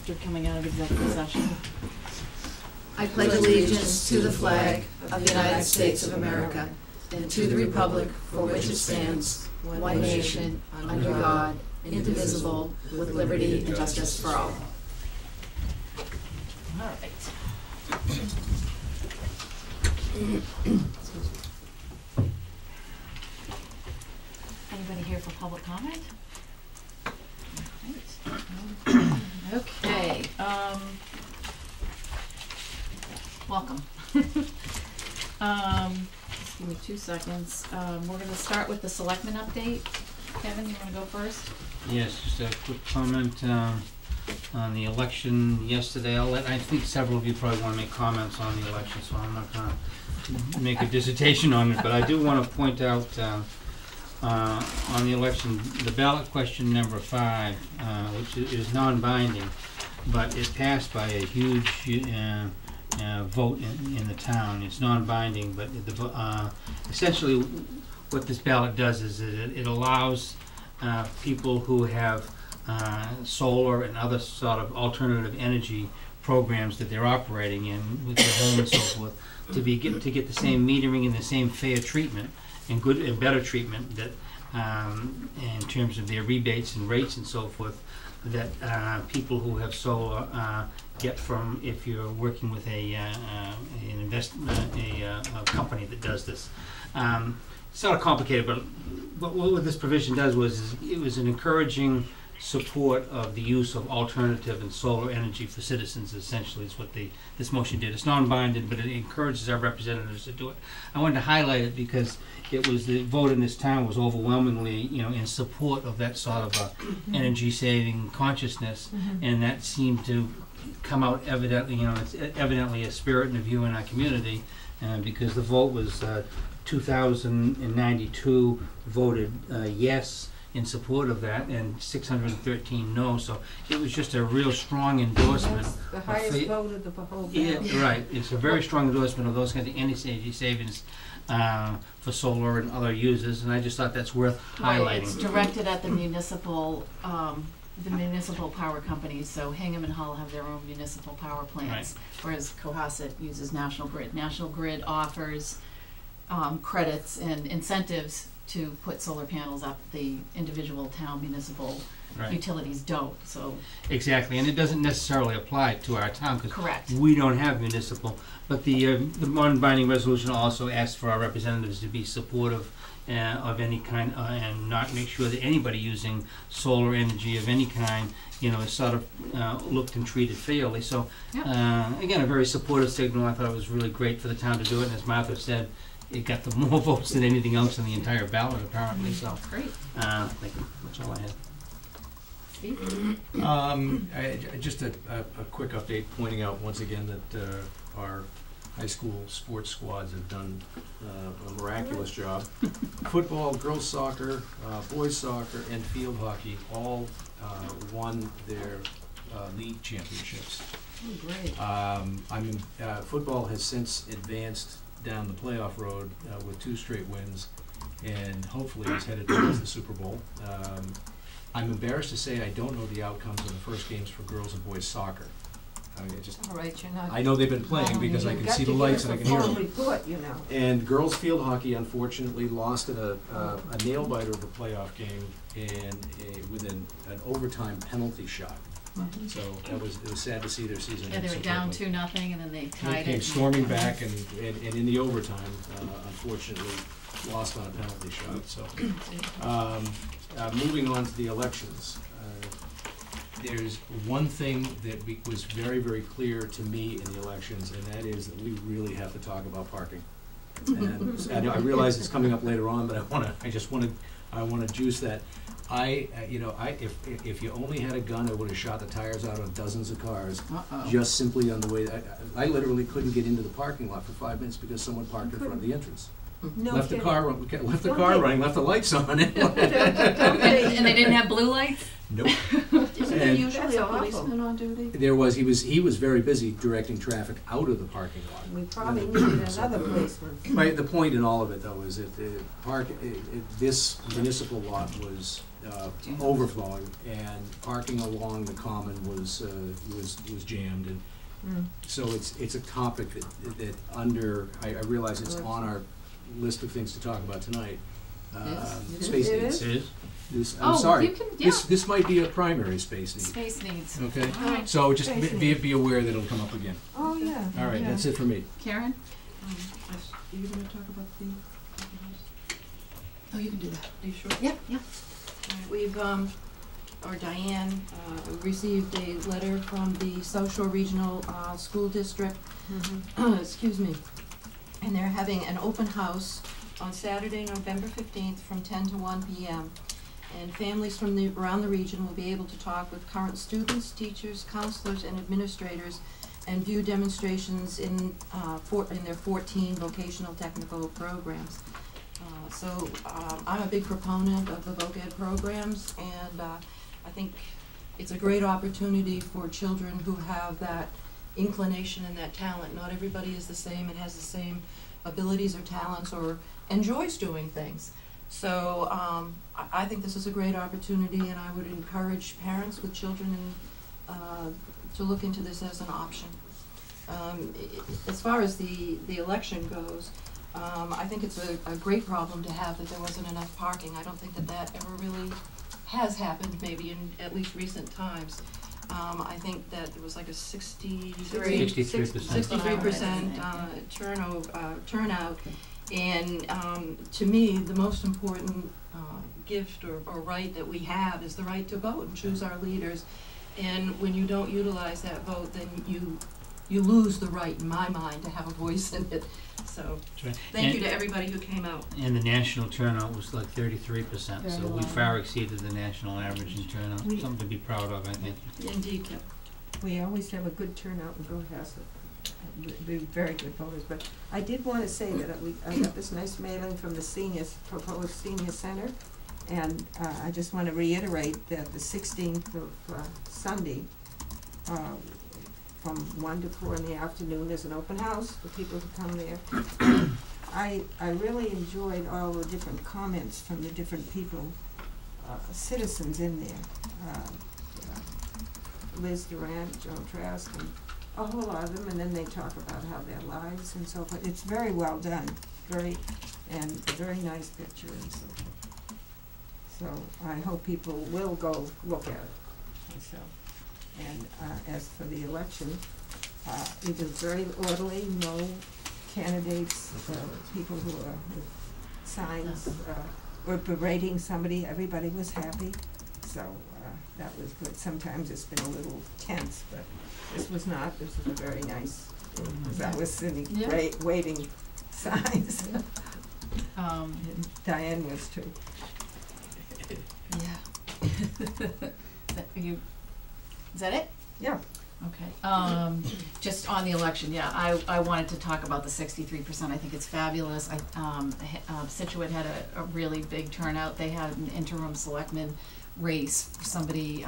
after coming out of executive session. I pledge allegiance to the flag of the United States of America and to the republic for which it stands, one nation, under God, indivisible, with liberty and justice for all. All right. Anybody here for public comment? Right. Okay. Welcome. Just give me 2 seconds. We're going to start with the Selectman update. Kevin, you want to go first? Yes, just a quick comment on the election yesterday. I think several of you probably want to make comments on the election, so I'm not going to make a dissertation on it, but I do want to point out on the election, the ballot question number 5, which is non-binding, but it passed by a huge vote in the town. It's non-binding, but essentially what this ballot does is it allows people who have solar and other sort of alternative energy programs that they're operating in with their home and so forth to get the same metering and the same fair treatment and good and better treatment that in terms of their rebates and rates and so forth that people who have solar get from if you're working with a company that does this. It's not complicated, but what this provision does was it was an encouraging support of the use of alternative and solar energy for citizens. Essentially, is what this motion did. It's non-binding, but it encourages our representatives to do it. I wanted to highlight it because it was the vote in this town was overwhelmingly, in support of that sort of energy-saving consciousness, and that seemed to come out evidently. It's evidently a spirit and a view in our community, because the vote was 2,092 voted yes in support of that, and 613 no. So it was just a real strong endorsement. The highest vote of the whole ballot. Yeah, right. It's a very strong endorsement of those kinds of energy savings for solar and other users, and I just thought that's worth highlighting. Right, it's directed at the municipal power companies. So Hingham and Hull have their own municipal power plants, whereas Cohasset uses National Grid. National Grid offers credits and incentives to put solar panels up. The individual town municipal utilities don't. So exactly, and it doesn't necessarily apply to our town because correct. We don't have municipal. But the non-binding resolution also asks for our representatives to be supportive of any kind and not make sure that anybody using solar energy of any kind, is sort of looked and treated fairly. So again, a very supportive signal. I thought it was really great for the town to do it, and as Martha said, it got the more votes than anything else in the entire ballot, apparently. So great. Thank you. That's all I had. Just a quick update pointing out once again that our high school sports squads have done a miraculous job. Football, girls soccer, boys soccer, and field hockey all won their league championships. Oh, great. Football has since advanced down the playoff road with 2 straight wins, and hopefully is headed towards the Super Bowl. I'm embarrassed to say I don't know the outcomes of the first games for girls and boys soccer. All right, you're not. I know they've been playing because I can see the lights and I can hear them. Report, And girls field hockey unfortunately lost in a nail biter of a playoff game and with an overtime penalty shot. So it was sad to see their season. Yeah, they were down 2-0, and then they tied it. They came storming back, and in the overtime, unfortunately, lost on a penalty shot. So, moving on to the elections, there's one thing that was very, very clear to me in the elections, and that is that we really have to talk about parking. And I realize it's coming up later on, but I want to juice that. If you only had a gun, I would have shot the tires out of dozens of cars, just simply on the way. I literally couldn't get into the parking lot for 5 minutes because someone parked in front of the entrance. Left the car running, left the lights on. And they didn't have blue lights? Nope. Just Isn't there And usually a That's awful. policeman on duty? there was, he was very busy directing traffic out of the parking lot. We probably needed another policeman. Right, the point in all of it though is that this municipal lot was overflowing, and parking along the common was jammed, and so it's a topic that I realize it's on our list of things to talk about tonight. Space It needs. It is? I'm Oh, sorry. you can, yeah. This might be a primary space need. Space needs. Okay, Alright. so just Space be aware that it'll come up again. Oh, yeah. All right, yeah. that's it for me. Karen? Are you gonna talk about the open house? Oh, you can do that. Are you sure? Yeah, yeah. We've, or Diane, received a letter from the South Shore Regional School District, excuse me, and they're having an open house on Saturday, November 15th, from 10 to 1 p.m. And families from around the region will be able to talk with current students, teachers, counselors, and administrators, and view demonstrations in their 14 vocational technical programs. So I'm a big proponent of the voc ed programs, and I think it's a great opportunity for children who have that inclination and that talent. Not everybody is the same and has the same abilities or talents or enjoys doing things. So I think this is a great opportunity, and I would encourage parents with children to look into this as an option. As far as the election goes, I think it's a great problem to have that there wasn't enough parking. I don't think that ever really has happened, maybe in at least recent times. I think that there was like a 63% turnout, and to me, the most important gift or right that we have is the right to vote and choose our leaders. And when you don't utilize that vote, then you lose the right, in my mind, to have a voice in it. So, Right. thank you to everybody who came out. And the national turnout was like 33%, so we far exceeded the national average in turnout. Something to be proud of, I think. Indeed, Kim. We always have a good turnout in Cohasset. We're very good voters, but I did wanna say that I got this nice mailing from the proposed senior center, and I just wanna reiterate that the 16th of Sunday, from 1 to 4 in the afternoon, there's an open house for people to come there. I really enjoyed all the different comments from the different people, citizens in there. Liz Durant, Joan Trask, and a whole lot of them, and then they talk about how their lives and so forth. It's very well done, very nice picture and so forth. So I hope people will go look at it myself. And as for the election, it was very orderly, no candidates, people who are with signs, were berating somebody, everybody was happy, so that was good. Sometimes it's been a little tense, but this was not. This was a very nice, because I was sitting, waiting signs. And Diane was too. Yeah. Is that it? Yeah. Okay, just on the election, yeah, I wanted to talk about the 63%, I think it's fabulous. Situate had a really big turnout. They had an interim selectman race, somebody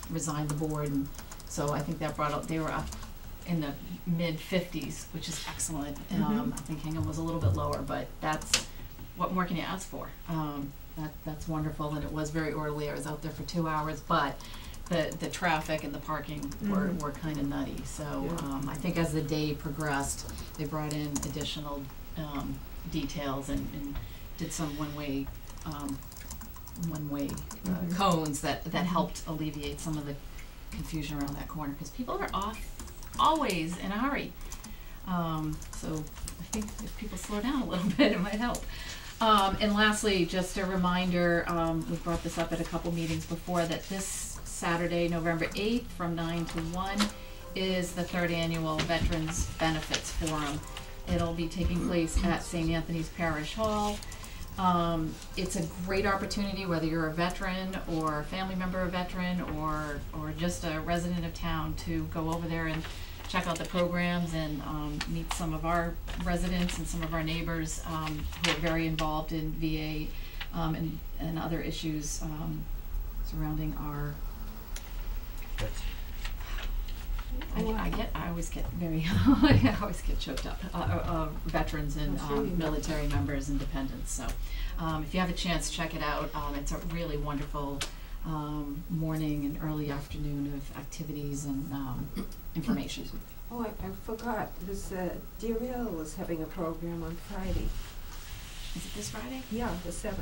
resigned the board, and so I think that brought up, they were up in the mid-50s, which is excellent. I think Hingham was a little bit lower, but that's, what more can you ask for? That's wonderful, and it was very orderly. I was out there for 2 hours, but the traffic and the parking were kind of nutty. So I think as the day progressed, they brought in additional details and did some one-way cones that helped alleviate some of the confusion around that corner, because people are always in a hurry. So I think if people slow down a little bit, it might help. And lastly, just a reminder, we've brought this up at a couple meetings before, that this Saturday, November 8th, from 9 to 1, is the 3rd annual Veterans Benefits Forum. It'll be taking place at St. Anthony's Parish Hall. It's a great opportunity, whether you're a veteran or a family member of a veteran or just a resident of town, to go over there and check out the programs and meet some of our residents and some of our neighbors who are very involved in VA and other issues surrounding our That's, I always get very, I always get choked up, veterans and, I'm sure you do. military members and dependents, so, if you have a chance, check it out, it's a really wonderful, morning and early afternoon of activities and, information. Oh, I forgot, this, Deer Hill is having a program on Friday. Is it this Friday? Yeah, the 7th,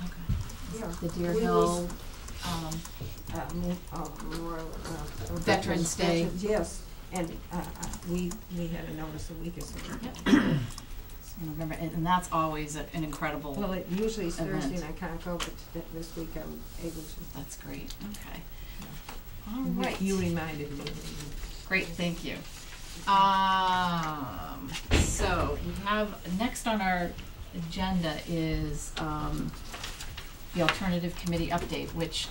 Okay. yeah. The Deer We Hill, Memorial, Veterans Day. Veterans, yes, and, we had a notice a week or so ago. Yep. November, and that's always an incredible, Well, it usually is Thursday Event. and I can't go, but this week I'm able to. that's great, okay. Yeah. All right. You reminded me. Great, thank you. So we have, next on our agenda is, the alternative committee update, which,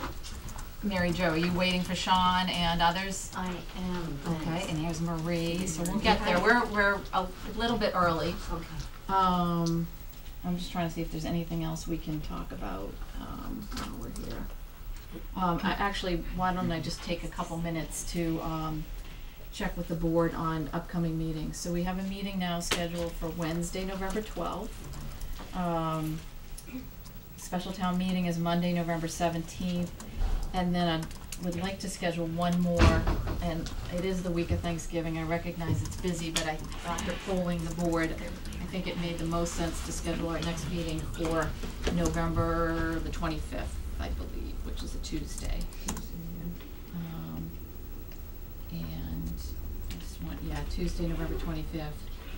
Mary Jo, are you waiting for Sean and others? I am, Okay, thanks. and here's Marie, so we'll get there, we're a little bit early. Okay. I'm just trying to see if there's anything else we can talk about, while we're here. Why don't I just take a couple minutes to, check with the board on upcoming meetings. So we have a meeting now scheduled for Wednesday, November 12th. Special town meeting is Monday, November 17th. And then I would like to schedule one more, and it is the week of Thanksgiving. I recognize it's busy, but after polling the board, I think it made the most sense to schedule our next meeting for November the 25th, I believe, which is a Tuesday. And I just want, Tuesday, November 25th.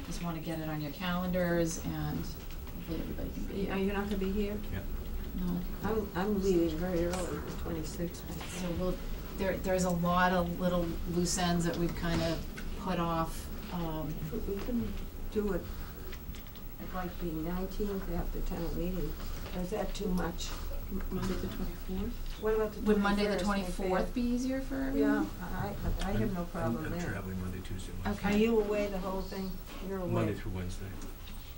Just want to get it on your calendars, and hopefully everybody can be Are here. you not gonna be here? No. I'm leaving very early, the 26th. So there's a lot of little loose ends that we've kind of put off. We can do it at like the 19th after town meeting, or is that too much? Monday the 24th? What about the 21st? Would Monday the maybe? 24th be easier for Yeah, everyone? I have no problem I'm there. traveling Monday, Tuesday, Wednesday. Okay. Are you away the whole thing? You're away. Monday through Wednesday.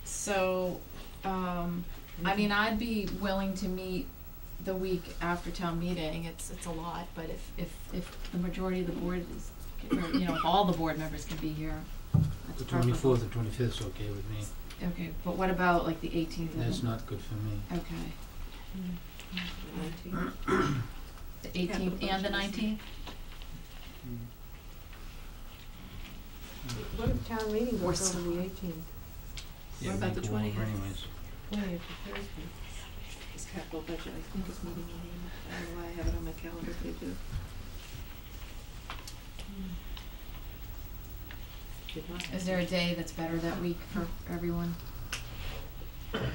So, I mean, I'd be willing to meet the week after town meeting. It's a lot, but if the majority of the board is, or, if all the board members can be here, that's the preferable. 24th or 25th is okay with me. Okay, but what about like the 18th? That's not good for me. Okay, The 19th. the 18th and the 19th? What if town meeting Or goes over the 18th? Yeah, What about we the go over 20th? anyways. 20th to Thursday. It's capital budget, I think it's meeting in, I don't know why I have it on my calendar, but I do. Did not have Is there a day that's better that week for everyone?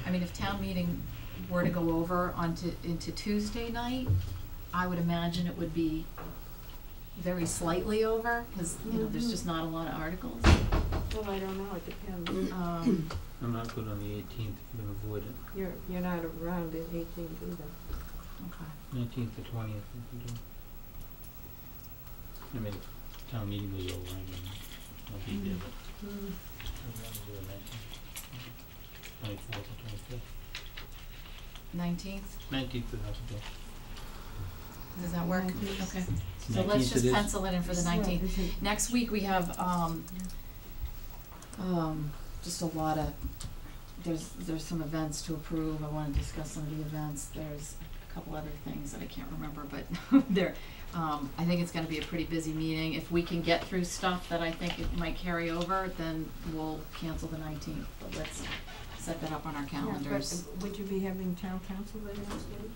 I mean, if town meeting were to go over into Tuesday night, I would imagine it would be very slightly over, cause, there's just not a lot of articles. Well, I don't know, it depends. I'm not good on the 18th, if you can avoid it. You're not around in 18th either. Okay. 19th to 20th, we can do. I mean, if town meeting was over, I mean, I'll be there, but I'd rather do the 19th. 24th or 25th. 19th, 19th would have to go. does that work? 19th. Okay, so let's 19th just it is. pencil it in for the 19th. Next week, we have, just a lot of, there's some events to approve. I wanna discuss some of the events. There's a couple other things that I can't remember, but I think it's gonna be a pretty busy meeting. If we can get through stuff that I think it might carry over, then we'll cancel the 19th, but let's set that up on our calendars. Yeah, but would you be having town council there next week?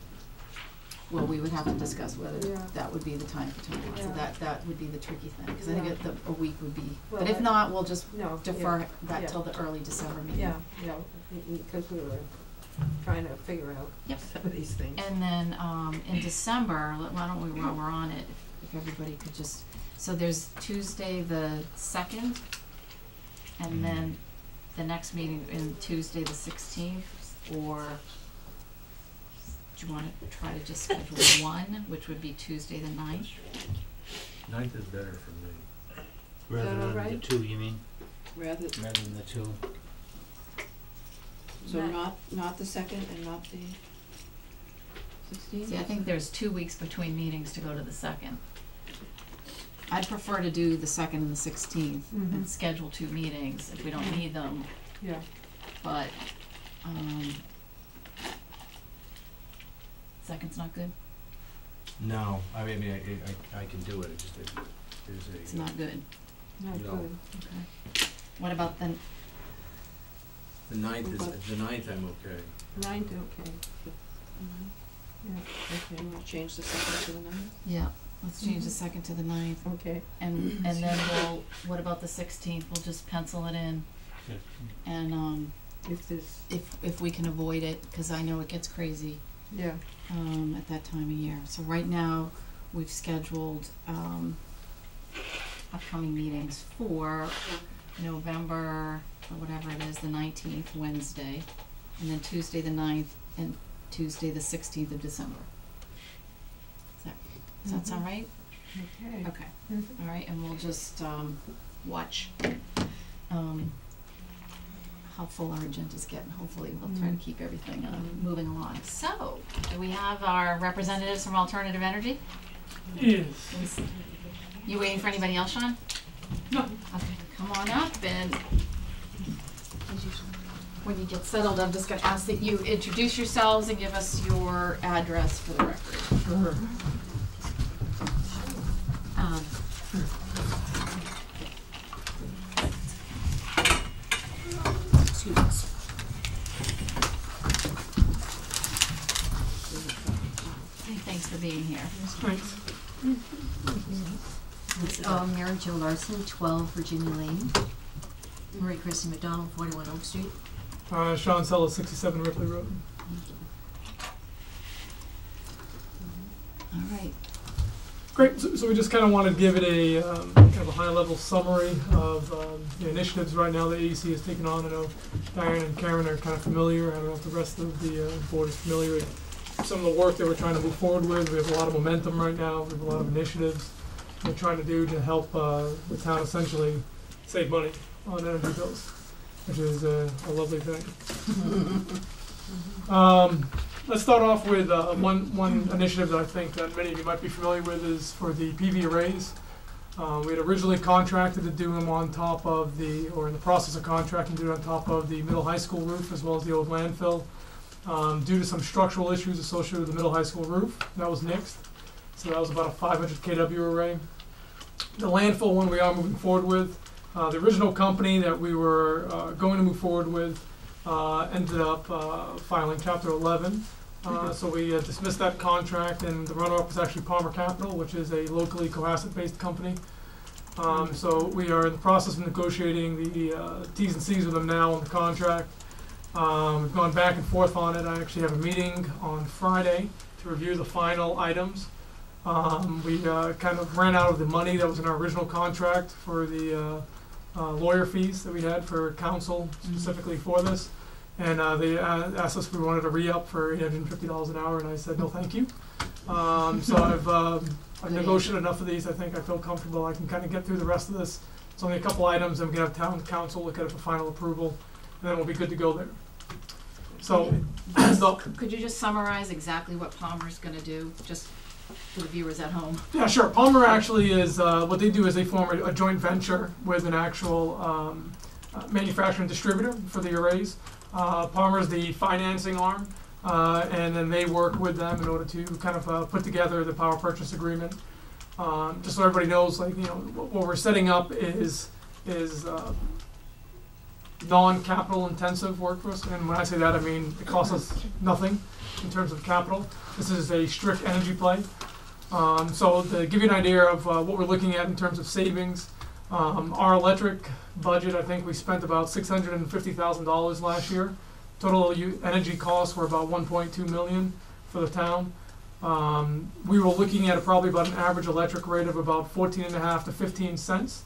Well, we would have to discuss whether Yeah. that would be the time for town council. Yeah. That would be the tricky thing, cause I think Yeah. a week would be, Well, but if I- not, we'll just No. defer that yeah. till the early December meeting. Yeah, because we were trying to figure out Yep. some of these things. And then, in December, why don't we, while we're on it, if everybody could just, so there's Tuesday the 2nd, and then the next meeting in Tuesday the 16th, or do you wanna try to just schedule one, which would be Tuesday the 9th? 9th is better for me. Rather all than the right? 2, you mean? Rather, Rather than the 2. so not the 2nd and not the 16th? See, I think there's 2 weeks between meetings to go to the 2nd. I'd prefer to do the 2nd and the 16th Mhm. and schedule 2 meetings if we don't need them, Yeah. but, 2nd's not good? No, I mean, I can do it, it's just, there's a. It's not good. Not No. good. Okay. What about the, The 9th is, the 9th I'm okay. 9th, okay. Yeah, Okay, we'll change the 2nd to the 9th. yeah, let's change the 2nd to the 9th. okay. And then what about the 16th? We'll just pencil it in. And, If this, if we can avoid it, cause I know it gets crazy, yeah, at that time of year. So right now, we've scheduled, upcoming meetings for November, or whatever it is, the 19th, Wednesday, and then Tuesday the 9th, and Tuesday the 16th of December. Does that sound right? okay. Okay, Mhm. all right, and we'll just, watch, how full our agendas get, and hopefully we'll try to keep everything, moving along. So, do we have our representatives from Alternative Energy? Yes. You waiting for anybody else, Sean? No. Okay, come on up, and when you get settled, I'm just gonna ask that you introduce yourselves and give us your address for the record. Sure. Excuse us. Thanks for being here. Thanks. It's Mary Jo Larson, 12 Virginia Lane. Marie Christie McDonald, 41 Oak Street. Sean Sella, 67 Ripley Road. All right. Great. So we just kind of wanted to give it a kind of a high-level summary of the initiatives right now that AEC has taken on. I know Diane and Karen are kind of familiar. I don't know if the rest of the board is familiar with some of the work that we're trying to move forward with. We have a lot of momentum right now. We have a lot of initiatives we're trying to do to help the town essentially save money on energy bills, which is a lovely thing. Let's start off with one initiative that I think that many of you might be familiar with is for the PV arrays. We had originally contracted to do them on top of or in the process of contracting to do it on top of the middle high school roof as well as the old landfill. Due to some structural issues associated with the middle high school roof, that was nixed. So that was about a 500 kW array. The landfill one we are moving forward with. The original company that we were going to move forward with ended up filing Chapter 11. So we dismissed that contract, and the runner-up was actually Palmer Capital, which is a locally Cohasset-based company. So we are in the process of negotiating the T's and C's with them now on the contract. We've gone back and forth on it. I actually have a meeting on Friday to review the final items. We kind of ran out of the money that was in our original contract for the lawyer fees that we had for counsel specifically for this. And they asked us if we wanted to re-up for $850 an hour, and I said, no, thank you. So I've negotiated enough of these. I think I feel comfortable. I can kind of get through the rest of this. It's only a couple items, and we can have town council look at it for final approval, and then we'll be good to go there. So, Could you just summarize exactly what Palmer's gonna do, just for the viewers at home? yeah, sure. Palmer actually is, what they do is they form a joint venture with an actual manufacturer and distributor for the arrays. Palmer's the financing arm, and then they work with them in order to kind of put together the power purchase agreement. Just so everybody knows, like, you know, what we're setting up is non-capital intensive work for us, and when I say that, I mean it costs us nothing in terms of capital. This is a strict energy play. So to give you an idea of what we're looking at in terms of savings, our electric budget, I think we spent about $650,000 last year. Total energy costs were about $1.2 million for the town. We were looking at probably about an average electric rate of about 14.5 to 15 cents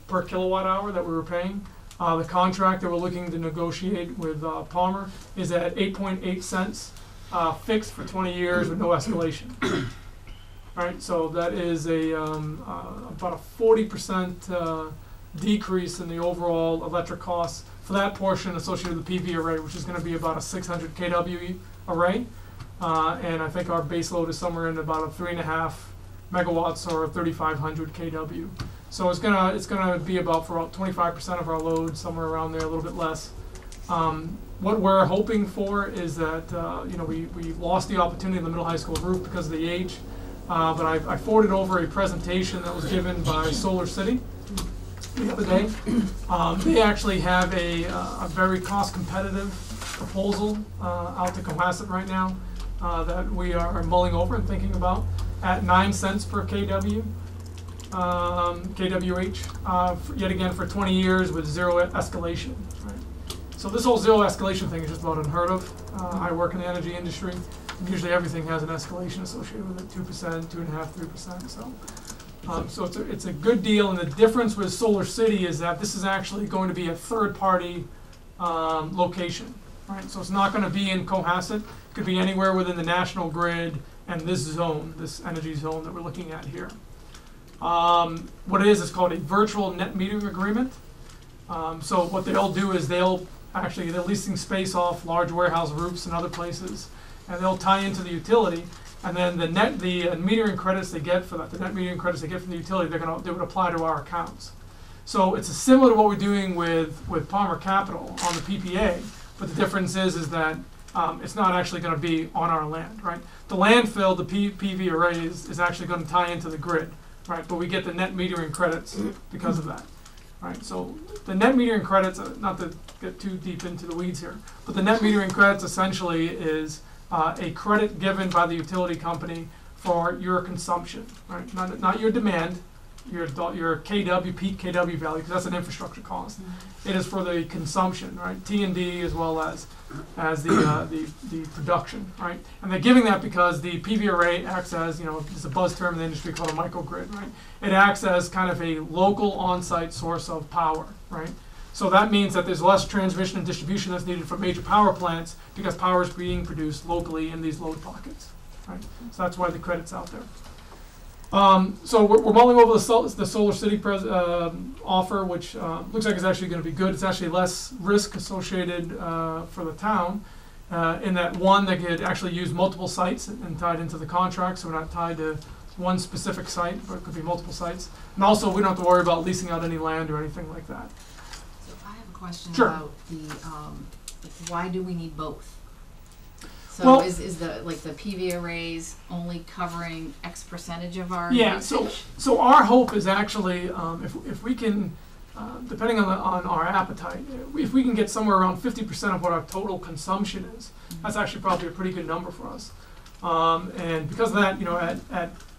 per kilowatt hour that we were paying. The contract that we're looking to negotiate with Palmer is at 8.8 cents, fixed for 20 years with no escalation. Right, so that is about a 40% decrease in the overall electric costs for that portion associated with the PV array, which is going to be about a 600 kW array. And I think our base load is somewhere in about a 3.5 megawatts or 3,500 kW. So it's gonna be about for about 25% of our load, somewhere around there, a little bit less. What we're hoping for is that we lost the opportunity in the middle high school roof because of the age, but I forwarded over a presentation that was given by Solar City the other day. They actually have a very cost competitive proposal out to Cohasset right now that we are mulling over and thinking about at 9 cents per kW. kWh, yet again for 20 years with zero escalation. Right? So this whole zero escalation thing is just about unheard of. I work in the energy industry, and usually everything has an escalation associated with it, 2%, 2.5%, 3%. So it's a good deal, and the difference with Solar City is that this is actually going to be a third-party location. Right? So it's not going to be in Cohasset. It could be anywhere within the national grid and this zone, this energy zone that we're looking at here. What it is called a virtual net metering agreement. So what they'll do is they're leasing space off large warehouse roofs and other places, and they'll tie into the utility, and then the metering credits they get for that, the net metering credits they get from the utility, they would apply to our accounts. So it's similar to what we're doing with Palmer Capital on the PPA, but the difference is that it's not actually going to be on our land, right? The landfill, the PV arrays, is actually going to tie into the grid. Right, but we get the net metering credits because of that. Right, so the net metering credits, not to get too deep into the weeds here, but the net metering credits essentially is a credit given by the utility company for your consumption, right? Not your demand, your KW, peak KW value, because that's an infrastructure cost. It is for the consumption, right? T&D as well as the production, right? And they're giving that because the PV array acts as, it's a buzz term in the industry called a microgrid, right? It acts as kind of a local on-site source of power, right? So that means that there's less transmission and distribution that's needed from major power plants because power is being produced locally in these load pockets, right? So that's why the credit's out there. So we're mulling over the Solar City offer, which looks like it's actually going to be good. It's actually less risk associated for the town in that, one, they could actually use multiple sites and tied into the contract, so we're not tied to one specific site, but it could be multiple sites. And also, we don't have to worry about leasing out any land or anything like that. So I have a question Sure. about why do we need both? So Well, is the PV arrays only covering X percentage of our usage? So our hope is actually if we can, depending on our appetite, if we can get somewhere around 50% of what our total consumption is, that's actually probably a pretty good number for us. And because of that,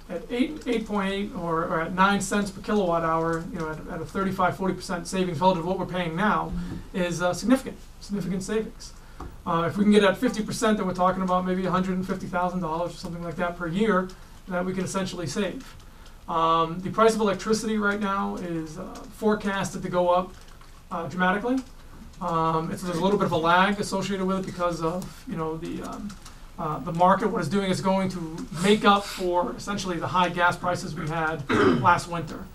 at 8.8 or at 9 cents per kilowatt hour, at a 35-40% savings relative to what we're paying now, is significant savings. If we can get at 50%, then we're talking about maybe $150,000 or something like that per year that we can essentially save. The price of electricity right now is forecasted to go up dramatically. There's a little bit of a lag associated with it because of the market. What it's doing is going to make up for essentially the high gas prices we had last winter.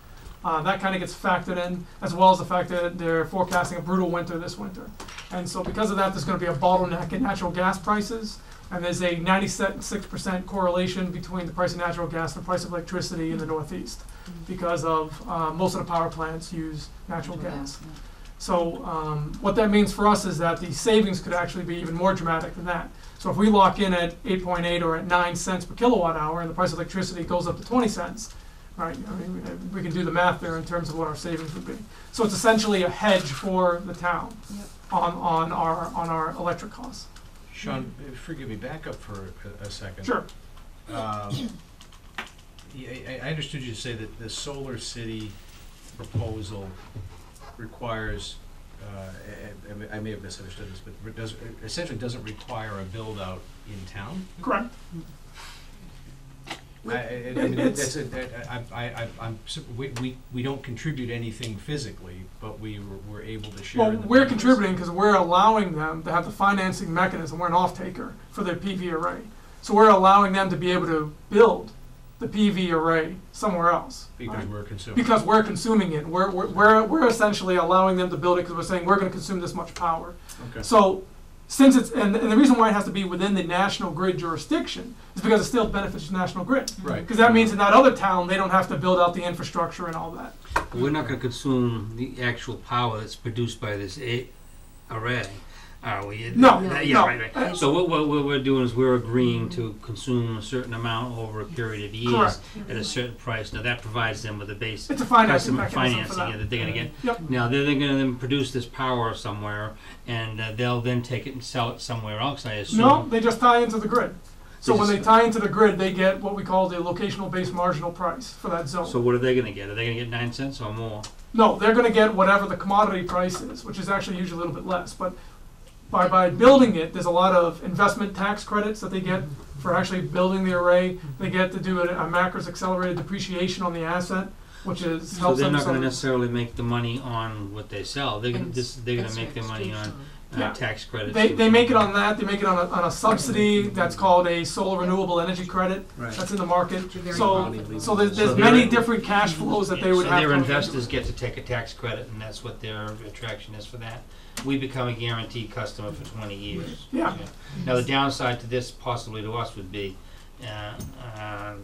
That kind of gets factored in, as well as the fact that they're forecasting a brutal winter this winter. And so because of that, there's going to be a bottleneck in natural gas prices, and there's a 96% correlation between the price of natural gas and the price of electricity in the Northeast, because of most of the power plants use natural gas. So what that means for us is that the savings could actually be even more dramatic than that. So if we lock in at 8.8 or at 9 cents per kilowatt hour, and the price of electricity goes up to 20 cents, right? I mean, we can do the math there in terms of what our savings would be. So it's essentially a hedge for the town on our electric costs. Sean, forgive me, back up for a second. Sure. I understood you to say that the Solar City proposal requires, I may have misunderstood this, but essentially doesn't require a build out in town? Correct. We don't contribute anything physically, but we were able to share. Well, in the we're benefits. contributing because we're allowing them to have the financing mechanism. We're an off-taker for their PV array. So we're allowing them to be able to build the PV array somewhere else. Because right? we're consuming. Because we're consuming it. We're essentially allowing them to build it because we're saying we're going to consume this much power. Okay. So since it's, and the reason why it has to be within the national grid jurisdiction is because it still benefits the national grid. Right. Because that means in that other town, they don't have to build out the infrastructure and all that. But we're not gonna consume the actual power that's produced by this array, are we? No, Yeah, no. right. So what we're doing is we're agreeing to consume a certain amount over a period of years Correct. at a certain price. Now that provides them with a base It's a financing customer mechanism for financing that. that they're gonna get. Yep. Now they're gonna then produce this power somewhere, and they'll then take it and sell it somewhere else, I assume. No, they just tie into the grid. So They when just- they tie into the grid, they get what we call the locational based marginal price for that zone. So what are they gonna get? Are they gonna get 9 cents or more? No, they're gonna get whatever the commodity price is, which is actually usually a little bit less, but by building it, there's a lot of investment tax credits that they get for actually building the array. They get to do a macros accelerated depreciation on the asset, which is So helps they're them. not gonna some- necessarily make the money on what they sell. They're gonna they're gonna That's make their money on Yeah. tax credits. They make it on that. They make it on a subsidy that's called a solar renewable energy credit. Right. That's in the market. Very So there's So many they're- different cash flows that they would so have. their to investors get to take a tax credit, and that's what their attraction is for that. We become a guaranteed customer for 20 years. Yeah. Now the downside to this, possibly to us, would be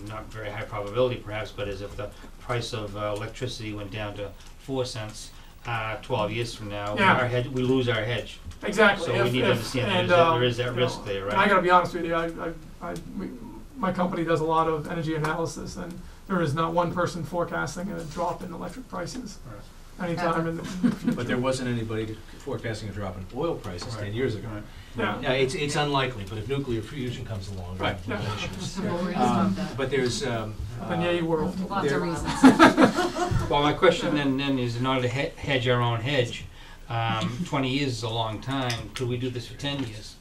not very high probability perhaps, but is if the price of electricity went down to 4 cents 12 years from now, Yeah. we lose our hedge. Exactly. So we need to understand there is that you know, risk there, And I right? gotta be honest with you, my company does a lot of energy analysis, and there is not one person forecasting a drop in electric prices anytime in the future. But there wasn't anybody forecasting a drop in oil prices 10 years ago. Right. Yeah. Yeah, it's unlikely, but if nuclear fusion comes along, Right, we'll yeah. have issues. So we're gonna stop that. But there's, The yay world. Lots there- of reasons. Well, my question then is, in order to hedge our own hedge, 20 years is a long time. Could we do this for 10 years?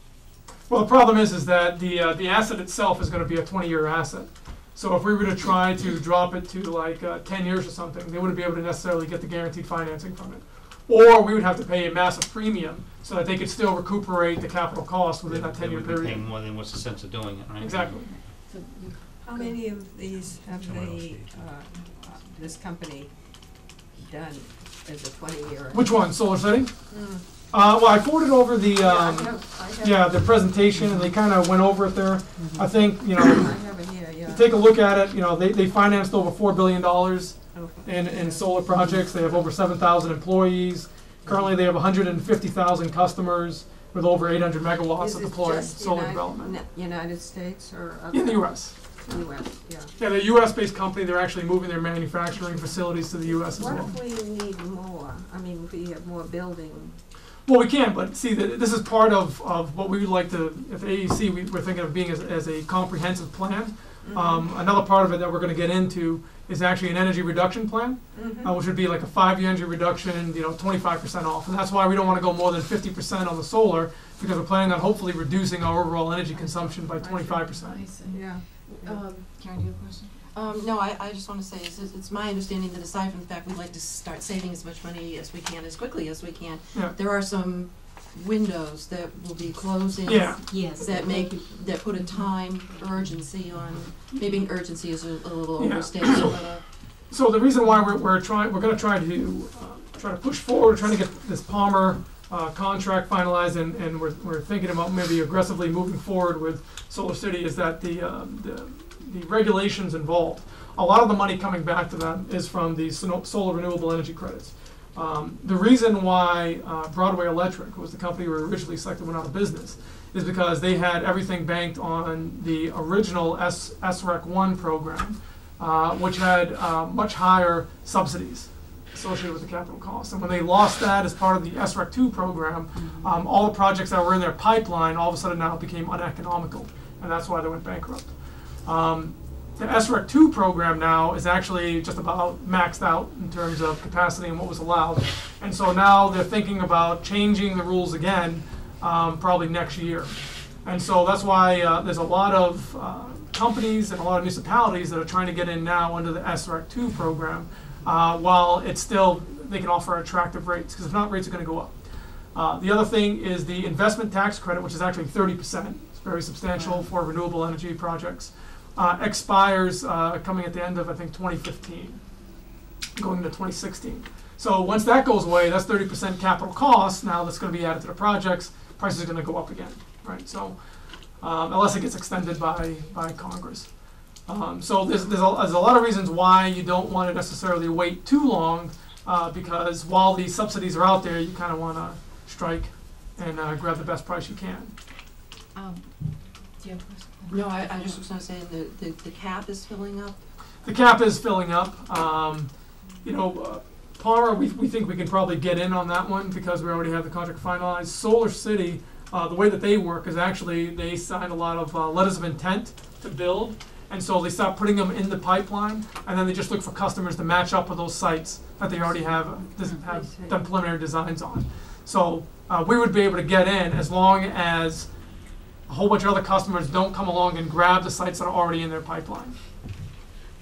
Well, the problem is that the asset itself is gonna be a 20-year asset. So if we were to try to drop it to like 10 years or something, they wouldn't be able to necessarily get the guaranteed financing from it. Or we would have to pay a massive premium so that they could still recuperate the capital cost within that They 10-year would be paying period. more than what's the sense of doing it, right? Exactly. How many of these have Someone else they, needs this company done as a 20-year? Which one, Solar City? Well, I forwarded over the, the presentation, and they kind of went over it there. I think, I have it here, yeah. take a look at it, they financed over $4 billion Okay. in solar projects. They have over 7,000 employees. Currently, they have 150,000 customers with over 800 megawatts Is of it deployed just solar development. United States or other? In the U.S. US, yeah. Yeah, they're a U.S.-based company. They're actually moving their manufacturing facilities to the U.S. as What well. if we need more? I mean, if we have more building, Well, we can, but see, this is part of what we would like to, at the AEC, we're thinking of being as a comprehensive plan. Another part of it that we're going to get into is actually an energy reduction plan, which would be like a 5-year energy reduction, 25% off. And that's why we don't want to go more than 50% on the solar, because we're planning on hopefully reducing our overall energy consumption by 25%. I see. yeah. Karen, do you have a question? No, I just want to say, it's my understanding that aside from the fact we'd like to start saving as much money as we can, as quickly as we can, Yeah. there are some windows that will be closing. Yeah. Yes. That put a time urgency on, maybe urgency is a little Yeah. overstated, but, So the reason why we're going to try to push forward, trying to get this Palmer contract finalized, and we're thinking about maybe aggressively moving forward with Solar City, is that the regulations involved. A lot of the money coming back to them is from the solar renewable energy credits. The reason why Broadway Electric was the company we were originally selected, went out of business, is because they had everything banked on the original SREC 1 program, which had much higher subsidies associated with the capital costs. And when they lost that as part of the SREC 2 program, all the projects that were in their pipeline all of a sudden now became uneconomical, and that's why they went bankrupt. The SREC 2 program now is actually just about maxed out in terms of capacity and what was allowed. And so now they're thinking about changing the rules again, probably next year. And so that's why there's a lot of companies and a lot of municipalities that are trying to get in now under the SREC 2 program, while it's still, they can offer attractive rates, because if not, rates are going to go up. The other thing is the investment tax credit, which is actually 30%. It's very substantial for renewable energy projects. Expires coming at the end of, I think, 2015, going into 2016. So once that goes away, that's 30% capital cost now that's going to be added to the projects, price is gonna go up again, right? So, unless it gets extended by Congress. So there's a lot of reasons why you don't want to necessarily wait too long, because while these subsidies are out there, you kind of want to strike and grab the best price you can. Do you have a question? No, I just was gonna say, the cap is filling up. The cap is filling up. Palmer, we think we can probably get in on that one because we already have the contract finalized. Solar City, the way that they work is actually they sign a lot of letters of intent to build, and so they start putting them in the pipeline, and then they just look for customers to match up with those sites that they already have done preliminary designs on. So we would be able to get in as long as a whole bunch of other customers don't come along and grab the sites that are already in their pipeline.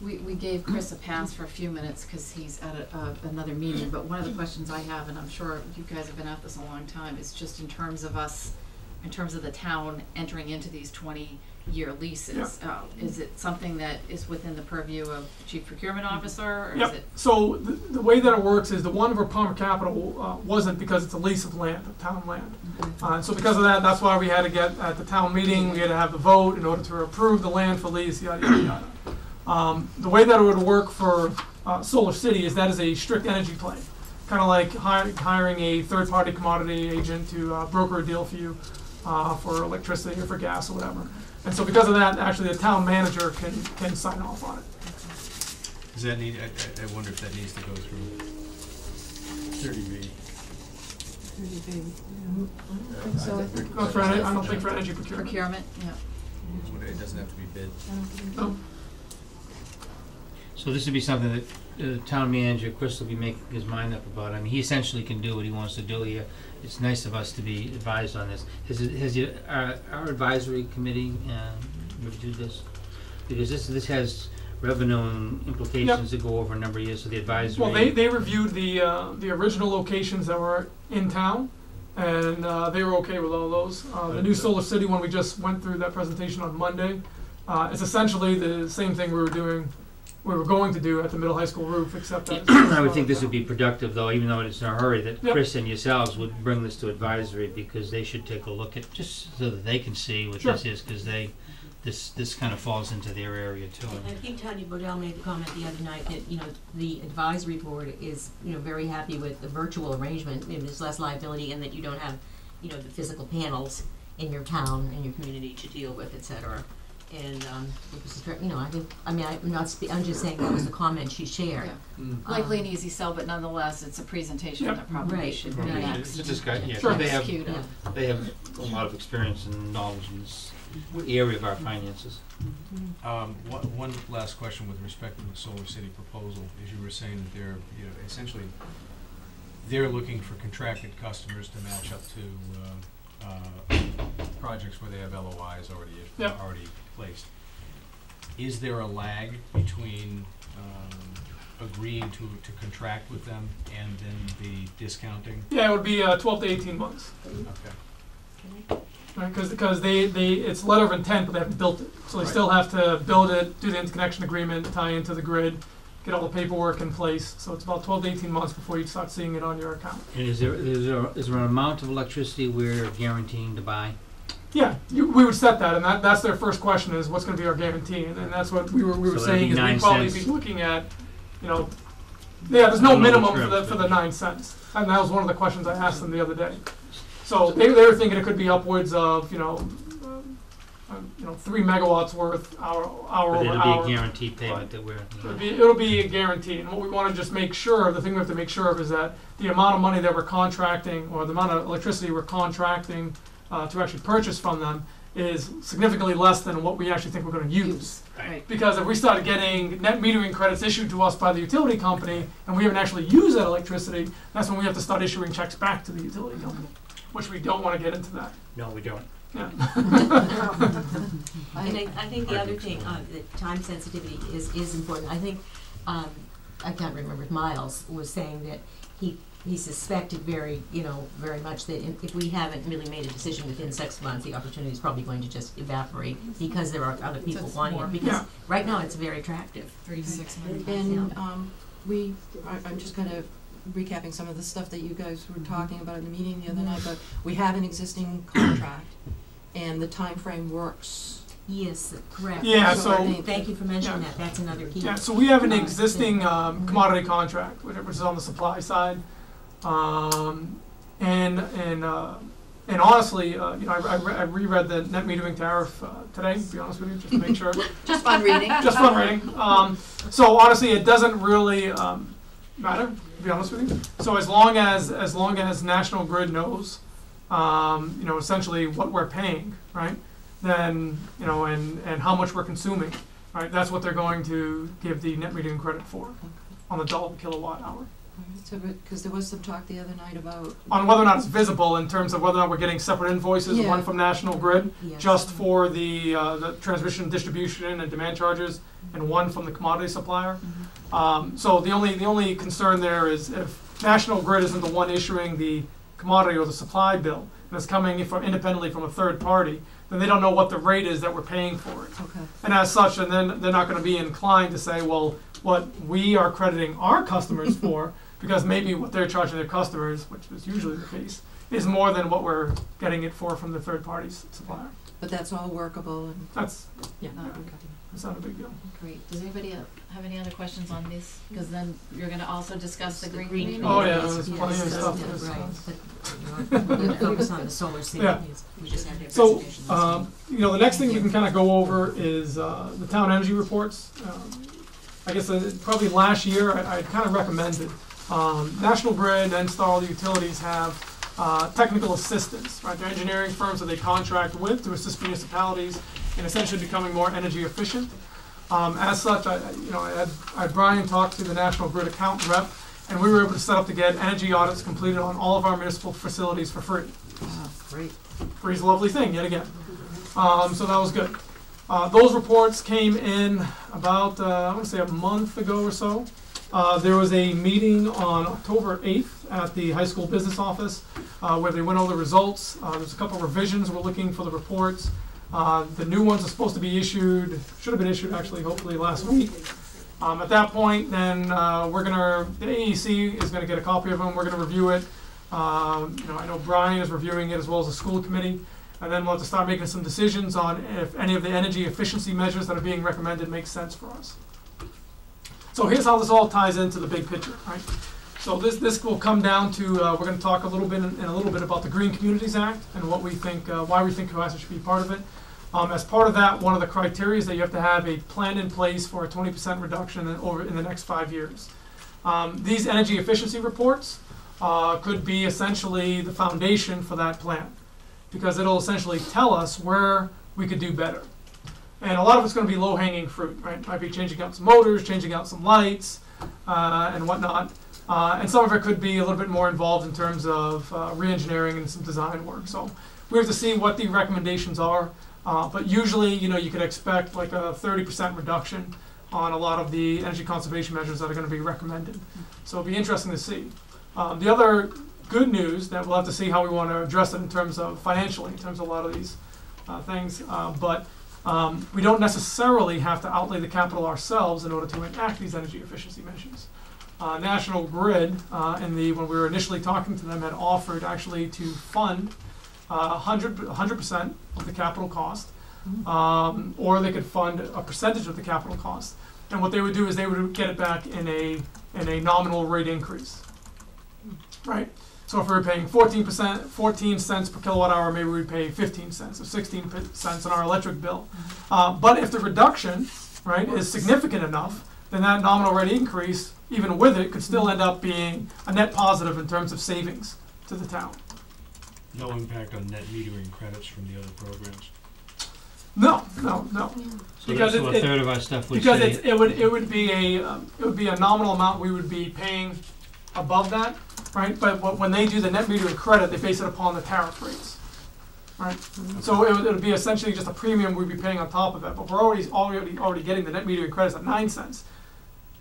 We gave Chris a pass for a few minutes because he's at another meeting, but one of the questions I have, and I'm sure you guys have been at this a long time, is just in terms of the town entering into these 20-year leases. Is it something that is within the purview of the Chief Procurement Officer, or is it? So the way that it works is the one for Palmer Capital wasn't, because it's a lease of land, of town land. And so because of that, that's why we had to get at the town meeting, we had to have the vote in order to approve the land for lease, yada, yada, yada. The way that it would work for Solar City is that is a strict energy play, kind of like hiring a third-party commodity agent to broker a deal for you for electricity or for gas or whatever. And so because of that, actually the town manager can sign off on it. Does that need, I wonder if that needs to go through 30B. I don't think for energy procurement. Procurement, yeah. It doesn't have to be bid. No. So this would be something that the town manager, Chris, will be making his mind up about. I mean, he essentially can do what he wants to do here. It's nice of us to be advised on this. Has our advisory committee reviewed this? Because this has revenue and implications that go over a number of years, so the advisory. Well, they reviewed the original locations that were in town, and they were okay with all those. The new Solar City one, we just went through that presentation on Monday. It's essentially the same thing we were going to do at the middle high school roof, except that I would think this would be productive, though, even though it's in a hurry, that Yep. Chris and yourselves would bring this to advisory, because they should take a look at, just so that they can see what Sure. this is, because this kind of falls into their area too. I think Tanya Bodell made the comment the other night that, the advisory board is, very happy with the virtual arrangement. There's less liability, and that you don't have, the physical panels in your town and your community to deal with, et cetera. And, I'm just saying that was the comment she shared. Yeah. Likely an easy sell, but nonetheless, it's a presentation Yep. that probably Right. should be Right. next. It's just got, yeah, Sure. they have Execute. they have a lot of experience and knowledge in this area of our finances. One last question with respect to the Solar City proposal, is you were saying that they're, essentially, they're looking for contracted customers to match up to projects where they have LOIs already placed. Is there a lag between agreeing to contract with them and then the discounting? Yeah, it would be 12 to 18 months. Okay. Right, because it's letter of intent, but they haven't built it. So they still have to build it, do the interconnection agreement, tie into the grid, get all the paperwork in place. So it's about 12 to 18 months before you start seeing it on your account. And is there an amount of electricity we're guaranteeing to buy? Yeah, we would set that, and that's their first question is what's going to be our guarantee, and that's what we were So it'd saying be is 9 we'd probably cents. be looking at, there's no I don't know minimum the terms, for the but- 9 cents, and that was one of the questions I asked them the other day. So they were thinking it could be upwards of 3 megawatts worth hour But over it'll hour. be a guaranteed payment that we're. It'll be a guarantee, and what we want to just make sure of, the thing we have to make sure of is that the amount of money that we're contracting, or the amount of electricity we're contracting to actually purchase from them, is significantly less than what we actually think we're going to use. Right. Because if we started getting net metering credits issued to us by the utility company, and we haven't actually used that electricity, that's when we have to start issuing checks back to the utility company, which we don't want to get into that. No, we don't. Yeah. I think the other thing, that time sensitivity is important. I think, I can't remember if Miles was saying that he suspected very much that if we haven't really made a decision within 6 months, the opportunity is probably going to just evaporate because there are other people Just wanting more. it. Because Yeah. right now it's very attractive. 3 to 6 months. And I'm just gonna recapping some of the stuff that you guys were talking about in the meeting the other night, but we have an existing contract, and the time frame works. Yes, correct. Yeah, So I so, think- Thank you for mentioning Yeah. that, that's another key. yeah, so we have an existing commodity contract, which is on the supply side. And honestly, I reread the net metering tariff today, to be honest with you, just to make sure. Just fun reading. Just fun reading. So honestly, it doesn't really matter, to be honest with you. So as long as National Grid knows, essentially what we're paying, right? Then, and how much we're consuming, right? That's what they're going to give the net metering credit for on the dollar per kilowatt hour. So, because there was some talk the other night about, On whether or not it's visible in terms of whether or not we're getting separate invoices, Yeah. one from National Grid, Yes. just for the transmission, distribution, and demand charges, and one from the commodity supplier. So the only concern there is if National Grid isn't the one issuing the commodity or the supply bill, and it's coming from independently from a third party, then they don't know what the rate is that we're paying for it. okay, And as such, and then they're not going to be inclined to say, well, what we are crediting our customers for, because maybe what they're charging their customers, which is usually the case, is more than what we're getting it for from the third party supplier. but that's all workable and, That's yeah, Oh, okay. that's not a big deal. Great. Does anybody have any other questions on this? Because then you're gonna also discuss the green community. Oh, yeah, Yes, there's yes, plenty of yes, stuff yes, to right. discuss. But, we're gonna focus on the solar Yeah. savings. We just have to have So, presentations. the next thing we can kind of go over is the town energy reports. I guess probably last year I kind of recommended National Grid and Star, the utilities have technical assistance, right? They're engineering firms that they contract with to assist municipalities in essentially becoming more energy efficient. As such, I had Brian talk to the National Grid accountant rep, and we were able to set up to get energy audits completed on all of our municipal facilities for free. Great. Free's a lovely thing, yet again. So that was good. Those reports came in about, I want to say a month ago or so. There was a meeting on October 8th at the high school business office where they went over the results. There's a couple revisions we're looking for the reports. The new ones are supposed to be issued, should have been issued actually, hopefully last week. At that point, then the AEC is gonna get a copy of them, we're gonna review it. I know Brian is reviewing it as well as the school committee. And then we'll have to start making some decisions on if any of the energy efficiency measures that are being recommended make sense for us. So here's how this all ties into the big picture, right? So this will come down to, we're gonna talk a little bit in a little bit about the Green Communities Act and what we think, why we think Cohasset should be part of it. As part of that, one of the criteria is that you have to have a plan in place for a 20% reduction in the next 5 years. These energy efficiency reports could be essentially the foundation for that plan, because it'll essentially tell us where we could do better. And a lot of it's going to be low-hanging fruit, right? Might be changing out some motors, changing out some lights, and whatnot. And some of it could be a little bit more involved in terms of re-engineering and some design work. So we have to see what the recommendations are. But usually, you could expect like a 30% reduction on a lot of the energy conservation measures that are going to be recommended. So it'll be interesting to see. The other good news that we'll have to see how we want to address it in terms of financially, in terms of a lot of these things. But we don't necessarily have to outlay the capital ourselves in order to enact these energy efficiency measures. National Grid, when we were initially talking to them, had offered actually to fund 100% of the capital cost, or they could fund a percentage of the capital cost. And what they would do is they would get it back in a nominal rate increase, right? So if we were paying 14 cents per kilowatt hour, maybe we'd pay 15 cents or 16 cents on our electric bill. But if the reduction, right, is significant enough, then that nominal rate increase, even with it, could still end up being a net positive in terms of savings to the town. No impact on net metering credits from the other programs. No. So Because so a it- third of our stuff would Because say, it would be a nominal amount we would be paying above that, right? But when they do the net metering credit, they base it upon the tariff rates, right? So it would be essentially just a premium we'd be paying on top of it. But we're already getting the net metering credits at 9 cents.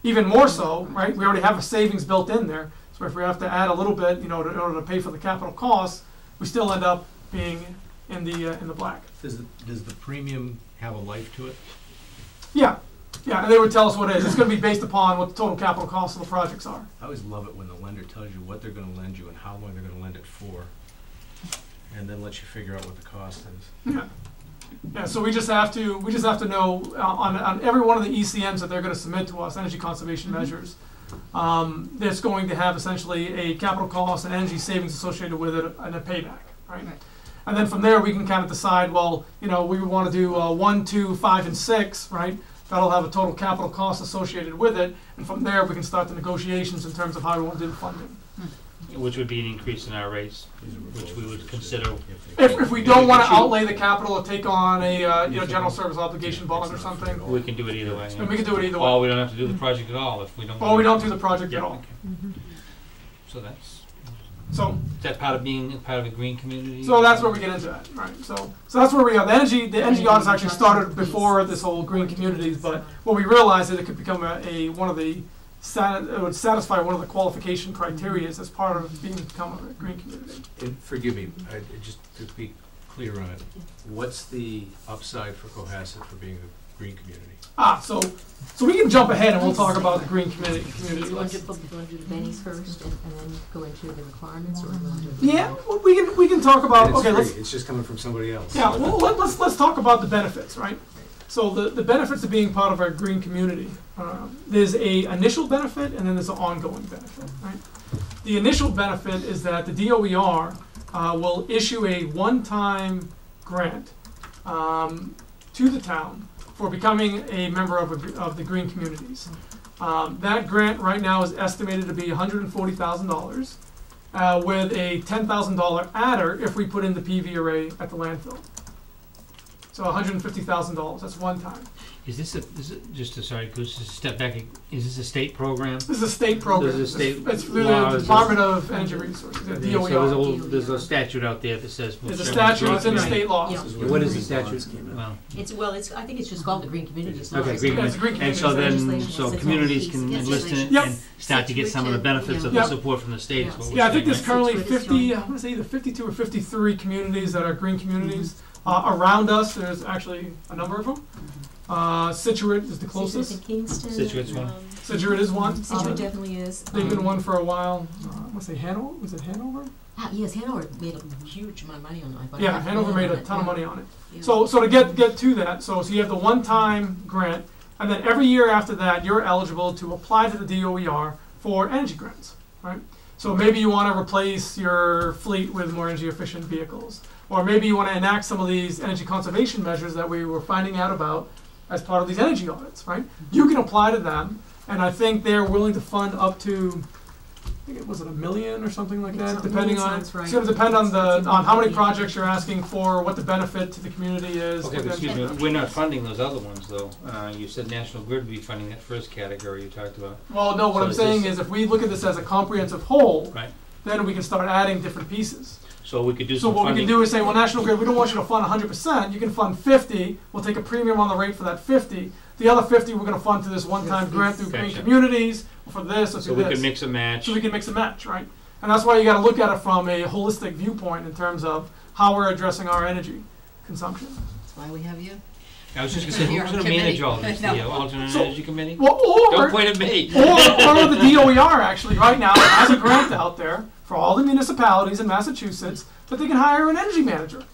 Even more so, right? We already have a savings built in there. So if we have to add a little bit, in order to pay for the capital costs, we still end up being in the black. Does the premium have a life to it? Yeah, Yeah, and they would tell us what it is. It's gonna be based upon what the total capital costs of the projects are. I always love it when the lender tells you what they're gonna lend you and how long they're gonna lend it for, and then lets you figure out what the cost is. Yeah. Yeah, so we just have to know on every one of the ECMs that they're gonna submit to us, energy conservation measures, that's going to have essentially a capital cost and energy savings associated with it and a payback, right? Right. And then from there, we can kind of decide, well, we want to do 1, 2, 5, and 6, right? That'll have a total capital cost associated with it, and from there, we can start the negotiations in terms of how we want to do the funding. Which would be an increase in our rates, which we would consider. If we don't want to outlay the capital to take on a general service obligation bond or something, We can do it either way. and we can do it either Or way. we don't have to do the project at all if we don't. Or we don't do the project at Yeah, all. okay. So that's, So. is that part of being part of a green community? So that's where we get into that, right? So that's where we are. The energy audits actually started before this whole green communities, but what we realized is it could become it would satisfy one of the qualification criteria as part of become a green community. And forgive me, just to be clear on it, what's the upside for Cohasset for being a green community? So we can jump ahead and we'll talk about the green community Do you want list. to do the bennies first and then go into the requirements, or do you want to do? Yeah, well, we can talk about. And it's Okay, free, let's. it's just coming from somebody else. Yeah, well, let's talk about the benefits, right? So the benefits of being part of our green community, there's a initial benefit and then there's an ongoing benefit, right? The initial benefit is that the DOER will issue a one-time grant to the town for becoming a member of the green communities. That grant right now is estimated to be $140,000 with a $10,000 adder if we put in the PV array at the landfill. So $150,000, that's one time. Is it just a, sorry, Goose, just a step back, is this a state program? This is a state program. There's a state It's through law, the is Department of Energy Resources, the So DOER. there's a statute out there that says. There's a statute, it's in the state laws. Yeah. What is the statute? Well, I think it's just called the green communities. law. okay, It's green, Yeah, it's a green and so community then, legislation. so It's communities all can piece. enlist in it Yep. and start to get some of the benefits of Yeah. the support from the state is what we're Yeah, I think saying, there's right? currently That's what it's 50, I want to say either 52 or 53 communities that are green communities. Around us, there's actually a number of them. Situate is the closest. Kingston. Situate's one. Situate is one. Situate definitely is. They've been one for a while. I want to say Hanover. Was it Hanover? Yes, Hanover made a huge amount of money on it. Yeah, Hanover made a ton of money on it. Yeah. So to get to that, so you have the one-time grant, and then every year after that, you're eligible to apply to the DOER for energy grants, right? So maybe you want to replace your fleet with more energy-efficient vehicles, or maybe you want to enact some of these energy conservation measures that we were finding out about as part of these energy audits, right? You can apply to them, and I think they're willing to fund up to, I think it was $1 million or something like that, depending on. Sounds right. It's going to depend on on how many projects you're asking for, what the benefit to the community is. Okay, what but the excuse me, energy- we're not funding those other ones though. You said National Grid would be funding that first category you talked about, Well, no, what So I'm is saying this- is if we look at this as a comprehensive whole, right? then we can start adding different pieces. So we could do So some what we funding. can do is say, well, National Grid, we don't want you to fund 100%. You can fund 50. We'll take a premium on the rate for that 50. The other 50 we're going to fund to this one-time grant through green Gotcha. communities, or for this, or So through we this. could mix and match. So we can mix and match, right? And that's why you got to look at it from a holistic viewpoint in terms of how we're addressing our energy consumption. That's why we have you. I was just gonna say, You're who's on gonna manage committee. all this, No. the alternate So- energy committee? Well, Don't or point at me. or the DOER actually right now has a grant out there for all the municipalities in Massachusetts that they can hire an energy manager,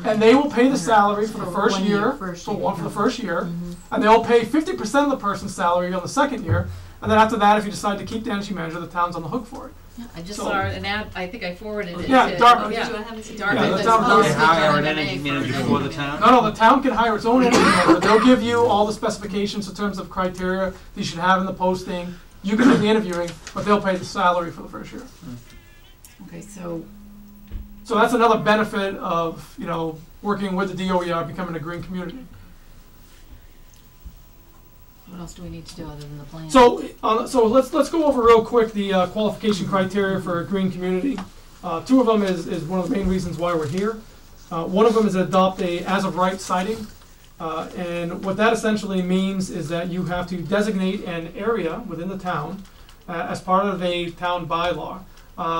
and they will pay the salary for the For first 1 year, year, first for year, one for the yeah. first year, Mhm. and they'll pay 50% of the person's salary on the second year, and then after that, if you decide to keep the energy manager, the town's on the hook for it. Yeah, I just So- saw an ad, I think I forwarded it. Yeah, to- Dartmouth. yeah. I haven't seen it. Dartmouth Yeah, is the town posting They hire on an MMA energy for manager energy for the town? No, the town can hire its own energy manager. They'll give you all the specifications in terms of criteria that you should have in the posting. You can do the interviewing, but they'll pay the salary for the first year. Okay, so So that's another benefit of, working with the DOER, becoming a green community. what else do we need to do other than the plan? So let's go over real quick the qualification criteria for a green community. Two of them is one of the main reasons why we're here. One of them is adopt a as-of-right siting. And what that essentially means is that you have to designate an area within the town as part of a town bylaw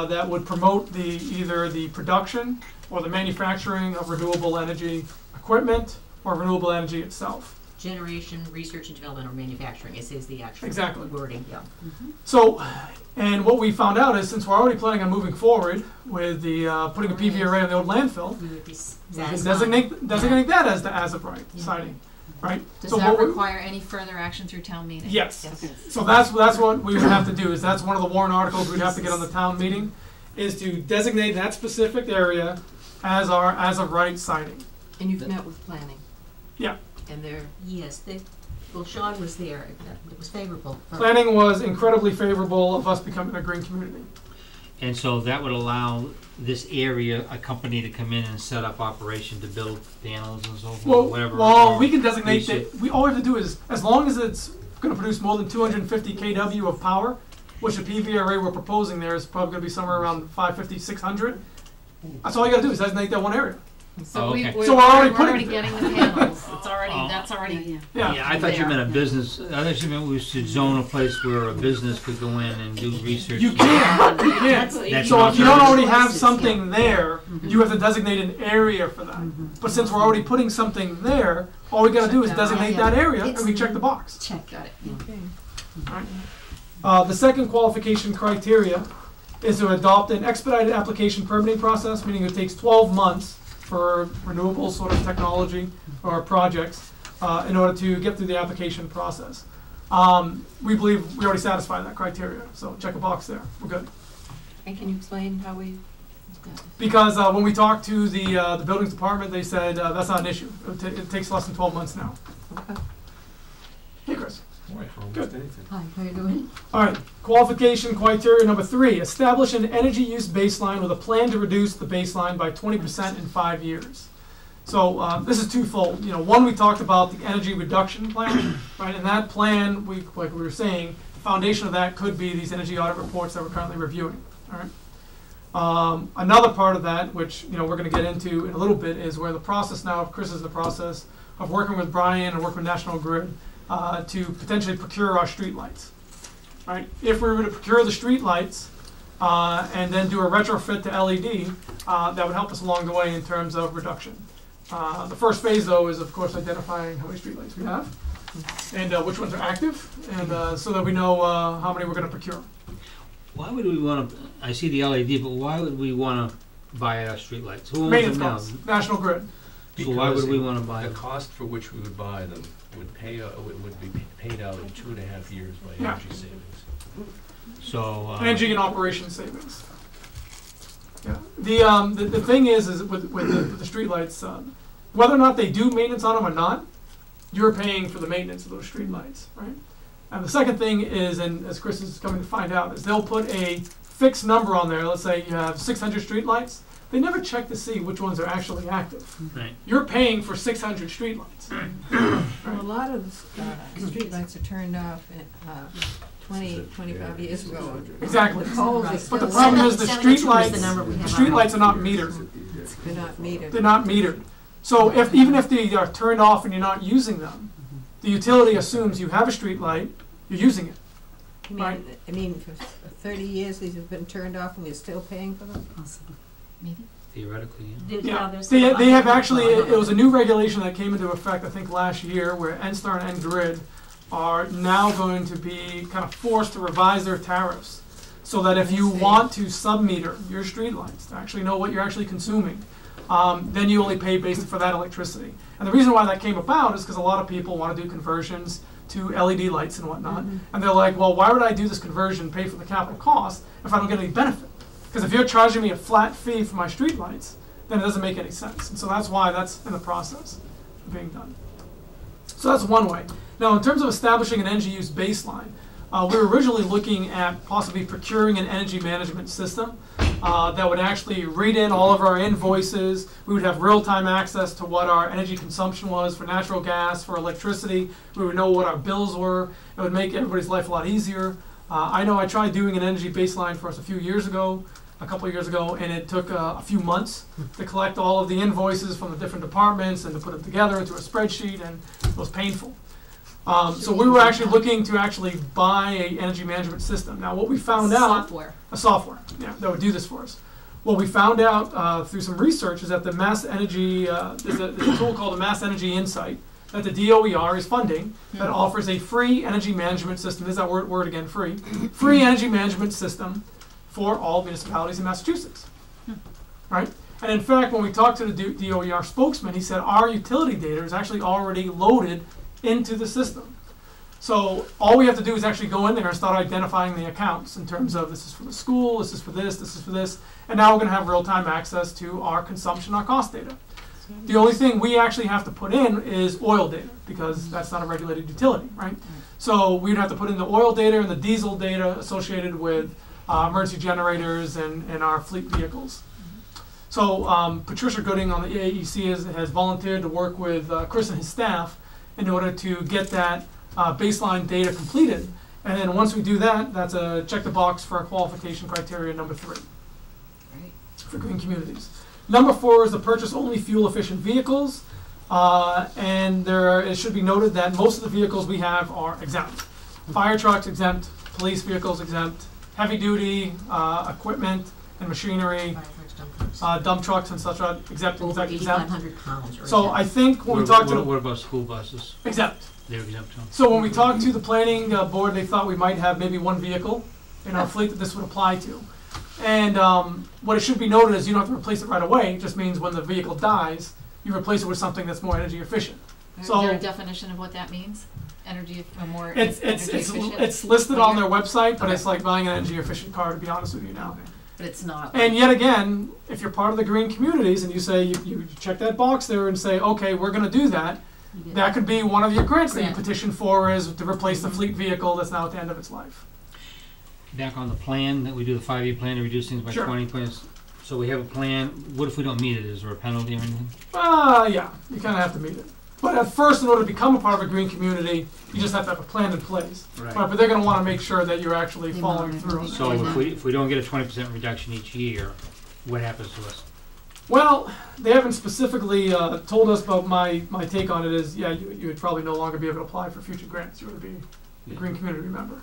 that would promote either the production or the manufacturing of renewable energy equipment or renewable energy itself. generation, research and development, or manufacturing is the actual Exactly. wording, yeah. So, and what we found out is since we're already planning on moving forward with the putting a PV array on the old landfill, We would be we can satisfied. designate that as the as of right Yeah. siting, right? Does So that what we- require any further action through town meeting? Yes. Yes. So that's what we would have to do. Is that's one of the warrant articles we'd have to get on the town meeting, is to designate that specific area as our as of right siting. And you've met with planning? Yeah. And they're, Yes, well, Sean was there, it was favorable. Planning was incredibly favorable of us becoming a green community. And so that would allow this area, a company to come in and set up operation to build panels and so forth, Well, whatever. well, or we can designate research. that. We all we have to do is, as long as it's going to produce more than 250 kW of power, which the PV array we're proposing there is probably going to be somewhere around 550, 600. That's all you got to do is designate that one area. So Oh, we, okay. we're, So we're already we're putting already it getting the panels. It's already, Oh. that's already, Yeah. Yeah, I thought you there. meant a business, I thought you meant we should zone a place where a business could go in and do research. You can. You can. That's- That's So an if you don't alternative. already have Choices, something there, you have to designate an area for that. But since we're already putting something there, all we got to do is Check that designate box. that area It's- and we check the box. Check. got it. The second qualification criteria is to adopt an expedited application permitting process, meaning it takes 12 months for renewable sort of technology or projects in order to get through the application process. We believe we already satisfy that criteria, so check a box there. We're good. and can you explain how we, Because when we talked to the buildings department, they said that's not an issue. It takes less than 12 months now. okay. Hey, Chris. Boy, for almost Good. anything. Hi, how you doing? All right, qualification criteria number 3, establish an energy use baseline with a plan to reduce the baseline by 20% in 5 years. So this is twofold. You know, one, we talked about the energy reduction plan, right? And that plan, like we were saying, the foundation of that could be these energy audit reports that we're currently reviewing. All right. Another part of that, which we're going to get into in a little bit, is where the process now. Chris is in the process of working with Brian and working with National Grid to potentially procure our streetlights. Right? If we were to procure the streetlights and then do a retrofit to LED, that would help us along the way in terms of reduction. The first phase, though, is of course identifying how many streetlights we have and which ones are active, and so that we know how many we're going to procure. Why would we want to, I see the LED, but why would we want to buy our streetlights? Who owns Maintenance them now? costs, National Grid. So why would Because we want to buy The them? cost for which we would buy them would would be paid out in 2.5 years by Yeah. energy savings. So, Energy and operation savings. Yeah. The thing is with the streetlights, whether or not they do maintenance on them or not, you're paying for the maintenance of those streetlights, right? And the second thing is, and as Chris is coming to find out, is they'll put a fixed number on there. Let's say you have 600 streetlights. They never check to see which ones are actually active. right. You're paying for 600 streetlights. Well, a lot of streetlights are turned off 20, 25 years ago. Exactly. The poles are Right. still But the problem is the 72 is the streetlights. number we The have on it. streetlights are not metered. They're not metered. They're not metered. So even if they are turned off and you're not using them, the utility assumes you have a street light, you're using it. Right. I mean, for 30 years, these have been turned off and we're still paying for them? Maybe. Theoretically, yeah. Yeah, there's they have actually, it was a new regulation that came into effect, I think, last year, where NSTAR and NGrid are now going to be kind of forced to revise their tariffs so that if you I see. want to sub-meter your streetlights, to actually know what you're actually consuming, then you only pay based for that electricity. And the reason why that came about is because a lot of people want to do conversions to LED lights and whatnot, and they're like, well, why would I do this conversion, pay for the capital cost, if I don't get any benefit? Because if you're charging me a flat fee for my streetlights, then it doesn't make any sense. And so that's why that's in the process of being done. So that's one way. Now, in terms of establishing an energy use baseline, we were originally looking at possibly procuring an energy management system that would actually read in all of our invoices. We would have real-time access to what our energy consumption was for natural gas, for electricity. We would know what our bills were. It would make everybody's life a lot easier. I know I tried doing an energy baseline for us a couple of years ago, and it took a few months to collect all of the invoices from the different departments and to put them together into a spreadsheet, and it was painful. So we were actually looking to actually buy an energy management system. Now, what we found out, Software. a software, yeah, that would do this for us. What we found out through some research is that the Mass Energy, there's a tool called the Mass Energy Insight that the DOER is funding that offers a free energy management system. There's that word again, free. Free energy management system for all municipalities in Massachusetts. Right? And in fact, when we talked to the DOER spokesman, he said our utility data is actually already loaded into the system. So all we have to do is actually go in there and start identifying the accounts in terms of this is for the school, this is for this is for this, and now we're going to have real-time access to our consumption, our cost data. The only thing we actually have to put in is oil data because that's not a regulated utility, right? So we'd have to put in the oil data and the diesel data associated with emergency generators and our fleet vehicles. So Patricia Gooding on the AEC has volunteered to work with Chris and his staff in order to get that baseline data completed. And then once we do that, that's a check the box for our qualification criteria number 3 for green communities. Number 4 is the purchase only fuel efficient vehicles. And it should be noted that most of the vehicles we have are exempt. Fire trucks exempt, police vehicles exempt, heavy duty equipment and machinery, dump trucks and such are exempt. Over exempt. 8,500 pounds. Or So exempt. I think when we talk to What about school buses? exempt. They're exempt too. So when we talked to the planning board, they thought we might have maybe one vehicle in our fleet that this would apply to. And what it should be noted is you don't have to replace it right away. It just means when the vehicle dies, you replace it with something that's more energy efficient. Is So there a definition of what that means? Energy, or more it's energy efficient? it's listed on their website, but Okay. it's like buying an energy efficient car, to be honest with you now. But it's not. And yet again, if you're part of the green communities and you say you check that box there and say, okay, we're going to do that, You get- that could be one of your grants that you Grant. petition for is to replace the fleet vehicle that's now at the end of its life. Back on the plan, that we do the 5-year plan to reduce things by Sure. 20%. So we have a plan. What if we don't meet it? Is there a penalty or anything? Yeah, you kind of have to meet it. But at first, in order to become a part of a green community, you just have to have a plan in place. Right. But they're going to want to make sure that you're actually They following monitor through on it. that. So if we don't get a 20% reduction each year, what happens to us? Well, they haven't specifically told us, but my take on it is, yeah, you would probably no longer be able to apply for future grants. You would be a green community member.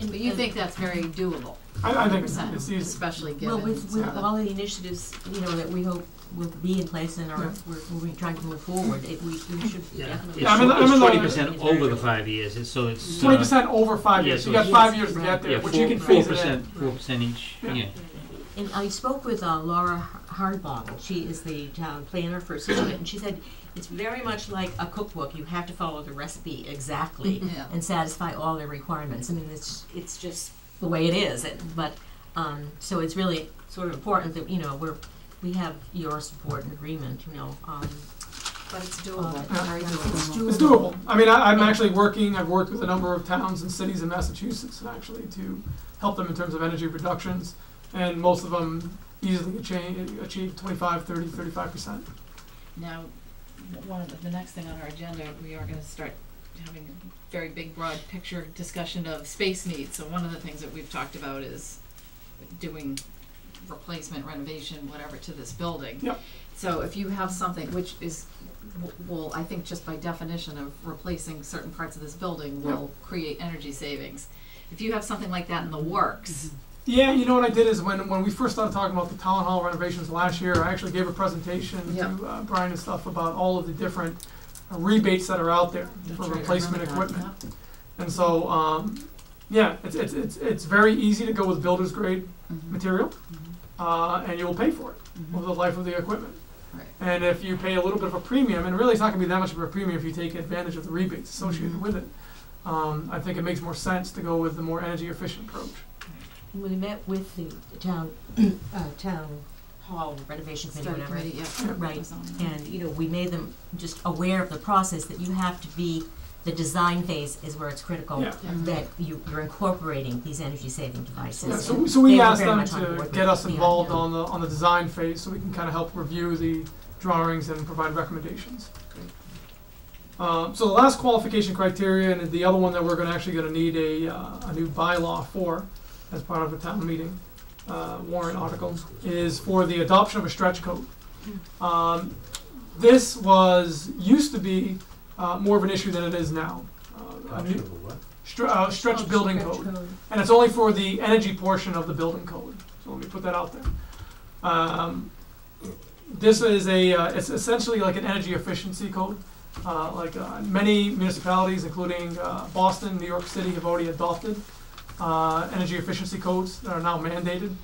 But you think that's very doable? I think 100%, it's easy. especially given. Well, with Yeah. all the initiatives, that we hope will be in place and Yeah. we're trying to move forward, we should definitely. Yeah, I'm in the- 20% over the 5 years. So it's 20% over 5 yeah, years. so You got it's- 5 years to get there, yeah, which you can phase it in. 4% each. Yeah. Yeah. And I spoke with Laura Hardbottle. She is the town planner for Situate, and she said it's very much like a cookbook. You have to follow the recipe exactly Yeah. and satisfy all the requirements. I mean, it's just the way it is. But so it's really sort of important that we have your support and agreement. But it's doable, Yeah. very doable. It's doable. I mean, I've worked with a number of towns and cities in Massachusetts actually to help them in terms of energy reductions, and most of them easily achieve 25, 30, 35%. Now, one of the next thing on our agenda, we are gonna start having a very big, broad picture discussion of space needs. So one of the things that we've talked about is doing replacement, renovation, whatever, to this building. Yep. So if you have something, which is, will, I think just by definition of replacing certain parts of this building will create energy savings. If you have something like that in the works, Yeah, you know what I did is when we first started talking about the town hall renovations last year, I actually gave a presentation to Brian and stuff about all of the different rebates that are out there for That's right, I replacement remember that, equipment. And so, it's very easy to go with builder's grade material, and you'll pay for it over the life of the equipment. Right. And if you pay a little bit of a premium, and really it's not going to be that much of a premium if you take advantage of the rebates associated with it, I think it makes more sense to go with the more energy efficient approach. We met with the town hall renovation committee, Study whatever. committee, yeah. Right, and we made them just aware of the process that you have to be. The design phase is where it's critical Yeah. that you're incorporating these energy saving devices. Yeah, And so we they were asked very them much on board to with get us the involved idea. on the design phase, so we can kind of help review the drawings and provide recommendations. So the last qualification criteria, and the other one that we're actually going to need a new bylaw for, as part of a town meeting warrant article, is for the adoption of a stretch code. This used to be more of an issue than it is now. Option of a what? Stretch building code. And it's only for the energy portion of the building code. So let me put that out there. This is it's essentially like an energy efficiency code. Many municipalities, including Boston, New York City, have already adopted energy efficiency codes that are now mandated.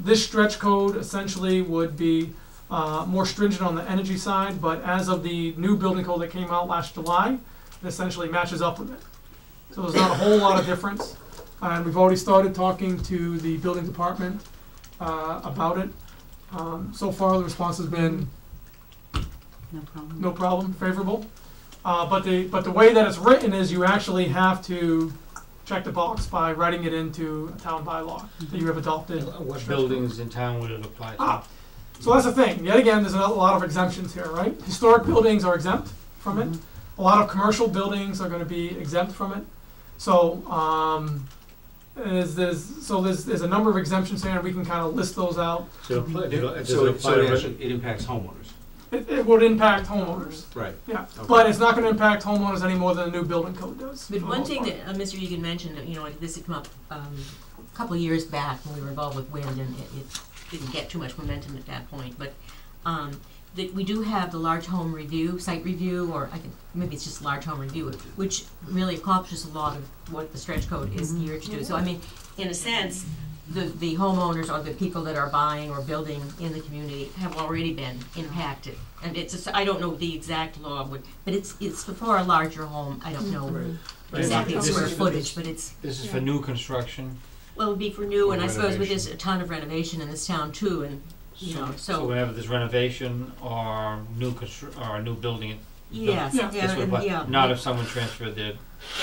This stretch code essentially would be more stringent on the energy side, but as of the new building code that came out last July, it essentially matches up with it. So there's not a whole lot of difference. And we've already started talking to the building department about it. So far, the response has been no problem, favorable. But the way that it's written is you actually have to check the box by writing it into a town bylaw that you have adopted. What buildings in town would it apply to? So that's the thing. Yet again, there's a lot of exemptions here, right? Historic buildings are exempt from it. A lot of commercial buildings are going to be exempt from it. So there's a number of exemptions here, and we can kind of list those out. So It impacts homeowners. It would impact homeowners. Right. Yeah, Okay. but it's not going to impact homeowners any more than the new building code does. But for the one most thing part. that Mr. Egan mentioned, this had come up a couple of years back when we were involved with wind, and it didn't get too much momentum at that point. But that we do have the large home review, site review, or I think maybe it's just large home review, which really accomplishes a lot of what the stretch code is geared to do. So I mean, in a sense, the homeowners or the people that are buying or building in the community have already been impacted. And I don't know the exact law, but it's for a larger home. I don't know exactly the square footage, but it's. This is for new construction. Well, it would be for new, and I suppose with renovation. this, a ton of renovation in this town too, and, So so. whenever there's renovation or or a new building, Yes, Yeah. this would apply. yeah. Not if someone transferred their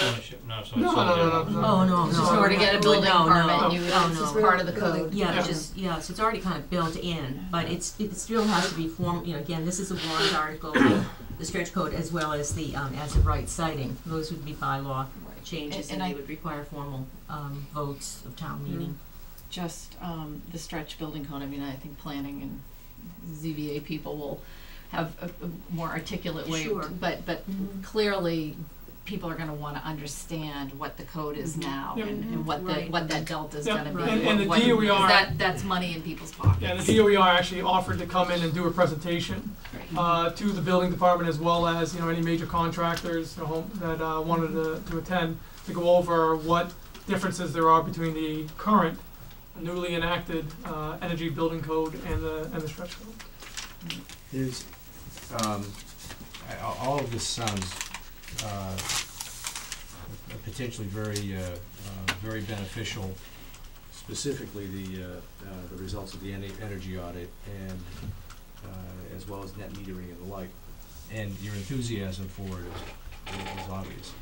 ownership, not if someone sold their No. house. Oh, no, Just no. in order to get a building No, permit, no. you, Oh, it's no. just part of the code. Yeah, Yeah. so it's already kind of built in, but it still has to be again, this is a warrant article, the stretch code, as well as the, as of right citing. Those would be bylaw changes, And and I- they would require formal, votes of town meeting. Just the stretch building code, I mean, I think planning and ZBA people will have a more articulate way, Sure. but clearly, people are gonna wanna understand what the code is now Yep. and what Right. what that delta is Yep. gonna be. Right. And the What- DOER that's money in people's pockets. Yeah, the DOER actually offered to come in and do a presentation to the building department, as well as any major contractors that wanted to attend, to go over what differences there are between the current newly enacted energy building code and the stretch code. There's, all of this sounds potentially very beneficial, specifically the results of the energy audit and as well as net metering and the like. And your enthusiasm for it is obvious.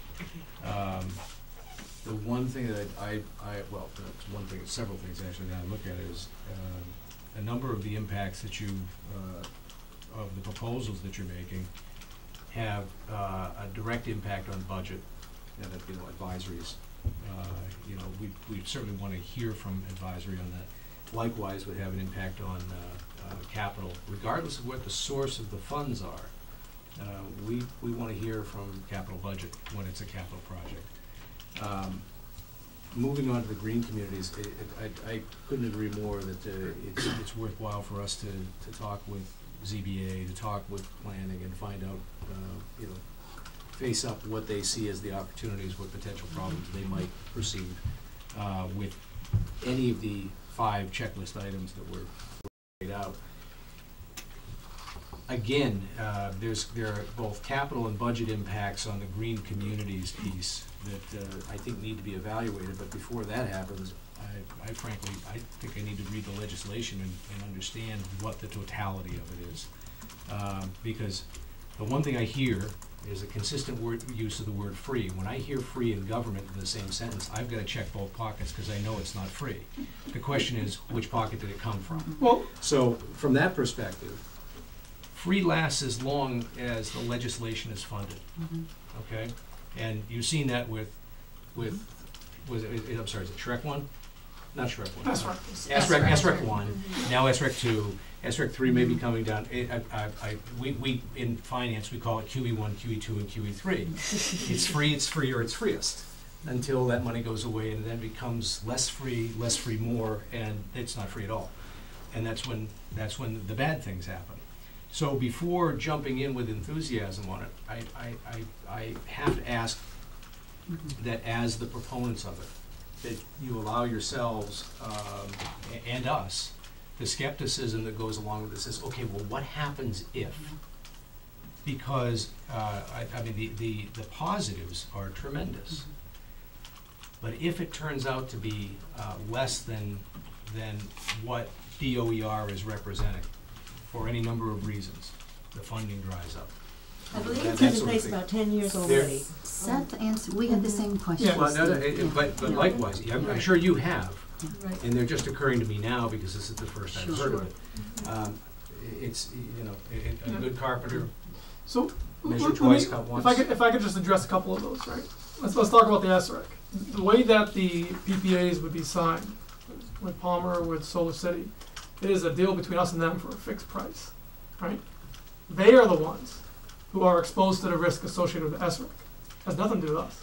The one thing that well, it's one thing, it's several things actually that I look at is a number of the impacts that of the proposals that you're making have a direct impact on budget and advisories. We certainly want to hear from advisory on that. Likewise, would have an impact on capital, regardless of what the source of the funds are. We want to hear from capital budget when it's a capital project. Moving on to the green communities, I couldn't agree more that it's worthwhile for us to talk with ZBA, to talk with planning and find out, face up what they see as the opportunities, what potential problems they might perceive with any of the 5 checklist items that were laid out. Again, there are both capital and budget impacts on the green communities piece that I think need to be evaluated, but before that happens, I frankly think I need to read the legislation and understand what the totality of it is. Because the one thing I hear is a consistent use of the word free. When I hear free and government in the same sentence, I've got to check both pockets because I know it's not free. The question is, which pocket did it come from? Well, So from that perspective, free lasts as long as the legislation is funded, okay? And you've seen that with I'm sorry, is it Shrek 1? Not Shrek 1. that's right. SREC 1, now SREC 2, SREC 3 may be coming down. We in finance, we call it QE1, QE2, and QE3. It's free or it's freest until that money goes away and then becomes less free more, and it's not free at all. And that's when the bad things happen. So before jumping in with enthusiasm on it, I have to ask that as the proponents of it, that you allow yourselves and us the skepticism that goes along with this is, okay, well, what happens if? Because I mean, the positives are tremendous, but if it turns out to be less than what DOER is representing, for any number of reasons, the funding dries up. I believe That- it's that been in sort of place thing. about 10 years There- already. Seth answered, we had the same question. Yeah. Well, but Yeah. likewise, I'm sure you have, Right. and they're just occurring to me now because this is the first I've heard of it. It's, a good carpenter, So, measure let me- twice, cut once. if I could just address a couple of those, right? Let's talk about the SREC. The way that the PPAs would be signed with Palmer, with Solar City, it is a deal between us and them for a fixed price, right? They are the ones who are exposed to the risk associated with the SREC. Has nothing to do with us,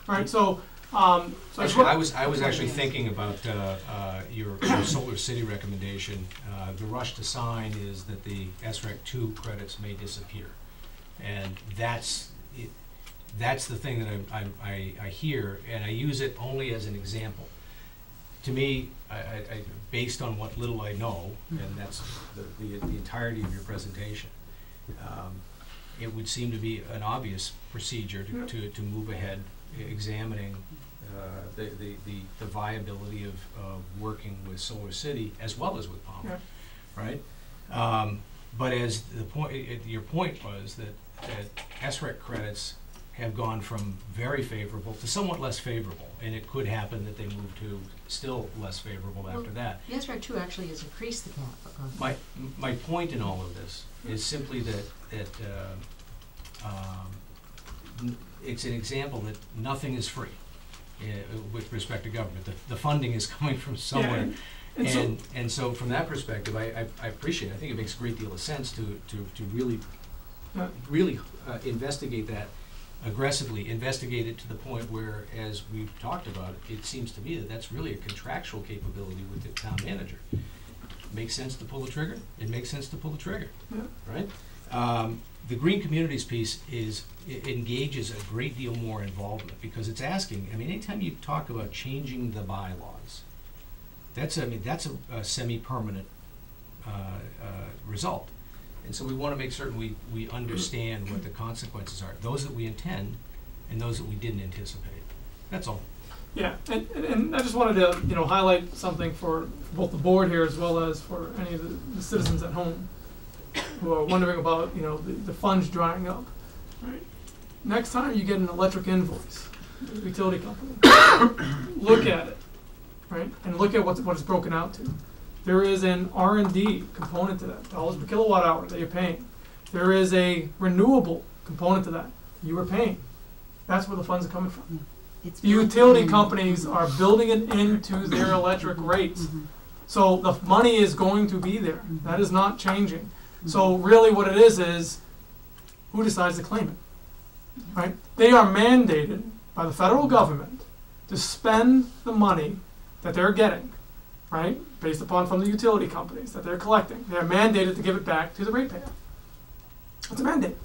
right? So I just Actually, want- I was actually thinking about your Solar City recommendation. The rush to sign is that the SREC 2 credits may disappear. And that's the thing that I hear, and I use it only as an example. To me, I based on what little I know, and that's the entirety of your presentation, it would seem to be an obvious procedure to move ahead examining the viability of working with Solar City as well as with Palmer, right? But as the point, your point was that SREC credits have gone from very favorable to somewhat less favorable, and it could happen that they move to still less favorable after that. The SREC 2 actually has increased the cap. My point in all of this is simply that it's an example that nothing is free with respect to government. The funding is coming from somewhere. And so from that perspective, I appreciate it. I think it makes a great deal of sense to really investigate that aggressively, investigate it to the point where, as we've talked about, it seems to me that that's really a contractual capability with the town manager. Makes sense to pull the trigger? It makes sense to pull the trigger, right? The green communities piece it engages a great deal more involvement because it's asking, I mean, anytime you talk about changing the bylaws, that's a semi-permanent result. And so we want to make certain we understand what the consequences are, those that we intend and those that we didn't anticipate. That's all. Yeah, and I just wanted to highlight something for both the board here as well as for any of the citizens at home who are wondering about the funds drying up. Right. Next time you get an electric invoice, utility company, look at it, right, and look at what it's broken out to. There is an R&D component to that, dollars per kilowatt hour that you're paying. There is a renewable component to that you are paying. That's where the funds are coming from. It's The utility companies are building it into their electric rates. So the money is going to be there. That is not changing. So really what it is who decides to claim it, right? They are mandated by the federal government to spend the money that they're getting, right, based upon from the utility companies that they're collecting. They're mandated to give it back to the ratepayer. It's a mandate.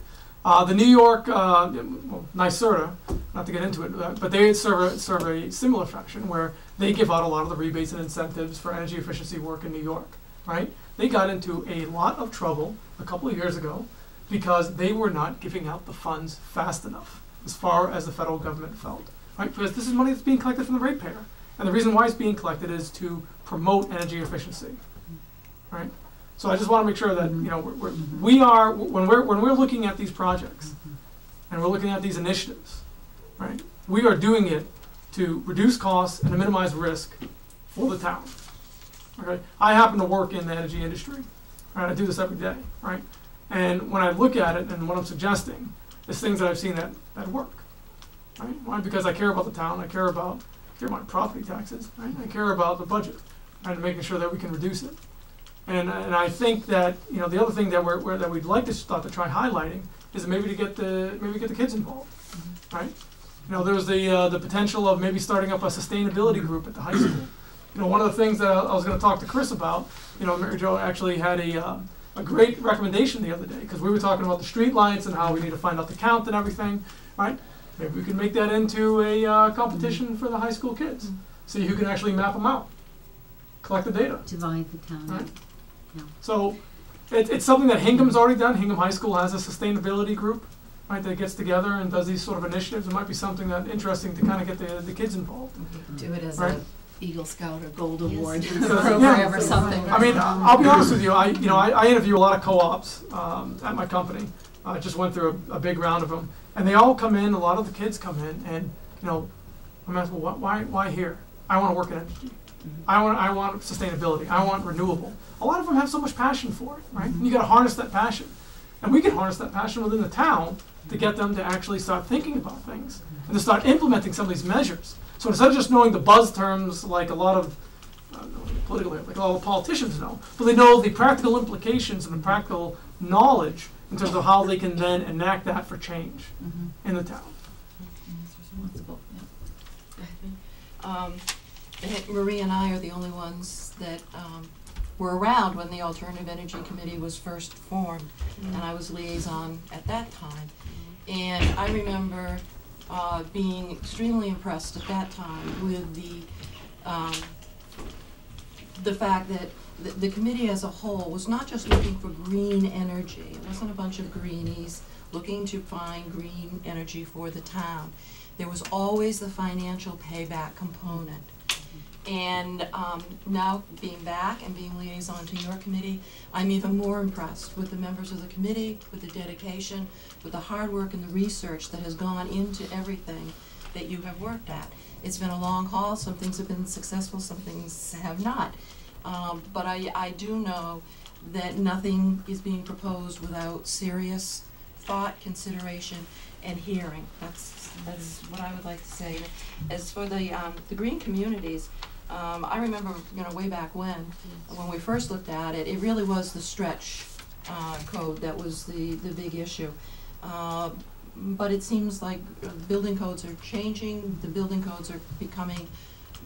The New York, NYSERDA, not to get into it, but they serve a similar fashion where they give out a lot of the rebates and incentives for energy efficiency work in New York, right? They got into a lot of trouble a couple of years ago because they were not giving out the funds fast enough as far as the federal government felt, right? Because this is money that's being collected from the ratepayer. And the reason why it's being collected is to promote energy efficiency, right? So I just want to make sure that when we're looking at these projects and we're looking at these initiatives, right? We are doing it to reduce costs and to minimize risk for the town. Okay, I happen to work in the energy industry, right? I do this every day, right? And when I look at it and what I'm suggesting is things that I've seen that work, right? Why? Because I care about the town. I care about my property taxes, right? I care about the budget and making sure that we can reduce it. And I think that the other thing that we'd like to start to try highlighting is maybe to get the kids involved, right? There's the potential of maybe starting up a sustainability group at the high school. One of the things that I was going to talk to Chris about, Mary Jo actually had a great recommendation the other day, because we were talking about the street lights and how we need to find out the count and everything, right? Maybe we can make that into a competition for the high school kids. See who can actually map them out, collect the data. Divide the town. Right. Yeah. So it's something that Hingham's already done. Hingham High School has a sustainability group, right, that gets together and does these sort of initiatives. It might be something that interesting to kind of get the kids involved. Do it as Right. a Eagle Scout or Gold Award Yes. program or something. I mean, I'll be honest with you. I interview a lot of co-ops at my company. I just went through a big round of them, and they all come in. A lot of the kids come in, and I'm asking, well, why here? I want to work in energy. I want sustainability. I want renewable. A lot of them have so much passion for it, right? And you got to harness that passion, and we can harness that passion within the town to get them to actually start thinking about things and to start implementing some of these measures. So instead of just knowing the buzz terms like a lot of politically, like all the politicians know, but they know the practical implications and the practical knowledge in terms of how they can then enact that for change in the town. Responsible, I think Marie and I are the only ones that were around when the Alternative Energy Committee was first formed, and I was liaison at that time. And I remember being extremely impressed at that time with the fact that the committee as a whole was not just looking for green energy. It wasn't a bunch of greenies looking to find green energy for the town. There was always the financial payback component. And now being back and being liaison to your committee, I'm even more impressed with the members of the committee, with the dedication, with the hard work and the research that has gone into everything that you have worked at. It's been a long haul. Some things have been successful, some things have not. But I do know that nothing is being proposed without serious thought, consideration, and hearing. That's what I would like to say. As for the green communities, I remember, way back when we first looked at it, it really was the stretch code that was the big issue. But it seems like building codes are changing. The building codes are becoming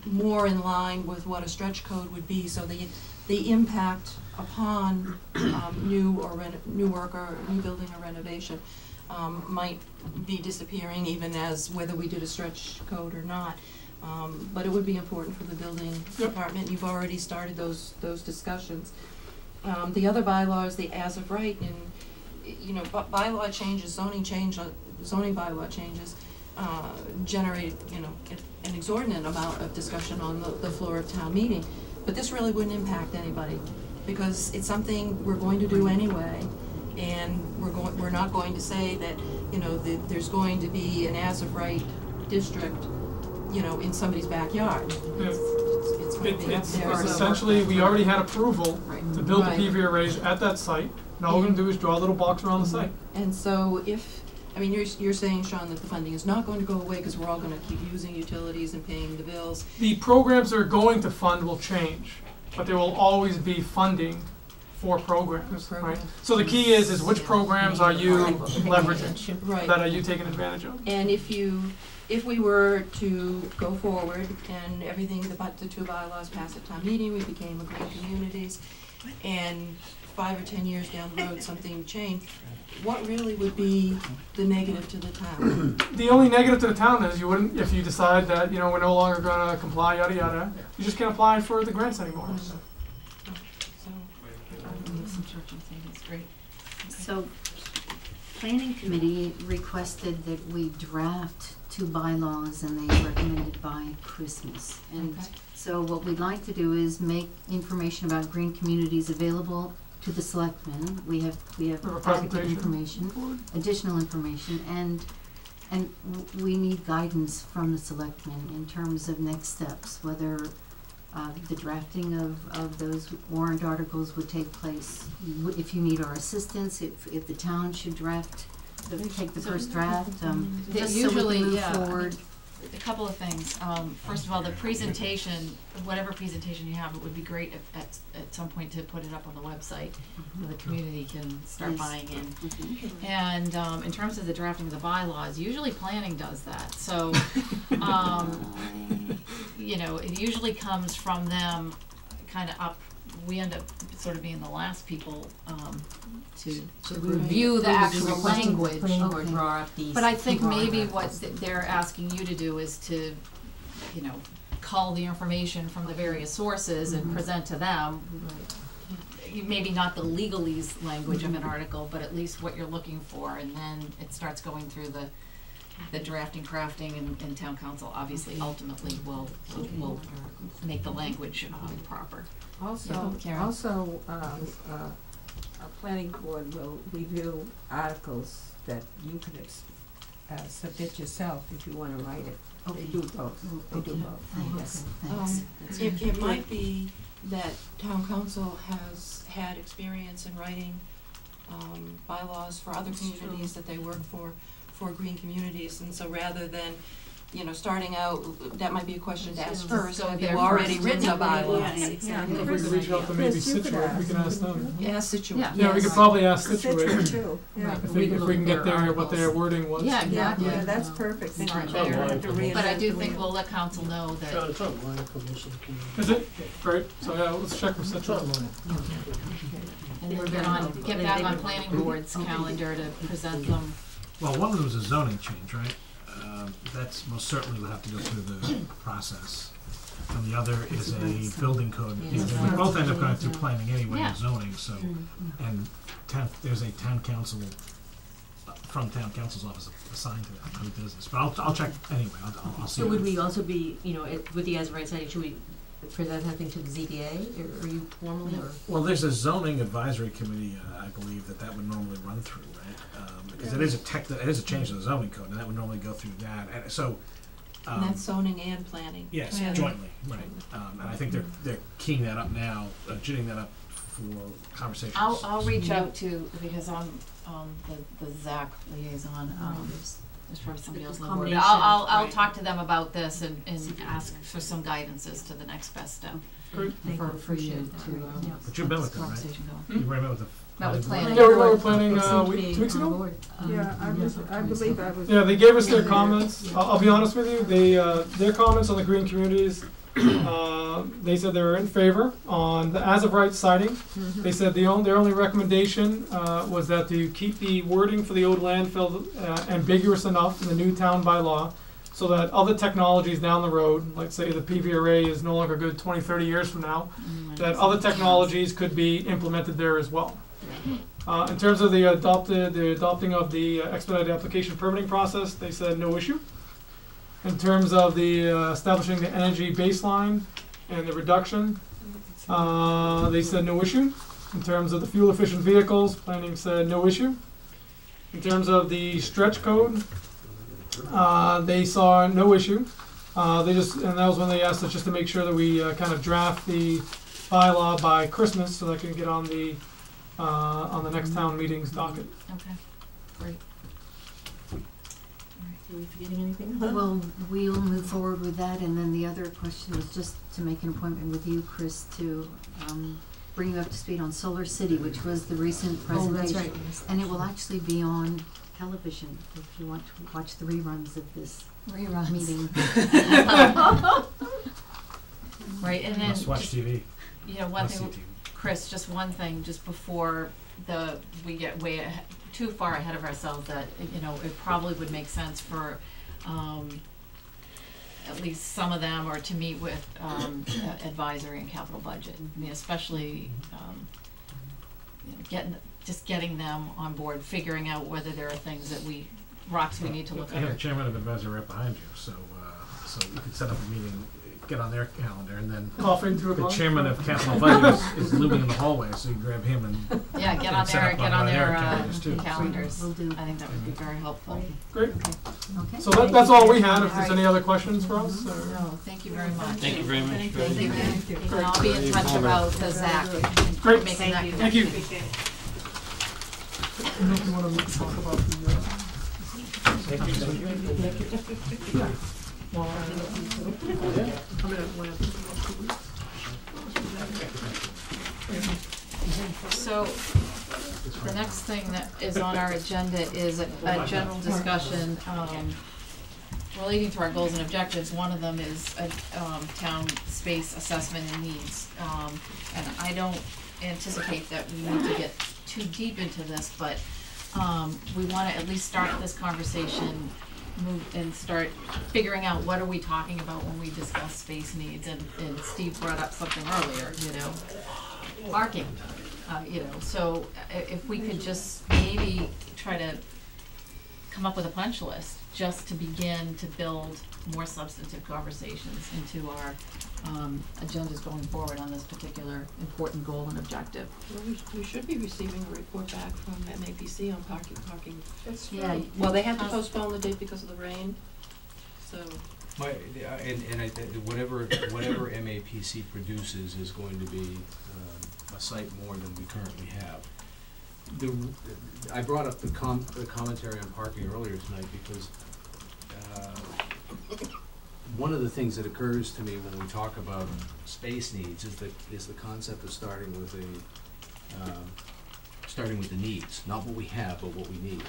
more in line with what a stretch code would be. So the impact upon new work or new building or renovation might be disappearing, even as whether we did a stretch code or not. But it would be important for the building department. You've already started those discussions. The other bylaws, the as of right, and bylaw changes, zoning bylaw changes generate an exorbitant amount of discussion on the floor of town meeting. But this really wouldn't impact anybody because it's something we're going to do anyway. And we're not going to say that there's going to be an as of right district in somebody's backyard. It's going to be up there. Essentially, we already had approval to build the Right. PV arrays at that site, and all we're going to do is draw a little box around the site. And so you're saying, Sean, that the funding is not going to go away because we're all going to keep using utilities and paying the bills. The programs they're going to fund will change, but there will always be funding for programs, right? So the key is which programs are you leveraging, Right. that are you taking advantage of? And if we were to go forward and everything, the two bylaws passed at town meeting, we became a green communities, and 5 or 10 years down the road something changed, what really would be the negative to the town? The only negative to the town is you wouldn't, if you decide that, we're no longer gonna comply, yada, yada, you just can't apply for the grants anymore. So, Some churches think it's great. So, planning committee requested that we draft 2 bylaws and they recommended by Christmas. And Okay. so what we'd like to do is make information about green communities available to the selectmen. We have a adequate presentation. information, additional information, and we need guidance from the selectmen in terms of next steps, whether the drafting of those warrant articles would take place, if you need our assistance, if the town should take the first draft, just so we Usually, can move yeah, I mean, forward. A couple of things. First of all, the presentation, whatever presentation you have, it would be great at some point to put it up on the website so the community can start Yes. buying in. And in terms of the drafting of the bylaws, usually planning does that. So, it usually comes from them kind of up. We end up sort of being the last people, to To review the actual language. Planning board Okay. draw up these. But I think draw maybe up what these. they're asking you to do is to, you know, cull the information from the various sources and present to them, maybe not the legalese language of an article, but at least what you're looking for, and then it starts going through the drafting, crafting, and town council obviously ultimately will make the language proper. Also, Karen? a planning board will review articles that you could submit yourself if you wanna write it. They do both, they do both, yes. It might be that town council has had experience in writing, bylaws for other communities that they work for green communities, and so rather than, you know, starting out, that might be a question to ask first, Go have there you already first. written a bylaw? Yes, exactly. If we could reach out to maybe Chris, you could Situate, we ask. can ask them. Yeah, situation. Yeah, we could Yes. probably ask Situate Situate, too, yeah. Right. if we can get their, what their wording was. Yeah, Yeah, exactly. yeah, that's perfect, then Smart. you don't have to reinvent But I do the think wheel. we'll let council know that, It's online for most of the community. Is it? Great, so yeah, let's check with Situate. and we're get back on planning board's calendar to present them. Well, one of them is a zoning change, right? That's most certainly would have to go through the process. And the other is a building code. Yeah. We both end up going through planning anyway Yeah. and zoning, so, and there's a town council, from town council's office assigned to that, who does this. But I'll check anyway, I'll see. So would we also be, you know, with the as-of-right citing, should we present something to the ZBA, or are you formally, or? Well, there's a zoning advisory committee, I believe, that would normally run through, right? Because it is a change to the zoning code, and that would normally go through that, and so. And that's zoning and planning. Yes, Yeah. jointly, right. And I think they're keying that up now, ginning that up for conversations. I'll reach out to, because I'm, the ZAC liaison, there's probably somebody else on the board. Combination, I'll right. talk to them about this and ask for some guidance as to the next best step Great. for you to, Yeah. But you've been with them, right? conversation going. You've already met with the. Met with planning. Yeah, we were planning, Seemed to be 2 weeks on ago? board. Yeah, I believe I was. Yeah, they gave us their comments. I'll be honest with you, their comments on the green communities, they said they were in favor on the as-of-right citing. They said their only recommendation was that to keep the wording for the old landfill ambiguous enough in the new town bylaw so that other technologies down the road, like say the PV array is no longer good 20, 30 years from now, that other technologies could be implemented there as well. In terms of the adopting of the expedited application permitting process, they said no issue. In terms of the establishing the energy baseline and the reduction, they said no issue. In terms of the fuel efficient vehicles, planning said no issue. In terms of the stretch code, they saw no issue. And that was when they asked us just to make sure that we kind of draft the bylaw by Christmas so that I can get on the next town meeting's docket. Okay, great. Are we forgetting anything? Well, we'll move forward with that, and then the other question was just to make an appointment with you, Chris, to bring you up to speed on Solar City, which was the recent Oh, presentation. that's right. And it will actually be on television if you want to watch the reruns of this Reruns. meeting. Right, and then, Must watch just, TV. you know, one Must see thing, TV. Chris, just one thing, just before we get too far ahead of ourselves, that, you know, it probably would make sense for, at least some of them, or to meet with, advisory and capital budget. I mean, especially, you know, getting them on board, figuring out whether there are things that rocks we need to look I have at. the chairman of advisory right behind you, so you could set up a meeting, get on their calendar, and then Coffee and 2 the o'clock. chairman of capital budget is looming in the hallway, so you grab him and. Yeah, get on Set their, up get on on their, calendars, too. calendars. Will do. I think that would be very helpful. Great. Okay. So that's all we had. If there's any other questions for us, or? No, thank you very much. Thank you very much. Thank you. Thank you. And I'll be in touch about the ZAC. Great. Making that Thank you. connection. I don't know if you want to talk about the. So, the next thing that is on our agenda is a general discussion, relating to our goals and objectives. One of them is a, town space assessment and needs. And I don't anticipate that we need to get too deep into this, but, we wanna at least start this conversation, move and start figuring out what are we talking about when we discuss space needs, and Steve brought up something earlier, parking, so if we could just maybe try to come up with a punch list, just to begin to build more substantive conversations into our, agendas going forward on this particular important goal and objective. Well, we should be receiving a report back from MAPC on parking. That's true. Yeah, Well, they had to postpone the date because of the rain, so. And I think whatever MAPC produces is going to be a sight more than we currently have. I brought up the commentary on parking earlier tonight because one of the things that occurs to me when we talk about space needs is the concept of starting with the needs, not what we have, but what we need.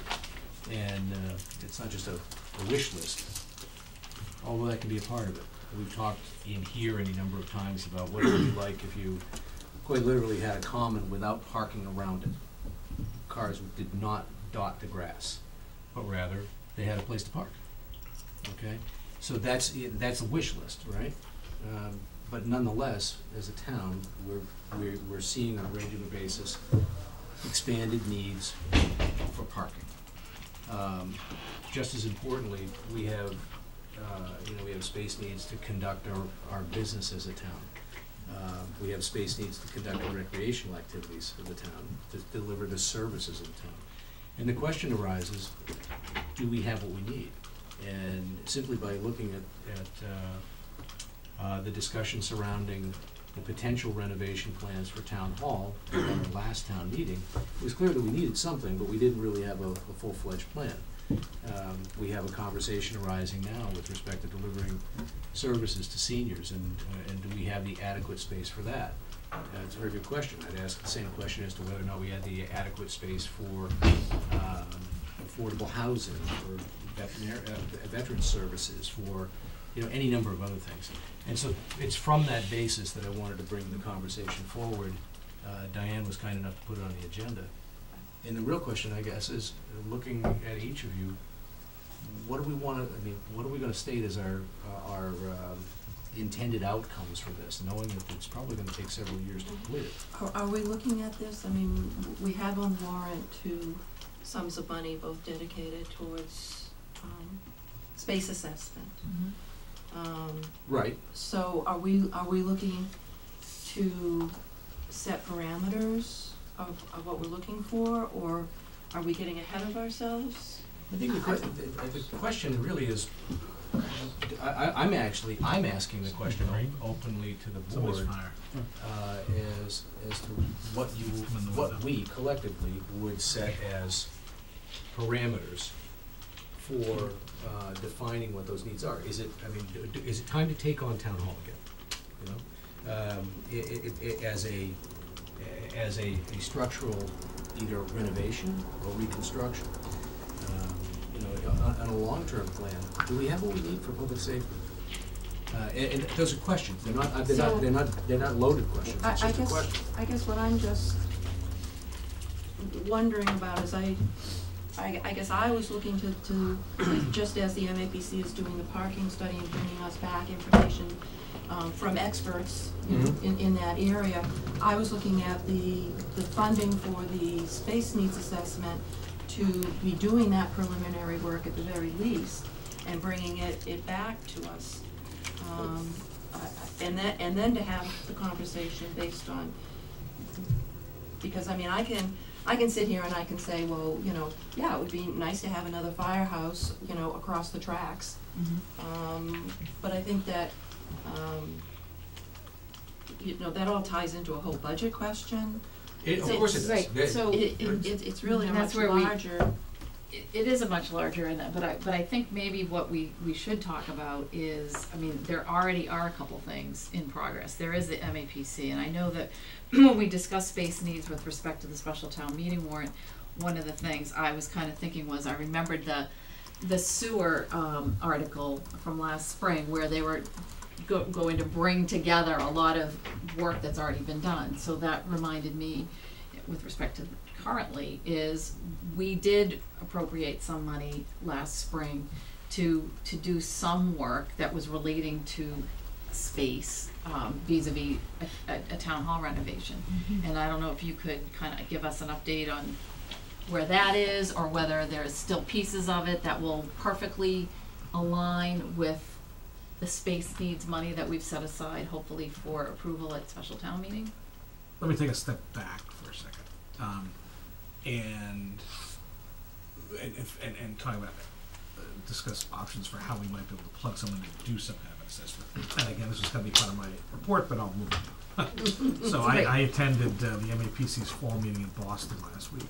And it's not just a wish list, although that can be a part of it. We've talked in here any number of times about what it would be like if you quite literally had a common without parking around it. Cars did not dot the grass, but rather they had a place to park. Okay, so that's a wish list, right? But nonetheless, as a town, we're seeing on a regular basis expanded needs for parking. Just as importantly, we have space needs to conduct our business as a town. We have space needs to conduct our recreational activities of the town, to deliver the services of the town. And the question arises, do we have what we need? And simply by looking at the discussion surrounding the potential renovation plans for Town Hall at our last town meeting, it was clear that we needed something, but we didn't really have a full-fledged plan. We have a conversation arising now with respect to delivering services to seniors, and do we have the adequate space for that? It's a very good question. I'd ask the same question as to whether or not we had the adequate space for affordable housing, for veteran services, for any number of other things. And so it's from that basis that I wanted to bring the conversation forward. Diane was kind enough to put it on the agenda. And the real question, I guess, is looking at each of you, what do we want to? What are we going to state as our intended outcomes for this, knowing that it's probably going to take several years to complete it? Are we looking at this? We have on warrant 2 sums of money, both dedicated towards space assessment. Right. So are we looking to set parameters of what we're looking for, or are we getting ahead of ourselves? I think the question really is, I'm asking the question openly to the board as to what we collectively would set as parameters for defining what those needs are. Is it time to take on Town Hall again? As a structural either renovation or reconstruction. On a long-term plan, do we have what we need for public safety? And those are questions. They're not loaded questions. It's just a question. I guess what I'm just wondering about is I guess I was looking to just as the MAPC is doing the parking study and bringing us back information from experts in that area, I was looking at the funding for the space needs assessment to be doing that preliminary work at the very least and bringing it back to us. And then to have the conversation based on, because I can sit here and I can say, well, yeah, it would be nice to have another firehouse, across the tracks. But I think that, that all ties into a whole budget question. Of course it does. Right. So It's really and much that's where larger. It is a much larger, but I think maybe what we should talk about is, there already are a couple things in progress. There is the MAPC, and I know that when we discuss space needs with respect to the special town meeting warrant, one of the things I was kind of thinking was, I remembered the sewer article from last spring where they were going to bring together a lot of work that's already been done. So that reminded me, with respect to currently, is we did appropriate some money last spring to do some work that was relating to space, vis-a-vis a town hall renovation. And I don't know if you could kind of give us an update on where that is, or whether there's still pieces of it that will perfectly align with the space needs money that we've set aside, hopefully for approval at special town meeting. Let me take a step back for a second, and talk about discuss options for how we might be able to plug someone to do some kind of an assessment. And again, this is going to be part of my report, but I'll move on. So I attended the MAPC's fall meeting in Boston last week.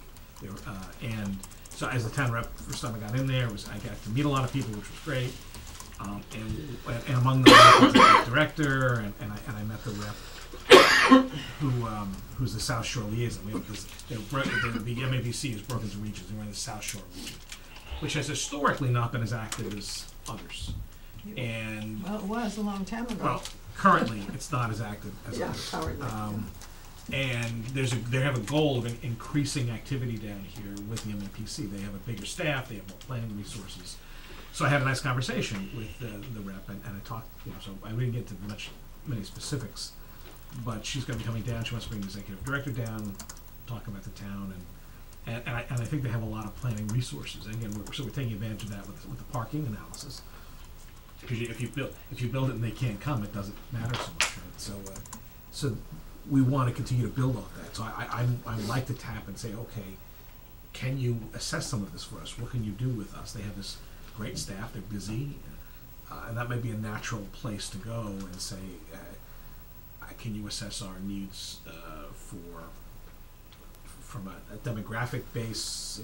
And so as the town rep, first time I got in there, I got to meet a lot of people, which was great. And among them, the director, and I met the rep who's the South Shore liaison. We have this, the MAPC is broken into regions, and we're in the South Shore region, which has historically not been as active as others. And Well, it was a long time ago. well, currently it's not as active as Yeah, others. currently, And they have a goal of increasing activity down here with the MAPC. They have a bigger staff, they have more planning resources. So I had a nice conversation with the rep, and I talked, so I didn't get to many specifics, but she's going to be coming down. She wants to bring the executive director down, talk about the town, and I think they have a lot of planning resources. And again, we're taking advantage of that with the parking analysis. Because if you build it and they can't come, it doesn't matter so much, right? So we want to continue to build off that. So I like to tap and say, okay, can you assess some of this for us? What can you do with us? They have this great staff, they're busy, and that may be a natural place to go and say, can you assess our needs from a demographic base?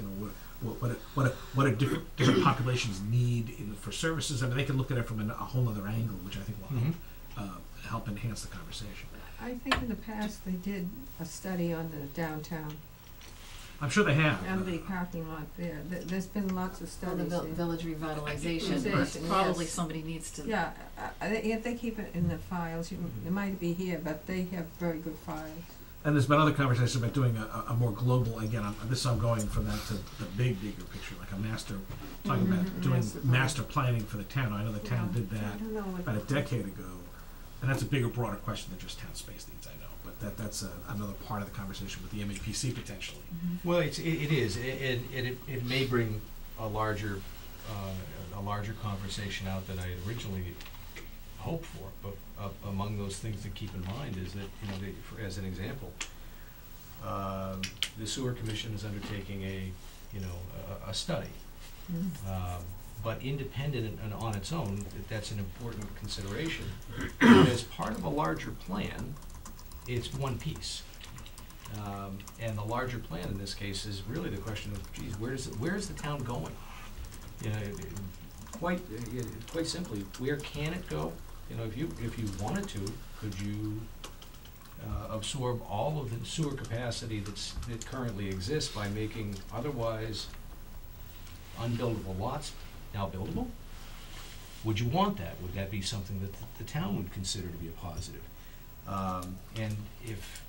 What do different populations need for services? I mean, they can look at it from a whole other angle, which I think will help enhance the conversation. I think in the past they did a study on the downtown I'm sure they have. and the parking lot there. There's been lots of Well, the studies there. village revitalization, Revitalization, probably yes. somebody needs to. Yeah, if they keep it in the files, it might be here, but they have very good files. And there's been other conversations about doing a more global, again, I'm going from that to the bigger picture, like a master, talking about doing master planning for the town. I know the town did I that don't know what. about a decade ago, and that's a bigger, broader question than just town space needs, I know. But that's another part of the conversation with the MAPC potentially. Well, it is, it may bring a larger conversation out than I had originally hoped for, but among those things to keep in mind is that, as an example, the sewer commission is undertaking a study. But independent and on its own, that's an important consideration. As part of a larger plan, it's one piece. And the larger plan in this case is really the question of, geez, where's the town going? Quite simply, where can it go? If you wanted to, could you absorb all of the sewer capacity that currently exists by making otherwise unbuildable lots now buildable? Would you want that? Would that be something that the town would consider to be a positive? And if,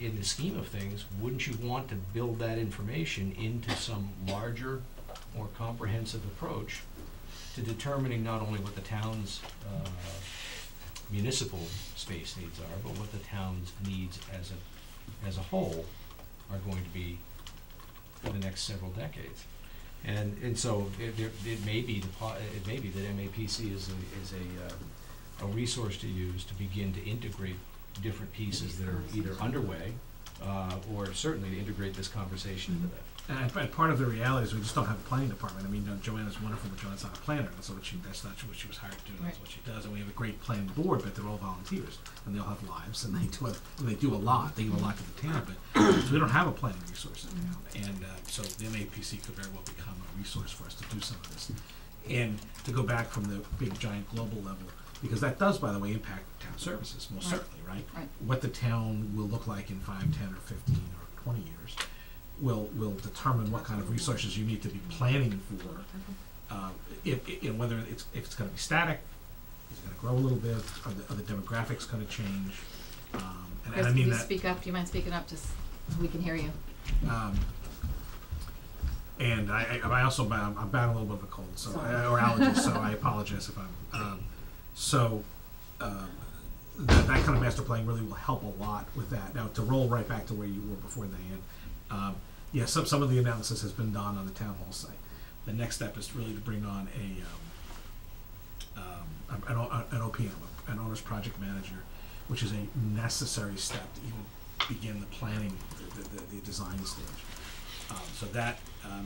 in the scheme of things, wouldn't you want to build that information into some larger, more comprehensive approach to determining not only what the town's municipal space needs are, but what the town's needs as a whole are going to be for the next several decades? And so it may be that MAPC is a resource to use to begin to integrate different pieces that are either underway or certainly to integrate this conversation into that. And part of the reality is we just don't have a planning department. I mean, Joanna's wonderful, but Joanna's not a planner. That's not what she was hired to do. That's what she does. And we have a great planning board, but they're all volunteers, and they all have lives, and they do a lot. They give a lot to the town, but so we don't have a planning resource in town. And so the MAPC could very well become a resource for us to do some of this. And to go back from the big, giant global level, because that does, by the way, impact town services, most certainly, right? What the town will look like in 5, 10, or 15, or 20 years will determine what kind of resources you need to be planning for. Whether if it's going to be static, Is it gonna grow a little bit? Are the demographics gonna change? And Chris, I can mean you that. speak up? Do you mind speaking up just so we can hear you? And I also I'm battling a little bit of a cold, so or allergies, so I apologize if I'm. That kind of master planning really will help a lot with that. Now, to roll right back to where you were before, Diane, yeah, some of the analysis has been done on the town hall site. The next step is really to bring on an OPM, an owner's project manager, which is a necessary step to even begin the planning, the design stage. So that,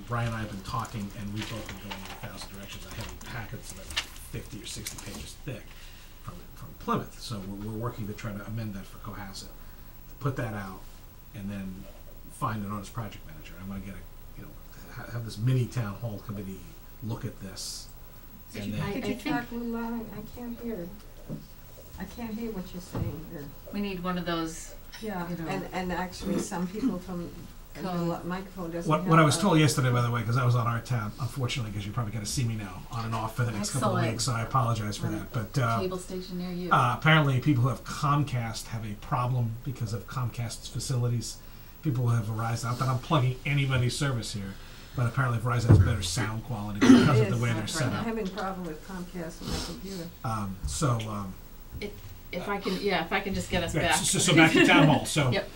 Brian and I have been talking, and we've both been going in 1,000 directions. I have packets about 50 or 60 pages thick from Plymouth. So we're working to try to amend that for Cohasset, to put that out, and then find an owner's project manager. I want to get have this mini town hall committee look at this. And then Could you talk a little louder? I can't hear. I can't hear what you're saying here. We need one of those. Yeah, You know. and actually some people from the microphone doesn't what I was have told yesterday, by the way, because I was on our town, unfortunately, because you're probably going to see me now on and off for the next couple of Excellent. weeks, so I apologize for that. But Cable station near you. apparently, people who have Comcast have a problem because of Comcast's facilities. People who have Verizon. Not that I'm plugging anybody's service here, but apparently Verizon has better sound quality because of the way they're set I'm up. having a problem with Comcast on my computer. If I can just get us Yeah, back. so back to town hall. So Yep.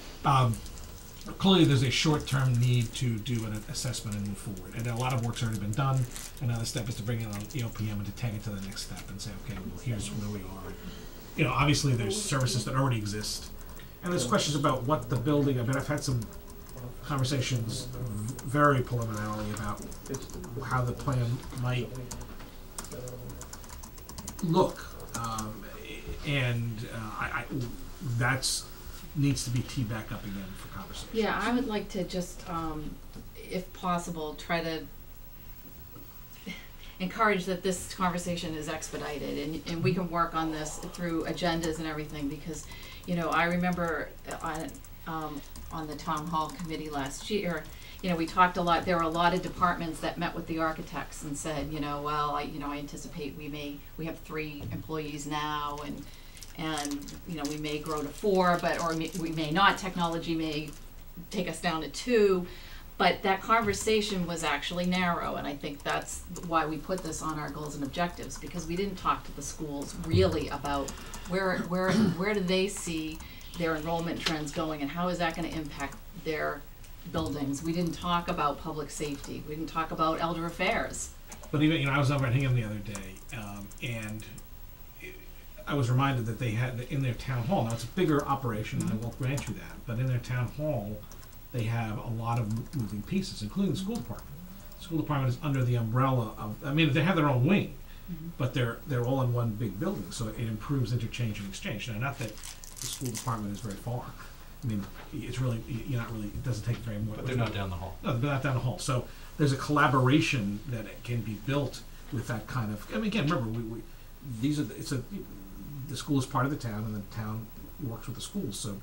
clearly there's a short-term need to do an assessment and move forward. And a lot of work's already been done. Another step is to bring in an EOPM and to take it to the next step and say, okay, well, here's where we are. Obviously there's services that already exist. And there's questions about what the building, I've had some conversations very preliminarily about how the plan might look. That's needs to be teed back up again for conversation. Yeah, I would like to just, if possible, try to encourage that this conversation is expedited and we can work on this through agendas and everything because, I remember on the town hall committee last year, we talked a lot. There were a lot of departments that met with the architects and said, I anticipate we have 3 employees now and we may grow to 4, we may not. Technology may take us down to 2, but that conversation was actually narrow, and I think that's why we put this on our goals and objectives, because we didn't talk to the schools really about where do they see their enrollment trends going and how is that going to impact their buildings. We didn't talk about public safety. We didn't talk about elder affairs. But even, I was over at Hingham the other day, and I was reminded that they had in their town hall. Now it's a bigger operation, and I won't grant you that. But in their town hall, they have a lot of moving pieces, including the school department. The school department is under the umbrella of. They have their own wing, but they're all in one big building, so it improves interchange and exchange. Now, not that the school department is very far. It's really you're not really. It doesn't take very much. But they're not down the hall. No, they're not down the hall. So there's a collaboration that can be built with that kind of. Again, remember the school is part of the town, and the town works with the school. So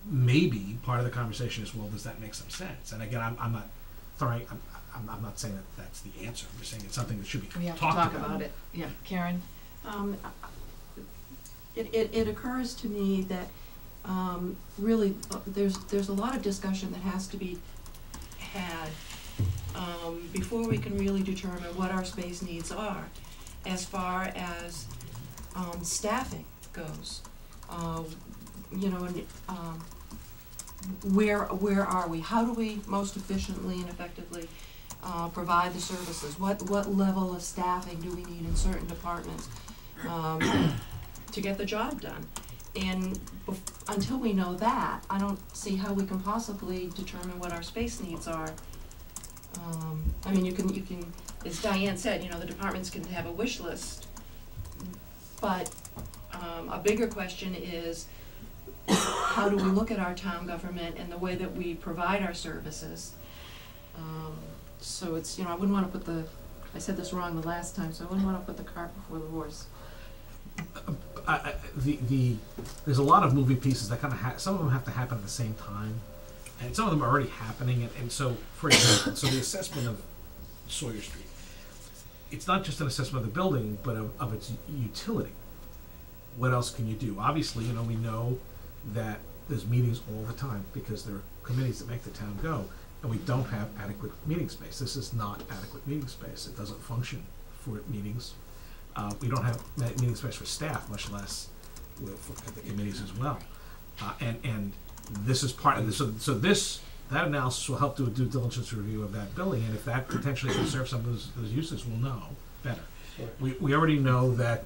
maybe part of the conversation is, well, does that make some sense? And again, I'm not throwing. I'm not saying that that's the answer. I'm just saying it's something that should be We have talked to talk about it. Yeah, Karen? It occurs to me that really there's a lot of discussion that has to be had before we can really determine what our space needs are as far as staffing goes. Where are we? How do we most efficiently and effectively provide the services? What level of staffing do we need in certain departments to get the job done? And until we know that, I don't see how we can possibly determine what our space needs are. You can, as Diane said, the departments can have a wish list, but a bigger question is, how do we look at our town government and the way that we provide our services? So it's, I wouldn't want to I said this wrong the last time, so I wouldn't want to put the cart before the horse. There's a lot of moving pieces that kind of some of them have to happen at the same time, and some of them are already happening. And so, for example, the assessment of Sawyer Street. it's not just an assessment of the building, but of its utility. What else can you do? Obviously, you know, we know that there's meetings all the time because there are committees that make the town go, and we don't have adequate meeting space. This is not adequate meeting space. It doesn't function for meetings. We don't have meeting space for staff, much less for the committees as well. And this is part of this. So that analysis will help do a due diligence review of that building, and if that potentially can serve some of those uses, we'll know better. We already know that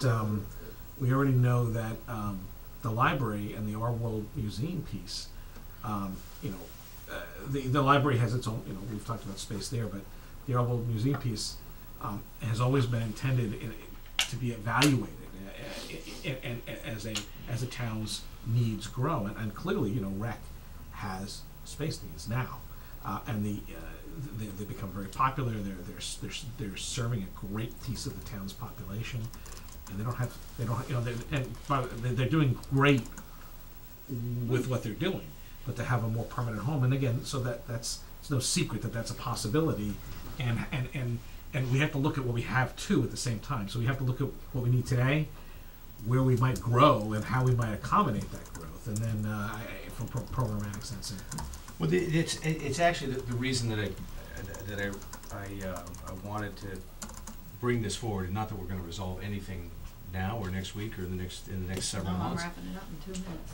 the library and the Our World Museum piece, the library has its own, we've talked about space there, but the Our World Museum piece has always been intended to be evaluated as a town's needs grow, and clearly, rec has space needs now, and they become very popular. They're serving a great piece of the town's population, and they're doing great with what they're doing, but to have a more permanent home, and again, so that's it's no secret that that's a possibility, and we have to look at what we have too at the same time. So we have to look at what we need today, where we might grow, and how we might accommodate that growth, and then from programmatic sense. Well, it's actually the reason that I wanted to bring this forward, and not that we're going to resolve anything now or next week or in the next several months. I'm wrapping it up in 2 minutes.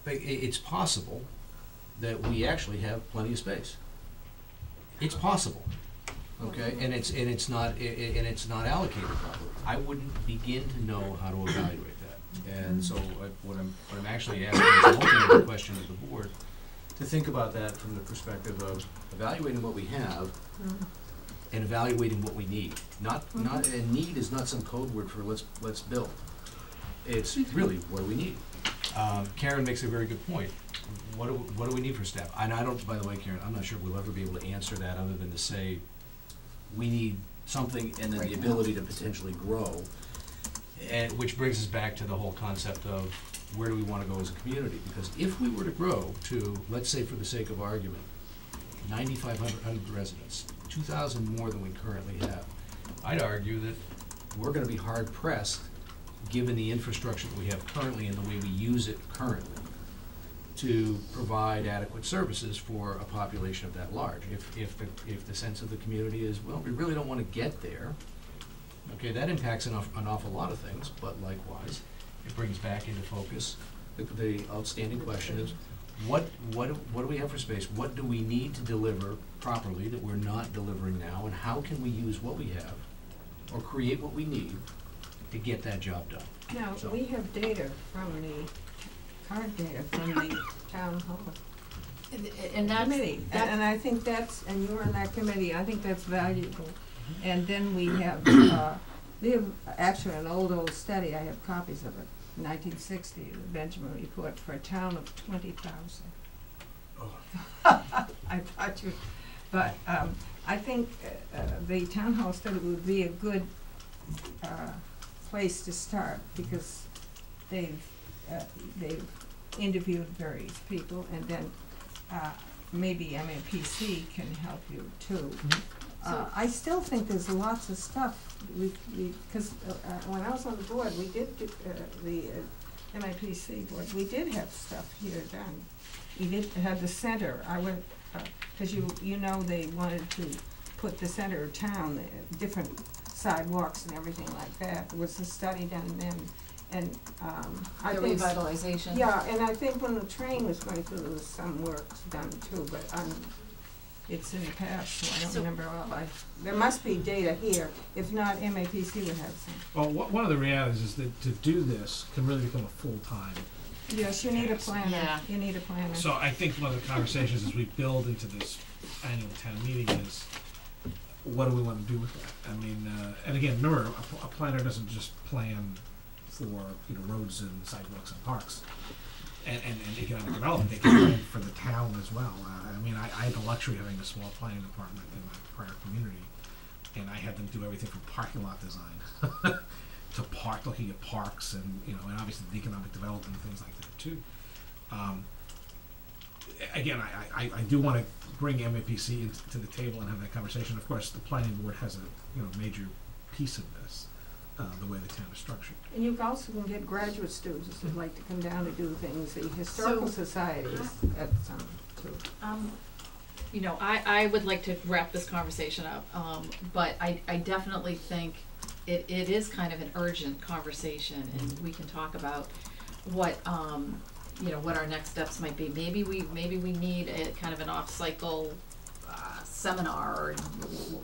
But it's possible that we actually have plenty of space. It's possible, okay, and it's not allocated properly. I wouldn't begin to know how to evaluate that, and so what I'm actually asking is an open question of the board to think about that from the perspective of evaluating what we have and evaluating what we need. And need is not some code word for let's build. It's really what do we need. Karen makes a very good point. What do we need for staff? And I don't, by the way, Karen, I'm not sure we'll ever be able to answer that other than to say we need something and then the ability to potentially grow. And which brings us back to the whole concept of where do we want to go as a community? Because if we were to grow to, let's say for the sake of argument, 9,500 residents, 2,000 more than we currently have, I'd argue that we're going to be hard pressed, given the infrastructure that we have currently and the way we use it currently, to provide adequate services for a population of that large. If the sense of the community is, well, we really don't want to get there, okay, that impacts an awful lot of things, but likewise, it brings back into focus the outstanding question is, what do we have for space? What do we need to deliver properly that we're not delivering now, and how can we use what we have or create what we need to get that job done? Now, So- we have data from current data from the town hall And that's, committee, and I think that's, and you were in that committee, I think that's valuable. And then we have actually an old study, I have copies of it, 1960, the Benjamin Report for a town of 20,000. I thought you, but I think the town hall study would be a good place to start, because they've interviewed various people, and then maybe MAPC can help you too. I still think there's lots of stuff, because when I was on the board, we did, the MAPC board, we did have stuff here done. We did have the center, I went, because you know they wanted to put the center of town, different sidewalks and everything like that. There was a study done then, and I the think. revitalization. Yeah, and I think when the train was going through, there was some work done too, but it's in the past, so I don't remember all. There must be data here. If not, MAPC would have some. Well, one of the realities is that to do this can really become a full-time. Yes, you need a planner. Yeah. You need a planner. So I think one of the conversations as we build into this annual town meeting is, what do we want to do with that? I mean, and again, remember, a planner doesn't just plan for roads and sidewalks and parks and economic development. They can plan for the town as well. I mean, I had the luxury of having a small planning department in my prior community, and I had them do everything from parking lot design to looking at parks and and obviously the economic development and things like that too. Again, I do want to bring MAPC to the table and have that conversation. Of course, the planning board has a major piece of this, the way the town is structured. And you also can get graduate students who'd like to come down to do things, the historical societies at some too. You know, I would like to wrap this conversation up, but I definitely think it is kind of an urgent conversation, and we can talk about what, you know, what our next steps might be. Maybe we need a kind of an off-cycle seminar or,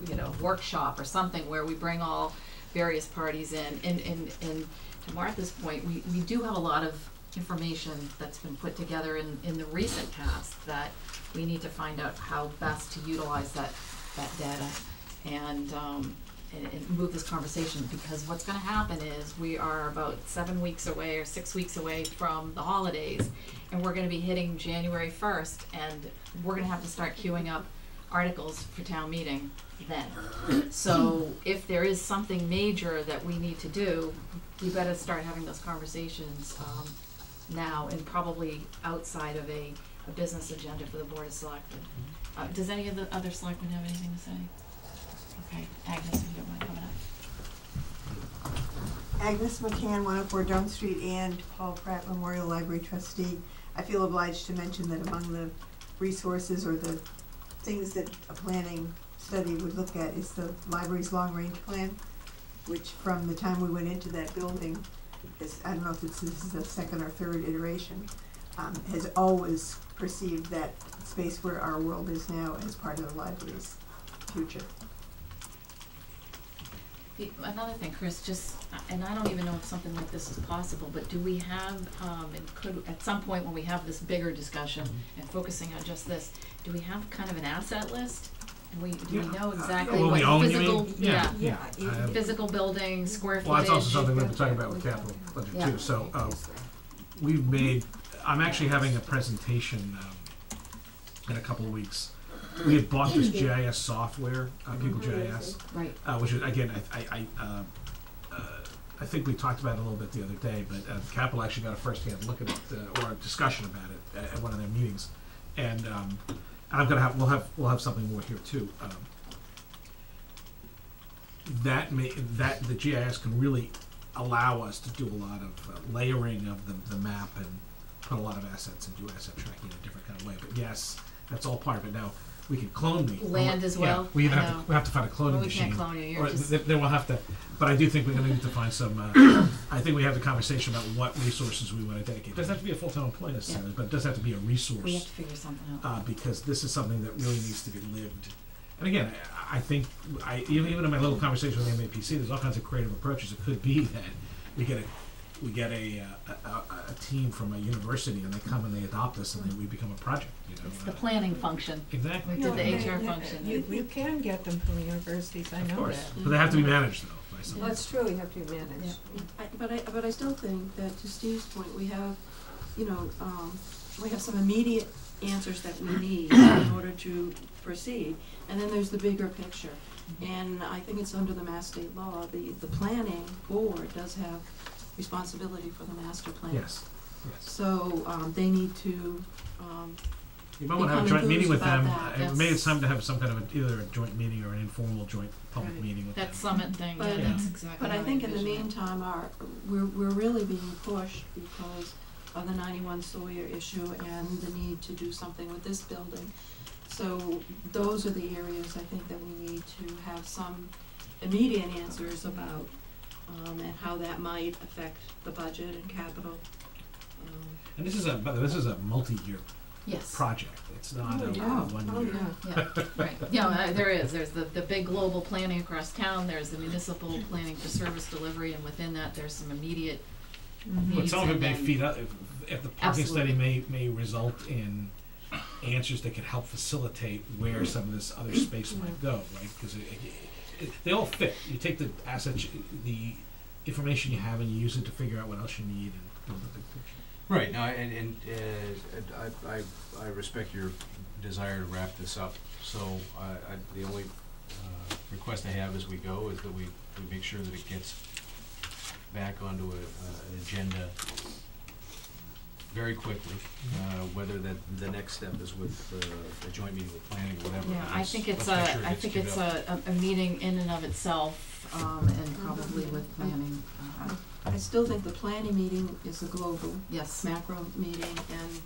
you know, workshop or something where we bring all various parties in. And to Martha's point, we do have a lot of information that's been put together in the recent past that we need to find out how best to utilize that data and move this conversation, because what's gonna happen is we are about 7 weeks away or 6 weeks away from the holidays, and we're gonna be hitting January 1st, and we're gonna have to start queuing up articles for town meeting then. So if there is something major that we need to do, we better start having those conversations now, and probably outside of a business agenda for the Board of Selectmen. Does any of the other selectmen have anything to say? Okay, Agnes, if you don't mind coming up. Agnes McCann, 104 Dome Street, and Paul Pratt Memorial Library Trustee. I feel obliged to mention that among the resources or the things that a planning study would look at is the library's long-range plan, which from the time we went into that building, I don't know if this is the second or third iteration, has always perceived that space where our world is now as part of the library's future. Another thing, Chris, just, and I don't even know if something like this is possible, but do we have, and could, at some point when we have this bigger discussion and focusing on just this, do we have kind of an asset list? Do we know exactly What what we own, you physical, mean? yeah, I- physical buildings, square footage? Well, that's also something we've been talking about with capital budget Yeah. too, so, we've made, I'm actually having a presentation, in a couple of weeks. We had bought this GIS software, Google GIS, Right, which is, again, I think we talked about it a little bit the other day, but, capital actually got a first-hand look at it, or a discussion about it at one of their meetings. And, I'm gonna we'll have something more here too. The GIS can really allow us to do a lot of layering of the map and put a lot of assets and do asset tracking in a different kind of way. But yes, that's all part of it. Now, we can clone the Land as well? Yeah, we I have to find a cloning well, we machine. can't clone you, you're Or just, then we'll have to, but I do think we're gonna need to find some, I think we have the conversation about what resources we wanna dedicate. It doesn't have to be a full-time employee necessarily, but it does have to be a resource. we have to figure something out. Because this is something that really needs to be lived. And again, I think, even in my little conversation with the MAPC, there's all kinds of creative approaches. It could be that we get a team from a university and they come and they adopt us and then we become a project, you know. It's the planning function. Exactly. We did the HR function. You can get them from universities, I Of know course, that. but they have to be managed though by Well, someone. that's true, you have to manage. But I still think that, to Steve's point, we have, you know, we have some immediate answers that we need in order to proceed, and then there's the bigger picture. And I think it's under the Mass State law, the planning board does have responsibility for the master plan. Yes, yes. So, they need to, You might want to have a become joint meeting with them. enthused about that. Maybe it's time to have some kind of either a joint meeting or an informal joint public Right. meeting with them. That summit thing, yeah, But- that's exactly but how I think in the envision it. meantime, we're really being pushed because of the 91 Sawyer issue and the need to do something with this building. So those are the areas I think that we need to have some immediate answers about, and how that might affect the budget and capital. And this is a multi-year Yes. project. It's not a yeah. one Oh, year. yeah. Yeah, right. Yeah, there's the big global planning across town, there's the municipal planning for service delivery, and within that, there's some immediate But needs some of it and may then- feed up, if the parking study Absolutely. may result in answers that can help facilitate where some of this other space might go, right? Because they all fit. You take the assets, the information you have, and you use it to figure out what else you need and build a big picture. Right, now, and I respect your desire to wrap this up, so the only request I have as we go is that we make sure that it gets back onto an agenda very quickly, whether the next step is with a joint meeting with planning or whatever. Yeah, I think it's let's make sure it I gets think queued it's up. a meeting in and of itself, and probably with planning. I still think the planning meeting is a global, Yes, macro meeting, and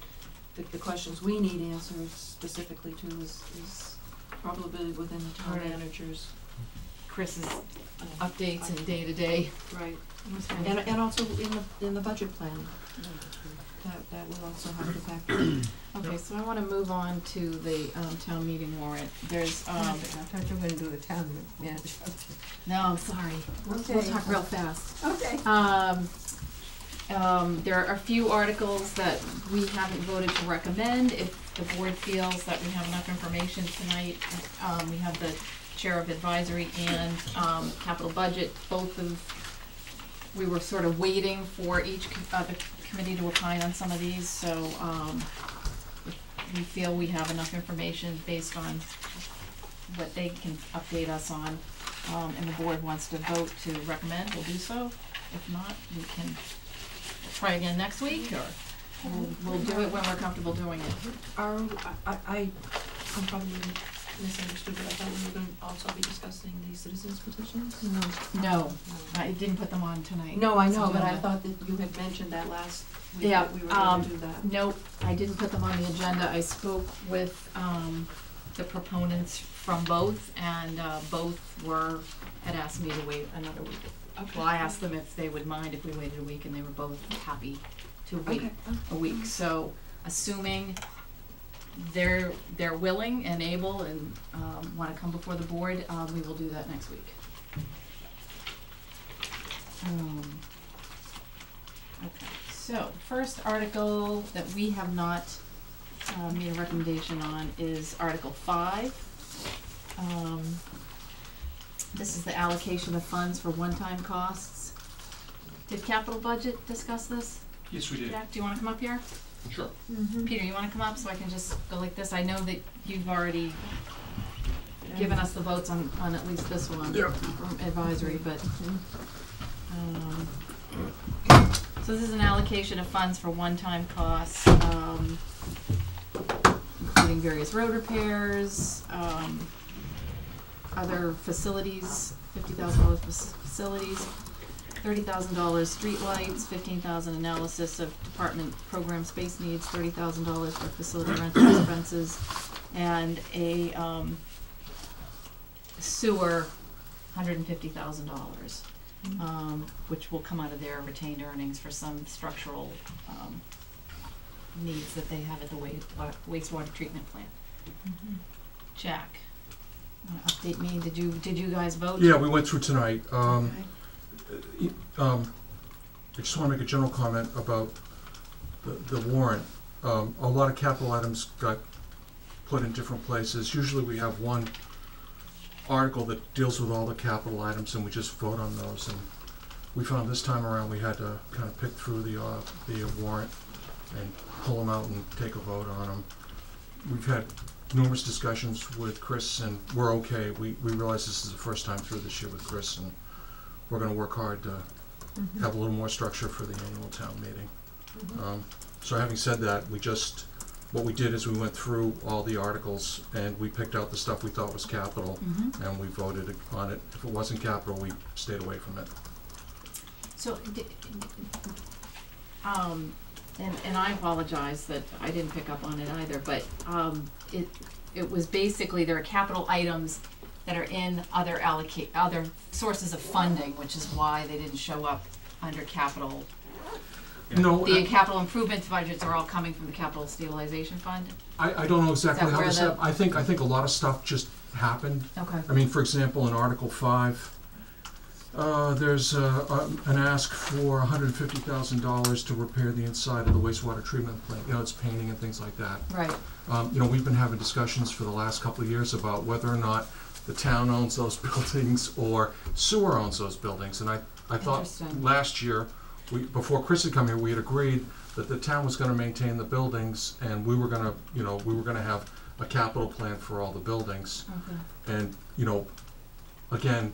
the questions we need answers specifically to is probably within the town Right. manager's. Chris's updates and day-to-day. Right. And also in the budget plan, that will also have to factor in. Okay, so I wanna move on to the, town meeting warrant. There's, I thought you were gonna do the town manager. no, I'm sorry, we'll Okay. talk real fast. Okay. There are a few articles that we haven't voted to recommend. If the board feels that we have enough information tonight, we have the chair of advisory and, capital budget, both of, we were sort of waiting for each, the committee to opine on some of these, so, if we feel we have enough information based on what they can update us on, and the board wants to vote to recommend, we'll do so. If not, we can try again next week, or we'll do it when we're comfortable doing it. I'm probably misunderstood, but I thought we were gonna also be discussing the citizens petitions? No, I didn't put them on tonight. No, I know, but I Agenda. thought that you had mentioned that last week, Yeah, that we were gonna do that. Nope, I didn't put them on the agenda. I spoke with, the proponents from both, and, both had asked me to wait another week. Okay. Well, I asked them if they would mind if we waited a week, and they were both happy to wait Okay. a week. So, assuming they're willing and able and, wanna come before the board, we will do that next week. Okay, so, first article that we have not, made a recommendation on is Article 5. This is the allocation of funds for one-time costs. Did capital budget discuss this? Yes, we did. Jack, do you wanna come up here? Sure. Peter, you wanna come up so I can just go like this? I know that you've already given us the votes on at least this one from advisory, but, so this is an allocation of funds for one-time costs, including various road repairs, other facilities, $50,000 for facilities, $30,000 streetlights, $15,000 analysis of department program space needs, $30,000 for facility rental expenses, and a sewer, $150,000, which will come out of their retained earnings for some structural needs that they have at the wastewater treatment plant. Jack, wanna update me? Did you guys vote? Yeah, we went through tonight. Okay. I just wanna make a general comment about the warrant. A lot of capital items got put in different places. Usually we have one article that deals with all the capital items and we just vote on those. And we found this time around we had to kind of pick through the warrant and pull them out and take a vote on them. We've had numerous discussions with Chris and we're okay. We realize this is the first time through this year with Chris and we're gonna work hard to have a little more structure for the annual town meeting. So having said that, what we did is we went through all the articles and we picked out the stuff we thought was capital and we voted on it. If it wasn't capital, we stayed away from it. So, and I apologize that I didn't pick up on it either, but, it was basically, there are capital items that are in other sources of funding, which is why they didn't show up under capital. No, The capital improvement budgets are all coming from the capital stabilization fund? I don't know exactly how where this happened. I think a lot of stuff just happened. Okay. I mean, for example, in Article 5, there's an ask for $150,000 to repair the inside of the wastewater treatment plant. You know, it's painting and things like that. Right. You know, we've been having discussions for the last couple of years about whether or not the town owns those buildings or sewer owns those buildings. And I thought Interesting. last year, before Chris had come here, we had agreed that the town was gonna maintain the buildings and we were gonna have a capital plan for all the buildings. Okay. And, you know, again,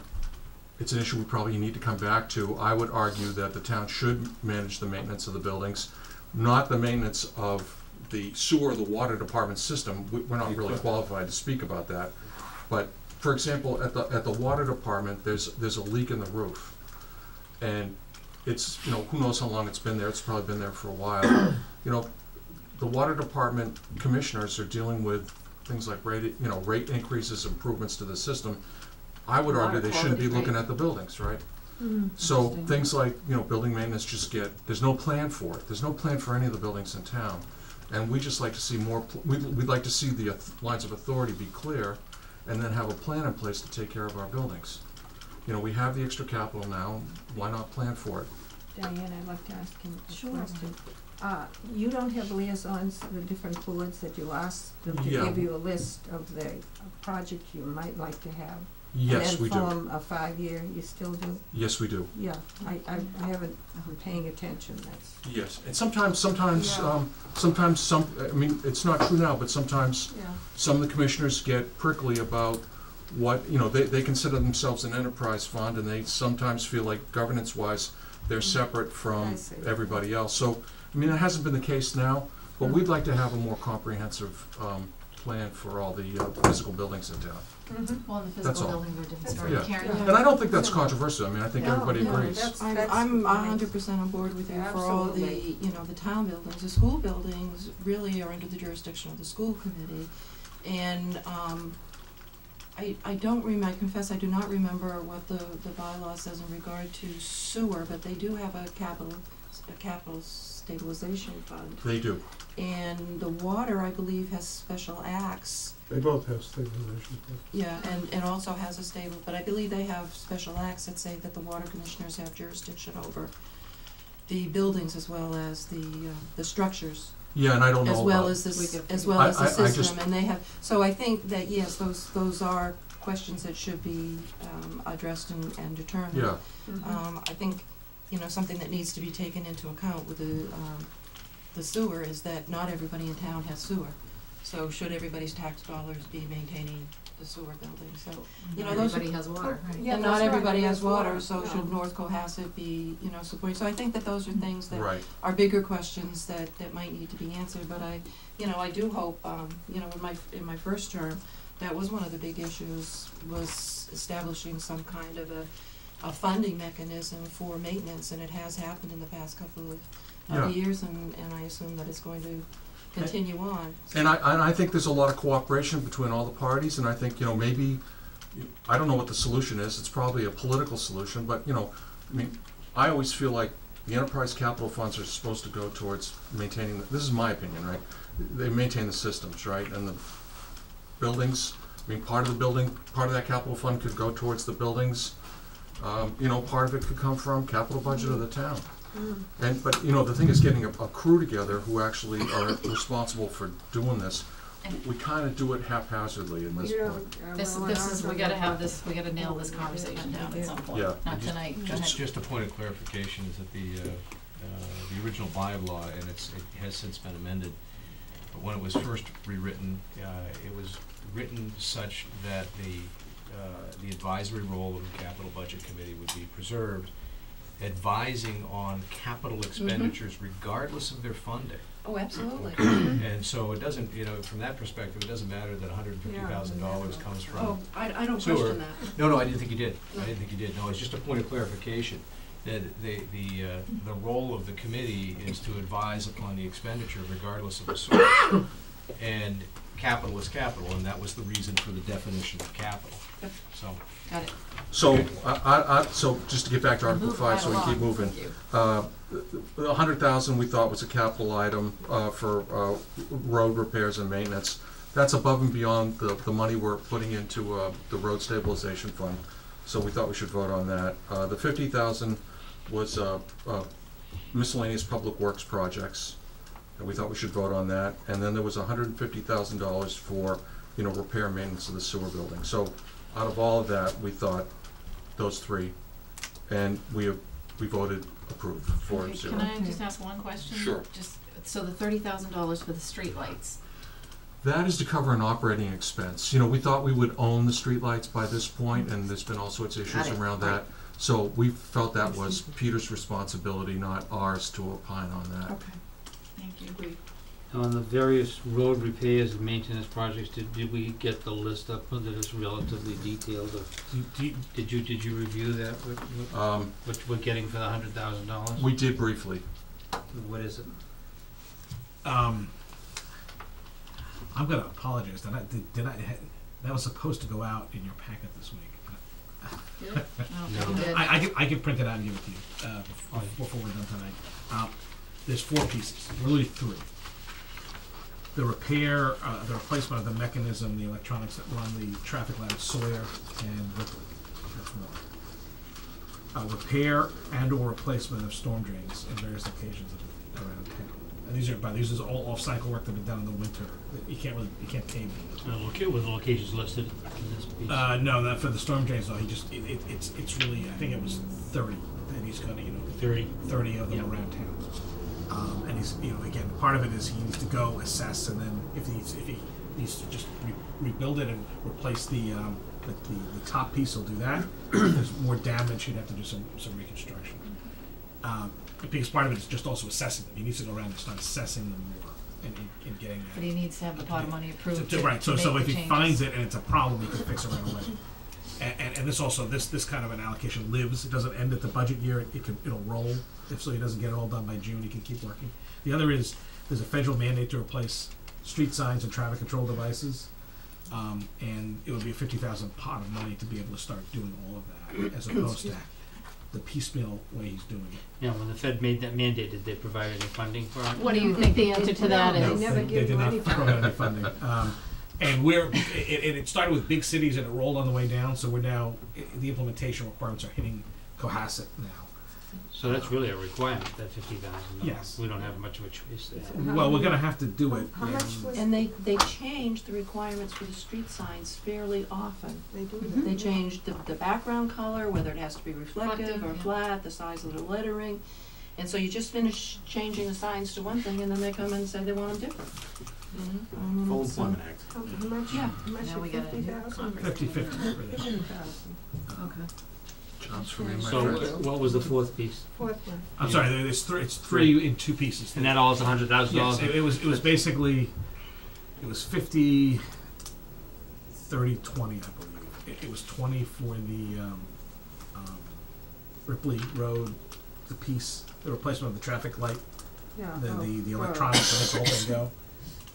it's an issue we probably need to come back to. I would argue that the town should manage the maintenance of the buildings, not the maintenance of the sewer or the water department system. We're not really qualified to speak about that. But for example, at the water department, there's a leak in the roof. And it's, you know, who knows how long it's been there, it's probably been there for a while. You know, the water department commissioners are dealing with things like rate increases, improvements to the system. I would argue they shouldn't be looking at the buildings, right? So things like, you know, building maintenance there's no plan for it. There's no plan for any of the buildings in town. And we just like to see more, we'd like to see the lines of authority be clear and then have a plan in place to take care of our buildings. You know, we have the extra capital now, why not plan for it? Diane, I'd like to ask him a Sure. question. You don't have liaisons, the different boards that you ask them to Yeah. give you a list of the projects you might like to have? Yes, we And then do. form a 5-year, you still do? Yes, we do. Yeah, I haven't been paying attention, that's. Yes, and sometimes, I mean, it's not true now, but sometimes Yeah. some of the commissioners get prickly about what, you know, they consider themselves an enterprise fund, and they sometimes feel like governance-wise, they're separate I from see. everybody else. So, I mean, that hasn't been the case now, but we'd like to have a more comprehensive plan for all the physical buildings in town. Well, in the That's physical all. building, we're That's starting right. carrying. And I don't think that's controversial, I mean, I think No, everybody no, agrees. I'm fine. 100% on board with you for all the, Absolutely. you know, the town buildings. The school buildings really are under the jurisdiction of the school committee. And, I don't I confess I do not remember what the bylaw says in regard to sewer, but they do have a capital stabilization fund. They do. And the water, I believe, has special acts. They both have stabilization. Yeah, and also has a stable, but I believe they have special acts that say that the water commissioners have jurisdiction over the buildings as well as the structures, Yeah, and I don't know as well about- as We this, could as figure well as the I just- system, and they have, so I think that, yes, those are questions that should be, addressed and determined. Yeah, I think, you know, something that needs to be taken into account with the sewer is that not everybody in town has sewer. So should everybody's tax dollars be maintaining the sewer building, so, you know, those are. Everybody has water, right? Yeah, And that's not right, everybody has water, water, so no. should North Cohasset be, you know, supporting, so I think that those are things that right. are bigger questions that might need to be answered, but I do hope, you know, in my first term, that was one of the big issues, was establishing some kind of a funding mechanism for maintenance, and it has happened in the past couple of Yeah. years, and I assume that it's going to continue on. And I think there's a lot of cooperation between all the parties, and I think, you know, maybe, I don't know what the solution is, it's probably a political solution, but, you know, I mean, I always feel like the enterprise capital funds are supposed to go towards maintaining, this is my opinion, right? They maintain the systems, right, and the buildings, I mean, part of that capital fund could go towards the buildings. You know, part of it could come from capital budget of the town. But, you know, the thing is getting a crew together who actually are responsible for doing this. We kind of do it haphazardly in this point. We gotta nail this conversation down at some point, Yeah. not tonight. Go ahead. Just a point of clarification is that the original bylaw, and it has since been amended, but when it was first rewritten, it was written such that the advisory role of the capital budget committee would be preserved, advising on capital expenditures regardless of their funding. Oh, absolutely. And so it doesn't, you know, from that perspective, it doesn't matter that $150,000 comes from Oh, I don't sewer. question that. No, I didn't think you did. I didn't think you did. No, it's just a point of clarification that the role of the committee is to advise upon the expenditure regardless of the source. And capital is capital, and that was the reason for the definition of capital. Yep. So, Got it. So, so just to get back to Article Move 5, right so we keep along. moving. Thank you. The 100,000 we thought was a capital item for road repairs and maintenance. That's above and beyond the money we're putting into the road stabilization fund. So we thought we should vote on that. The 50,000 was miscellaneous public works projects, and we thought we should vote on that. And then there was $150,000 for, you know, repair and maintenance of the sewer building. So out of all of that, we thought those three, and we voted approved, 4-0. Can I just ask one question? Sure. So the $30,000 for the streetlights, That is to cover an operating expense. You know, we thought we would own the streetlights by this point, and there's been all sorts of issues Got it. around that. So we felt that was Peter's responsibility, not ours, to opine on that. okay, thank you. On the various road repairs and maintenance projects, did we get the list up that is relatively detailed of, did you review that, what we're getting for the $100,000? We did briefly. What is it? I'm gonna apologize. That was supposed to go out in your packet this week. Did it? Oh, No. we did. I can print it out and give it to you before we're done tonight. There's 4 pieces, really 3. The repair, the replacement of the mechanism, the electronics that run the traffic light at Sawyer and Ripley. That's 1. Repair and or replacement of storm drains in various locations around town. And these are all off-cycle work that been done in the winter. You can't pave them. Were the locations listed in this piece? No, not for the storm drains though. It's really, I think it was 30 that he's gonna, 30 of them around town. And he's, again, part of it is he needs to go assess, and then if he needs to just rebuild it and replace the top piece, he'll do that. If there's more damage, he'd have to do some reconstruction. Because part of it is just also assessing them. He needs to go around and start assessing them more and getting that. But he needs to have the pot of money approved Right. to So make if the he changes. finds it and it's a problem, he can fix it right away. And this also, this kind of an allocation lives. It doesn't end at the budget year. It'll roll. If so, he doesn't get it all done by June, he can keep working. The other is there's a federal mandate to replace street signs and traffic control devices, and it would be a $50,000 pot of money to be able to start doing all of that, as opposed to the piecemeal way he's doing it. Yeah, when the Fed made that mandate, did they provide any funding for it? What do you think the answer to that No, is? they never They give did you not any provide any funding. And it started with big cities and it rolled on the way down, so we're now, the implementation requirements are hitting Cohasset now. So that's really a requirement, that $50,000. Yes. We don't have much of a choice there. Well, we're gonna have to do it. How much was, And they change the requirements for the street signs fairly often. they do Mhm. that? They change the background color, whether it has to be reflective Reflective, or yeah. flat, the size of the lettering. And so you just finish changing the signs to one thing and then they come in and say they want them different. Full So- Employment Act. How much, Yeah. how much Now is we got a new 50,000? Congress. 50-50, really. 50,000. Okay. John's for me, my So friend. what was the 4th piece? 4th one. I'm sorry, it's 3 in 2 pieces. And that all is $100,000? Yes, it was basically, it was 50, 30, 20, I believe. It was 20 for the Ripley Road, the piece, the replacement of the traffic light, Yeah. the electronics, and this whole thing go.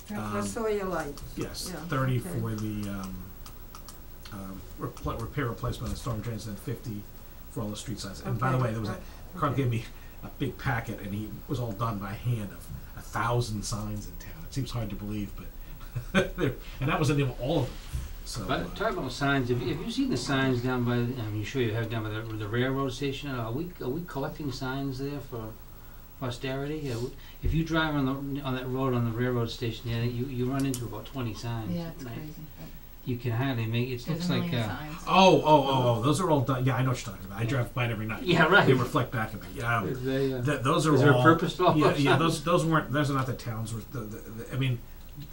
The Sawyer light. Yes, Yeah, 30 okay. for the repair replacement of storm drains, and 50 for all the street signs. And by the Okay, way, there was Carl okay. gave me a big packet, and he was all done by hand of 1,000 signs in town. It seems hard to believe, but and that wasn't even all of them. So But talking about signs, have you seen the signs down by, I'm sure you have down by the railroad station? Are we collecting signs there for posterity? If you drive on that road on the railroad station, you run into about 20 signs. Yeah, it's at night. crazy. You can hardly make it. It There's looks a like million signs. oh, those are all done. Yeah, I know what you're talking about. I drive by it every night. Yeah, right. They reflect back at me. Yeah, those are Is there a all. purpose to all Yeah, those yeah. signs? Those weren't. Those are not the towns. I mean,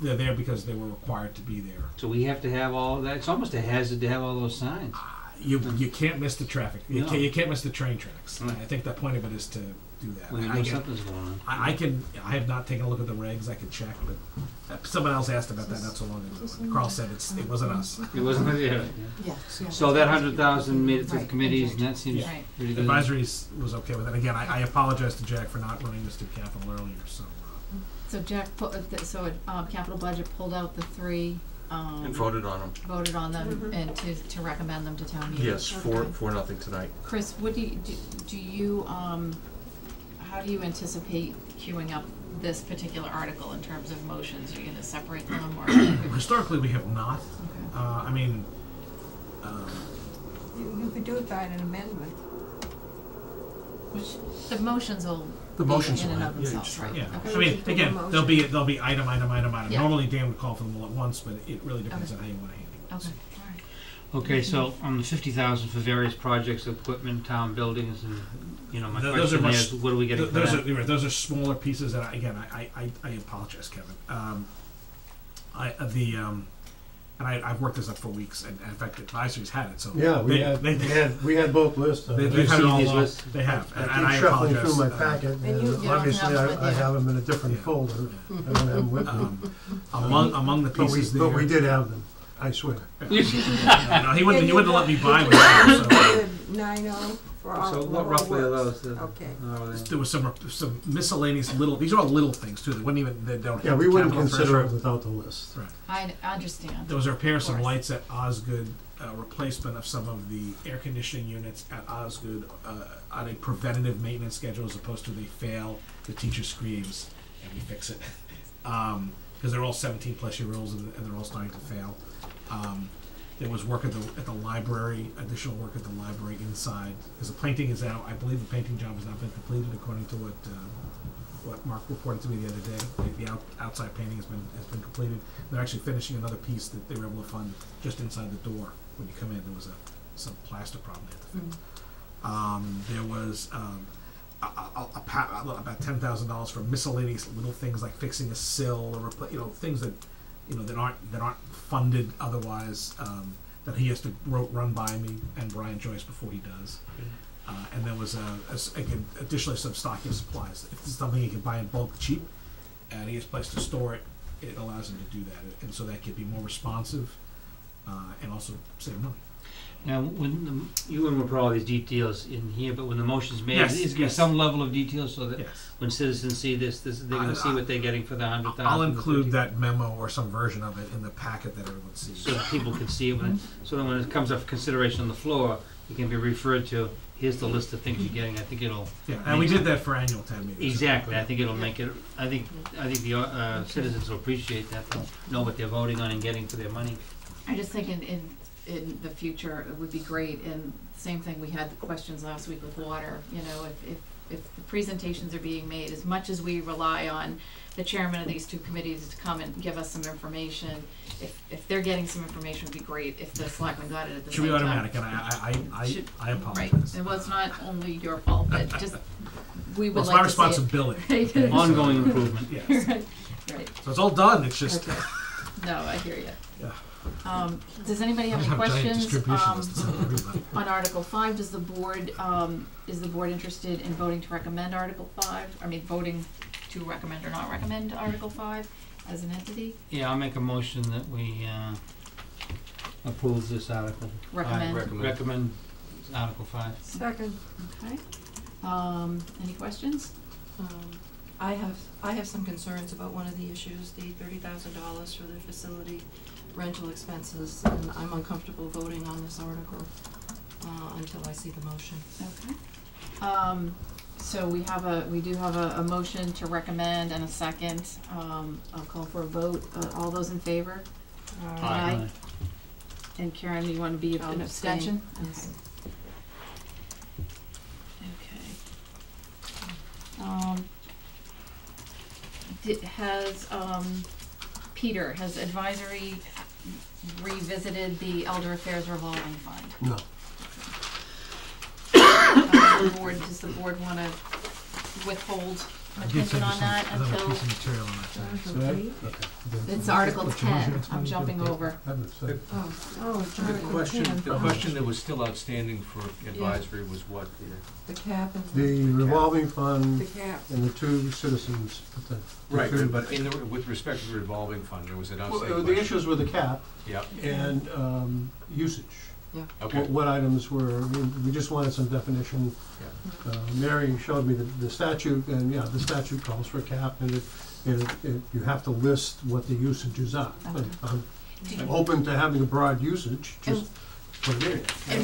they're there because they were required to be there. So we have to have all that. It's almost a hazard to have all those signs. You can't miss the traffic. You No. can't miss the train tracks. Right. I think the point of it is to do that. When you know something's going on. I have not taken a look at the regs. I can check, but someone else asked about that not so long ago. Carl said it wasn't us. It wasn't there. Yes. So that 100,000 made it through the Right, committees, and that seems Right. pretty good. Advisories was okay with it. Again, I apologize to Jack for not running this to capital earlier. So So Jack, capital budget pulled out the 3, And voted on them. voted on them, Mhm. and to recommend them to town meeting. Yes, for nothing tonight. Chris, what do you, how do you anticipate queuing up this particular article in terms of motions? Are you gonna separate them, or? historically, we have not. Okay. I mean, You could do it by an amendment. Which, the motions will The be motions in will and have- of yeah, themselves, just- right? yeah. Okay. I mean, Motion to again, the there'll be item. Yeah. Normally, Dan would call for them all at once, but it really depends Okay. on how you want to handle it. Okay, alright. Okay, so on the 50,000 for various projects, equipment, town buildings, and my Those are question much- is, what are we getting for Those that? are you're right, those are smaller pieces, and I apologize, Kevin. and I've worked this up for weeks, and in fact, advisories had it, so. Yeah, we had both lists. They've You've had it seen all these along. lists? They have, I and keep I shuffling apologize. through my packet, And you and don't obviously have them with I you. have them in a different Yeah. folder. I don't have them with me. Among the pieces there. But we did have them, I swear. No, he wouldn't have let me buy one. So. 9-0 for all. So all what roughly are works. those? Okay. There was some miscellaneous little. These are all little things too. They wouldn't even. They don't. Yeah, have we wouldn't capital consider threshold. it without the list. Right. I understand. There was a repair of some Of course. lights at Osgood, replacement of some of the air conditioning units at Osgood on a preventative maintenance schedule as opposed to they fail, the teacher screams, and we fix it. Because they're all 17-plus-year-olds and they're all starting to fail. There was work at the library, additional work at the library inside, because the painting is out. I believe the painting job has not been completed according to what Mark reported to me the other day. The outside painting has been completed. They're actually finishing another piece that they were able to fund just inside the door. When you come in, there was some plaster problem they had to fix. There was about $10,000 for miscellaneous little things like fixing a sill or things that that aren't funded otherwise. That he has to run by me and Brian Joyce before he does. And there was again additionally some stocking of supplies. If it's something he can buy in bulk cheap, and he has a place to store it, it allows him to do that, and so that can be more responsive and also save money. Now, when you wouldn't put all these details in here, but when the motion's made, Yes, is there yes. some level of detail so that Yes. when citizens see this, they're gonna see what they're getting for the 100,000? I'll include that memo or some version of it in the packet that everyone sees. So that people can see it so that when it comes up for consideration on the floor, it can be referred to, here's the list of things you're getting. I think it'll. Yeah, and we did that for annual town meetings. Exactly, I think it'll make it, I think the citizens will appreciate that, they'll know what they're voting on and getting for their money. I just think in the future, it would be great, and same thing, we had the questions last week with water, if the presentations are being made, as much as we rely on the chairman of these two committees to come and give us some information, if they're getting some information, it'd be great if the selectmen got it at the Should same be time. automatic, and I apologize. Right, it was not only your fault, but just, we Well, would it's my like to see it. responsibility. Okay, Ongoing improvement. Yes. Right, So it's all done, it's just. okay, no, I hear you. Yeah. Does anybody have any giant questions, distribution lists to everybody. on Article 5? Is the board interested in voting to recommend Article 5? I mean, voting to recommend or not recommend Article 5 as an entity? Yeah, I'll make a motion that we approve this article. Recommend. Recommend Article 5. Second. Okay. Any questions? I have some concerns about one of the issues, the $30,000 for the facility rental expenses, and I'm uncomfortable voting on this article until I see the motion. Okay. So we do have a motion to recommend and a second. I'll call for a vote. All those in favor? Aye. And Karen, you want to be I'll an abstention? Yes. Peter, has advisory revisited the Elder Affairs revolving fund? No. Does the board want to withhold I did opinion send you on some that another until, piece of material on that today. it's Article 10, I'm jumping over. Oh, The question that was still outstanding for advisory was what? The cap and The revolving the fund cap. and the two citizens. Right, but with respect to the revolving fund, there was an outstanding Well, question. the issues with the cap Yep, and usage. okay. What items were, I mean, we just wanted some definition. Mary showed me the statute, and the statute calls for a cap, and you have to list what the usages are. Okay. I'm open to having a broad usage, just put it in.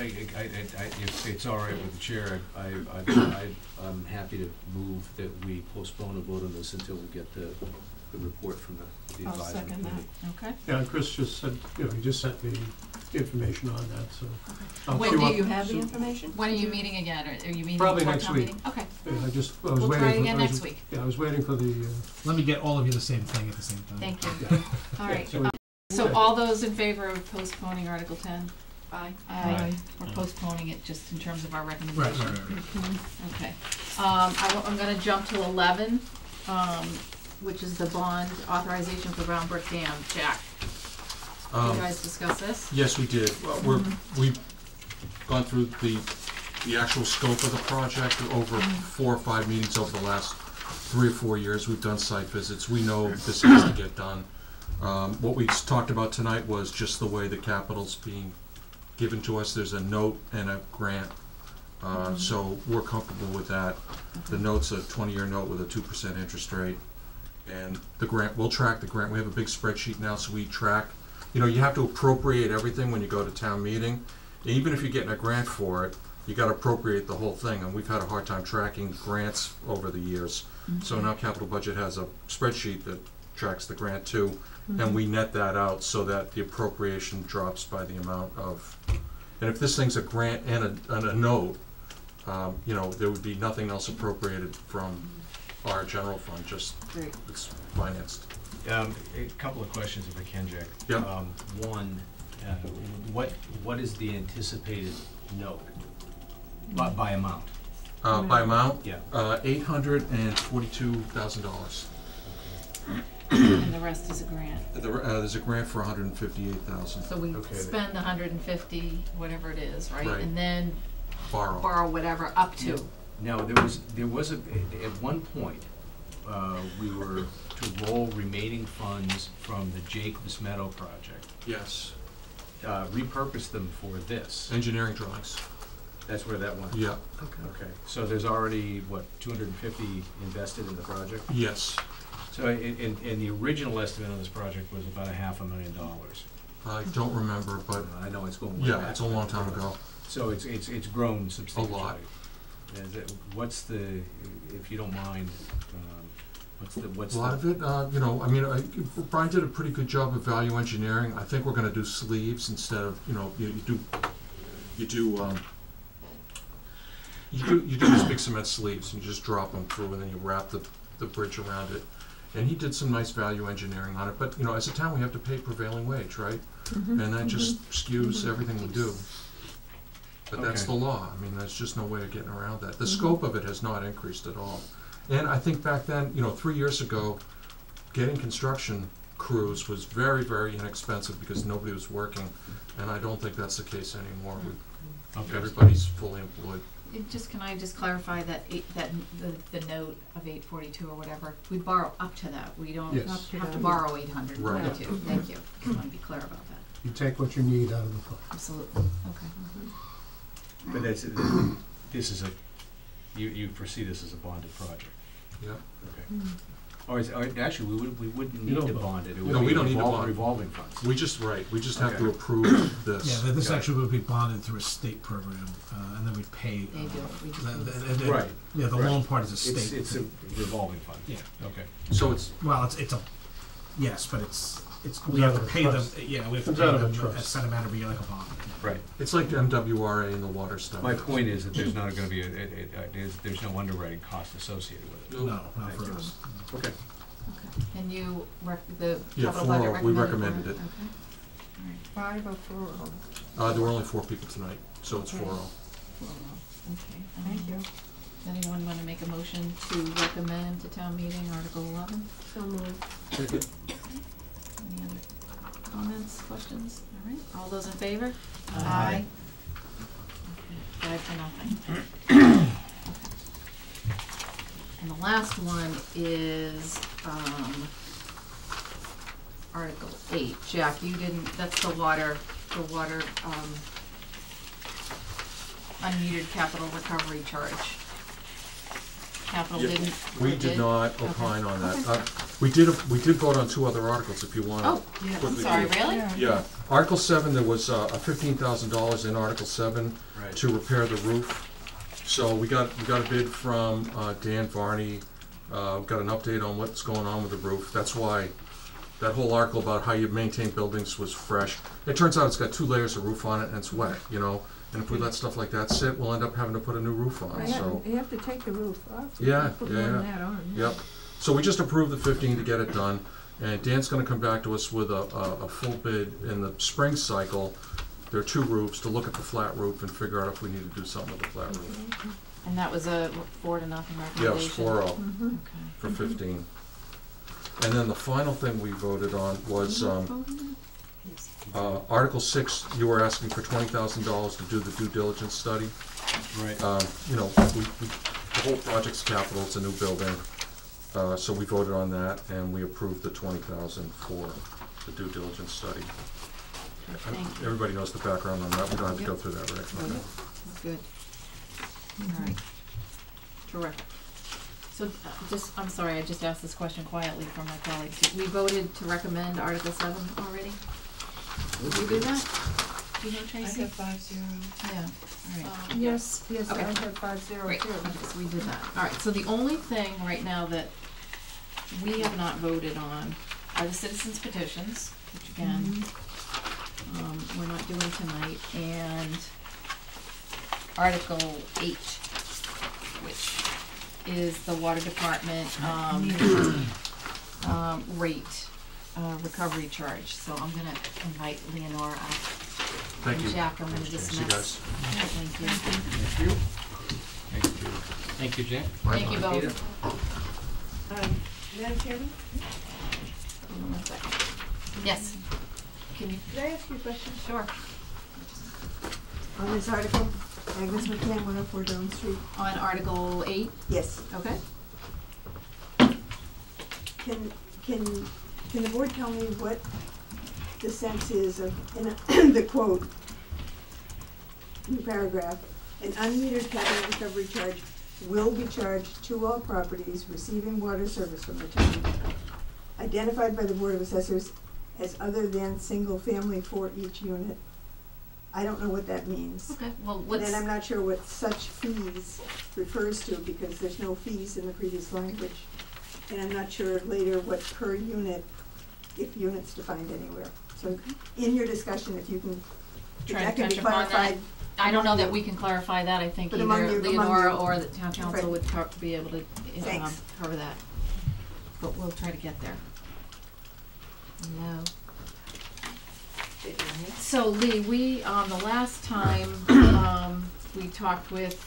If it's all right with the chair, I'm happy to move that we postpone a vote on this until we get the report from the I'll advisory second committee. Okay. Yeah, Chris just said, he just sent me information on that, so. I'll When see do what- You have the information? When are you meeting again, or are you meeting Probably before next town week. meeting? Okay, I was we'll waiting try for. again next week. Yeah, I was waiting for the, Let me get all of you the same thing at the same time. Thank you. yeah. All right, So so all those in favor of postponing Article 10? Aye. Aye. We're postponing it just in terms of our Right, recommendation. Okay. I'm gonna jump to 11, which is the bond authorization for Brown Brook Dam. Jack? you guys discuss this? Yes, we did. We've gone through the actual scope of the project over 4 or 5 meetings over the last 3 or 4 years. We've done site visits. We know this has to get done. What we talked about tonight was just the way the capital's being given to us. There's a note and a grant. So we're comfortable with that. The note's a 20-year note with a 2% interest rate. And the grant, we'll track the grant. We have a big spreadsheet now, so we track. You know, you have to appropriate everything when you go to town meeting. Even if you're getting a grant for it, you gotta appropriate the whole thing, and we've had a hard time tracking grants over the years. So now capital budget has a spreadsheet that tracks the grant too, and we net that out so that the appropriation drops by the amount of, and if this thing's a grant and a note, you know, there would be nothing else appropriated from our general fund, just Great. it's financed. A couple of questions if I can, Jack. Yep. One, what is the anticipated note by amount? By amount, Yeah. $842,000. And the rest is a grant. There's a grant for $158,000. So we Okay. spend 150, whatever it is, right? Right. And then Borrow. borrow whatever up to. Now, there was at one point, we were to roll remaining funds from the Jacobs Meadow project, Yes. repurpose them for this. Engineering drawings. That's where that went? Yeah. Okay, so there's already, what, 250 invested in the project? Yes. So, and the original estimate on this project was about $500,000. I don't remember, but I know it's going way back. yeah, it's a long time ago. So it's grown substantially. A lot. What's the, if you don't mind, what's A lot of it, you know, I mean, Brian did a pretty good job of value engineering. I think we're gonna do sleeves instead of, you know, you do these big cement sleeves and you just drop them through and then you wrap the bridge around it. And he did some nice value engineering on it, but, you know, as a town, we have to pay prevailing wage, right? And that just skews everything we do. But that's the Okay. law. I mean, there's just no way of getting around that. The scope of it has not increased at all. And I think back then, you know, 3 years ago, getting construction crews was very, very inexpensive because nobody was working. And I don't think that's the case anymore. Okay. Everybody's fully employed. Can I just clarify that the note of 842 or whatever, we borrow up to that. We don't Yes. have to borrow 842. Right. Thank you. Just want to be clear about that. You take what you need out of the fund. Absolutely. Okay. But this is you foresee this as a bonded project? Yeah. Okay. Or actually, we wouldn't You need don't to bond. bond it. It No, would we be don't need to bond. revolving funds. We just have to Okay. approve this. Yeah, this Got it. actually would be bonded through a state program, and then we'd pay. They do. We just Right. Yeah, the Right. loan part is a state. It's a revolving fund. Yeah. Okay. So it's, Well, it's a, yes, but it's, Comes we have out to of a pay them, trust. yeah, we have to Comes pay out of a them a trust. set amount every year, like a bond. Right. it's like MWRA and the water stuff. My point is that there's not going to be there's no underwriting cost associated with it. No, not Thank for you. us. Okay. Okay. And you the Yeah, capital 4-0. budget We recommended recommended it. Okay. All right. 5 or 4? There were only 4 people tonight, so it's Okay. 4-0. Okay. Thank you. Does anyone want to make a motion to recommend to town meeting Article 11? So moved. Any other comments, questions? All right, all those in favor? Aye. Okay, 5 to nothing. And the last one is, Article 8. Jack, you didn't, that's the water, unmetered capital recovery charge. Capital Yeah, didn't. We or did not Okay. opine on that. Okay. We did vote on 2 other articles if you want to. Oh, I'm sorry, really? Yeah, Article 7, there was a $15,000 in Article 7 Right. to repair the roof. So we got a bid from Dan Varney, got an update on what's going on with the roof. That's why that whole article about how you maintain buildings was fresh. It turns out it's got 2 layers of roof on it and it's wet, you know? And if we let stuff like that sit, we'll end up having to put a new roof on, so. You have to take the roof off. Yeah, Put yeah, more than yeah. that on. Yep. So we just approved the 15 to get it done, and Dan's gonna come back to us with a full bid in the spring cycle. There are 2 roofs to look at the flat roof and figure out if we need to do something with the flat roof. And that was a 4 to nothing Yeah, it was recommendation? 4-0 Mm-hmm. Okay. for 15. And then the final thing we voted on was, Article 6, you were asking for $20,000 to do the due diligence study. Right. You know, the whole project's capital, it's a new building, so we voted on that, and we approved the $20,000 for the due diligence study. Thank you. Everybody knows the background on that, we don't have to go through that, right? Okay. Good. All right. Terrific. So, I'm sorry, I just asked this question quietly from my colleagues. We voted to recommend Article 7 already? Did we do that? Do you know, Tracy? 5-0. Yeah, all right. Yes, I Okay. have 5-0 Great, too. okay, so we did that. All right, so the only thing right now that we have not voted on are the citizens petitions, which again, we're not doing tonight, and Article 8, which is the water department, rate, recovery charge. So I'm gonna invite Leonora up. Thank you. And Jack, I'm gonna See you dismiss. guys. Yeah, thank you. Thank you. Thank you, Judy. Thank you, Jack. Thank you both. Peter? Madam Chairman, One second. Yes. Can you, could I ask you a question? sure. On this article, Agnes McCann, 104 Dome Street. On Article 8, Yes. okay? Can the board tell me what the sense is of, in the quote, new paragraph, an unmetered capital recovery charge will be charged to all properties receiving water service from the town, identified by the Board of Assessors as other than single family for each unit. I don't know what that means. Okay, well, And let's, then I'm not sure what such fees refers to, because there's no fees in the previous language. And I'm not sure later what per unit, if units defined anywhere. So in your discussion, if you can, if try that to can be touch upon that. clarified. I don't know that we can clarify that. I think But among either you- among Leonora you. or the town council Right. would be able to Thanks. cover that. But we'll try to get there. No. So Lee, we, the last time, we talked with,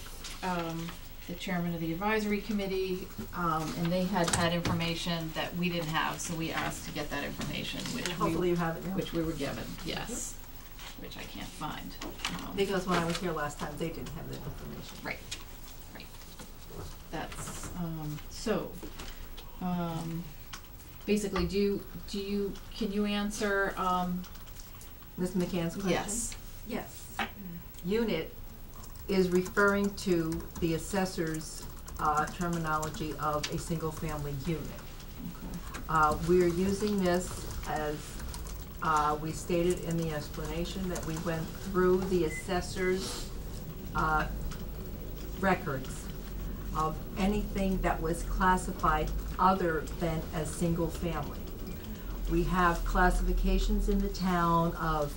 the chairman of the advisory committee, and they had information that we didn't have, so we asked to get that information, which Hopefully you have it now. which we were given, yes, which I can't find. Because when I was here last time, they didn't have that information. Right, right. That's, basically, can you answer, Ms. McCann's question? yes, Yes. Unit is referring to the assessor's terminology of a single-family unit. We're using this as we stated in the explanation that we went through the assessor's records of anything that was classified other than as single-family. We have classifications in the town of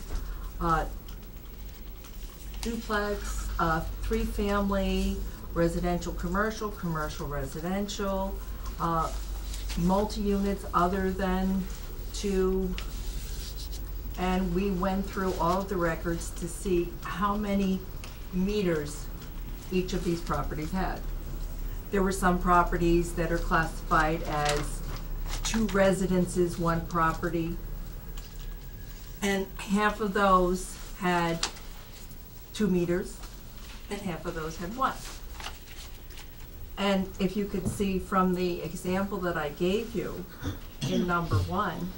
duplex, 3-family, residential, commercial, commercial, residential, multi-units other than 2. And we went through all of the records to see how many meters each of these properties had. There were some properties that are classified as 2 residences, 1 property, and half of those had 2 meters, and half of those had 1. And if you could see from the example that I gave you in number 1,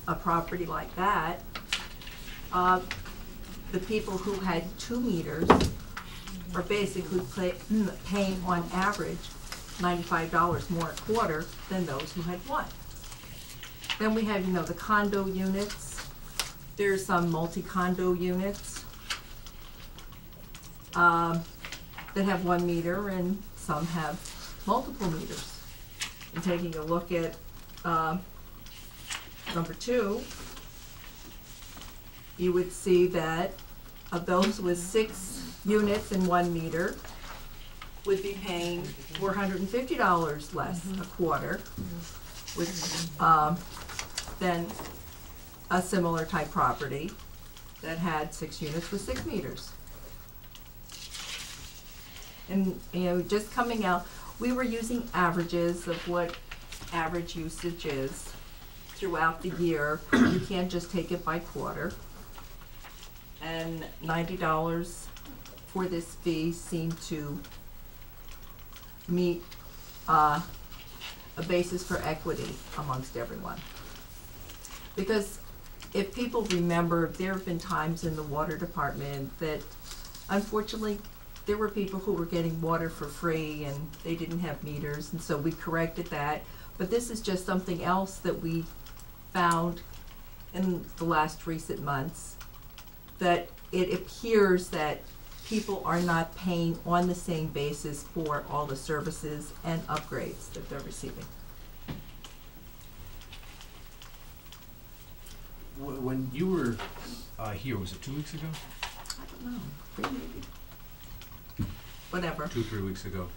a property like that, the people who had 2 meters are basically paying on average $95 more a quarter than those who had 1. Then we have, the condo units. There's some multi-condo units that have 1 meter, and some have multiple meters. And taking a look at number 2, you would see that of those with 6 units and 1 meter would be paying $450 less a quarter, than a similar type property that had 6 units with 6 meters. And, just coming out, we were using averages of what average usage is. throughout the year. You can't just take it by quarter. And $90 for this fee seemed to meet a basis for equity amongst everyone. Because if people remember, there have been times in the water department that unfortunately there were people who were getting water for free and they didn't have meters, and so we corrected that. But this is just something else that we found in the last recent months, that it appears that people are not paying on the same basis for all the services and upgrades that they're receiving. When you were here, was it 2 weeks ago? I don't know, 3 maybe. Whatever. 2-3 weeks ago.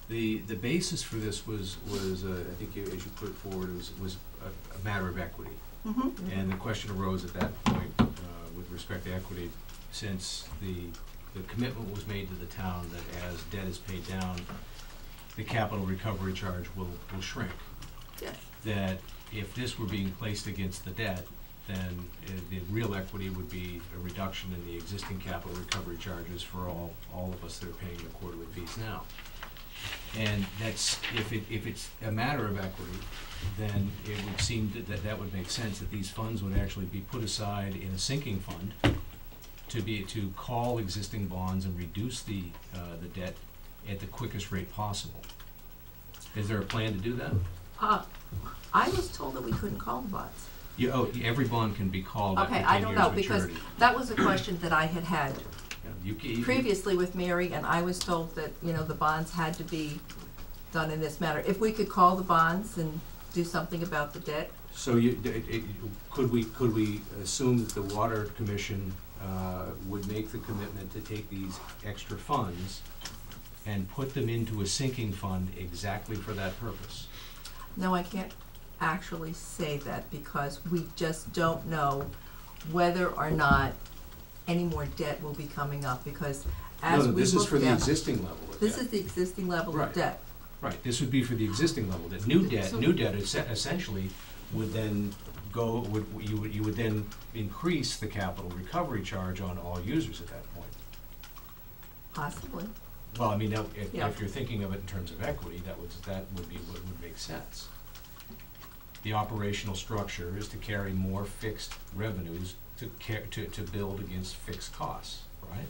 The basis for this was I think as you put it forward, was a matter of equity. Mm-hmm. And the question arose at that point with respect to equity, since the commitment was made to the town that as debt is paid down, the capital recovery charge will shrink. Yes. That if this were being placed against the debt, then the real equity would be a reduction in the existing capital recovery charges for all of us that are paying the quarterly fees now. And that's, if it's a matter of equity, then it would seem that would make sense, that these funds would actually be put aside in a sinking fund to call existing bonds and reduce the debt at the quickest rate possible. Is there a plan to do that? I was told that we couldn't call the bonds. Every bond can be called Okay, after 10 I don't years know, maturity. because that was a question that I had You previously with Mary, and I was told that, the bonds had to be done in this manner. If we could call the bonds and do something about the debt. So could we assume that the Water Commission would make the commitment to take these extra funds and put them into a sinking fund exactly for that purpose? No, I can't actually say that, because we just don't know whether or not any more debt will be coming up, because as we this is for the down, existing level of this debt. is the existing level Right. of debt. Right, this would be for the existing level. That new debt essentially would then you would then increase the capital recovery charge on all users at that point. Possibly. Well, I mean, if Yeah. you're thinking of it in terms of equity, that would be what would make sense. The operational structure is to carry more fixed revenues to build against fixed costs, right?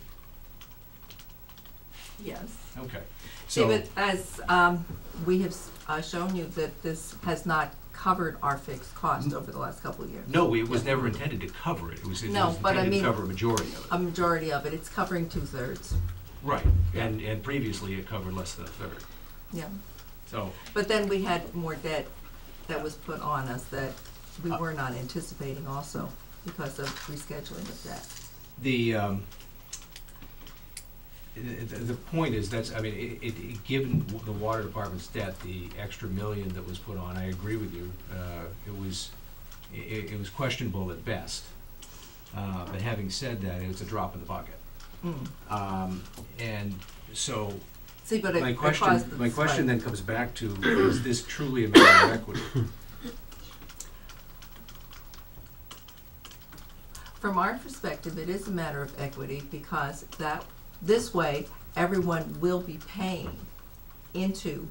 Yes. Okay. See, So, but as we have shown you, that this has not covered our fixed cost over the last couple of years. no, it was never intended to cover it. It was No, but I intended mean, to cover a majority of it. a majority of it. It's covering 2/3. Right, and previously it covered less than a third. Yeah. So, But then we had more debt that was put on us that we were not anticipating also because of rescheduling of debt. the point is given the water department's debt, the extra $1 million that was put on, I agree with you. It was questionable at best. But having said that, it was a drop in the bucket. And so See, but my it caused the question spike. then comes back to, is this truly a matter of equity? From our perspective, it is a matter of equity, because this way, everyone will be paying into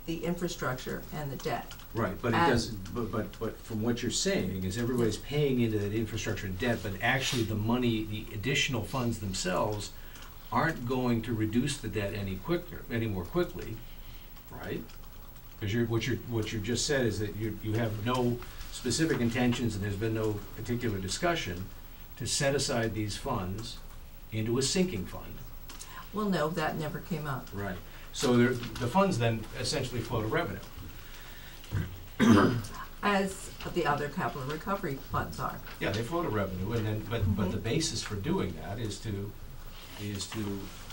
the infrastructure and the debt. Right, but it doesn't, but from what you're saying is everybody's paying into that infrastructure and debt, but actually the money, the additional funds themselves aren't going to reduce the debt any more quickly, right? Because what you just said is that you have no specific intentions, and there's been no particular discussion to set aside these funds into a sinking fund. Well, no, that never came up. Right. So the funds then essentially flow to revenue. As the other capital recovery funds are. Yeah, they flow to revenue, and then but the basis for doing that is to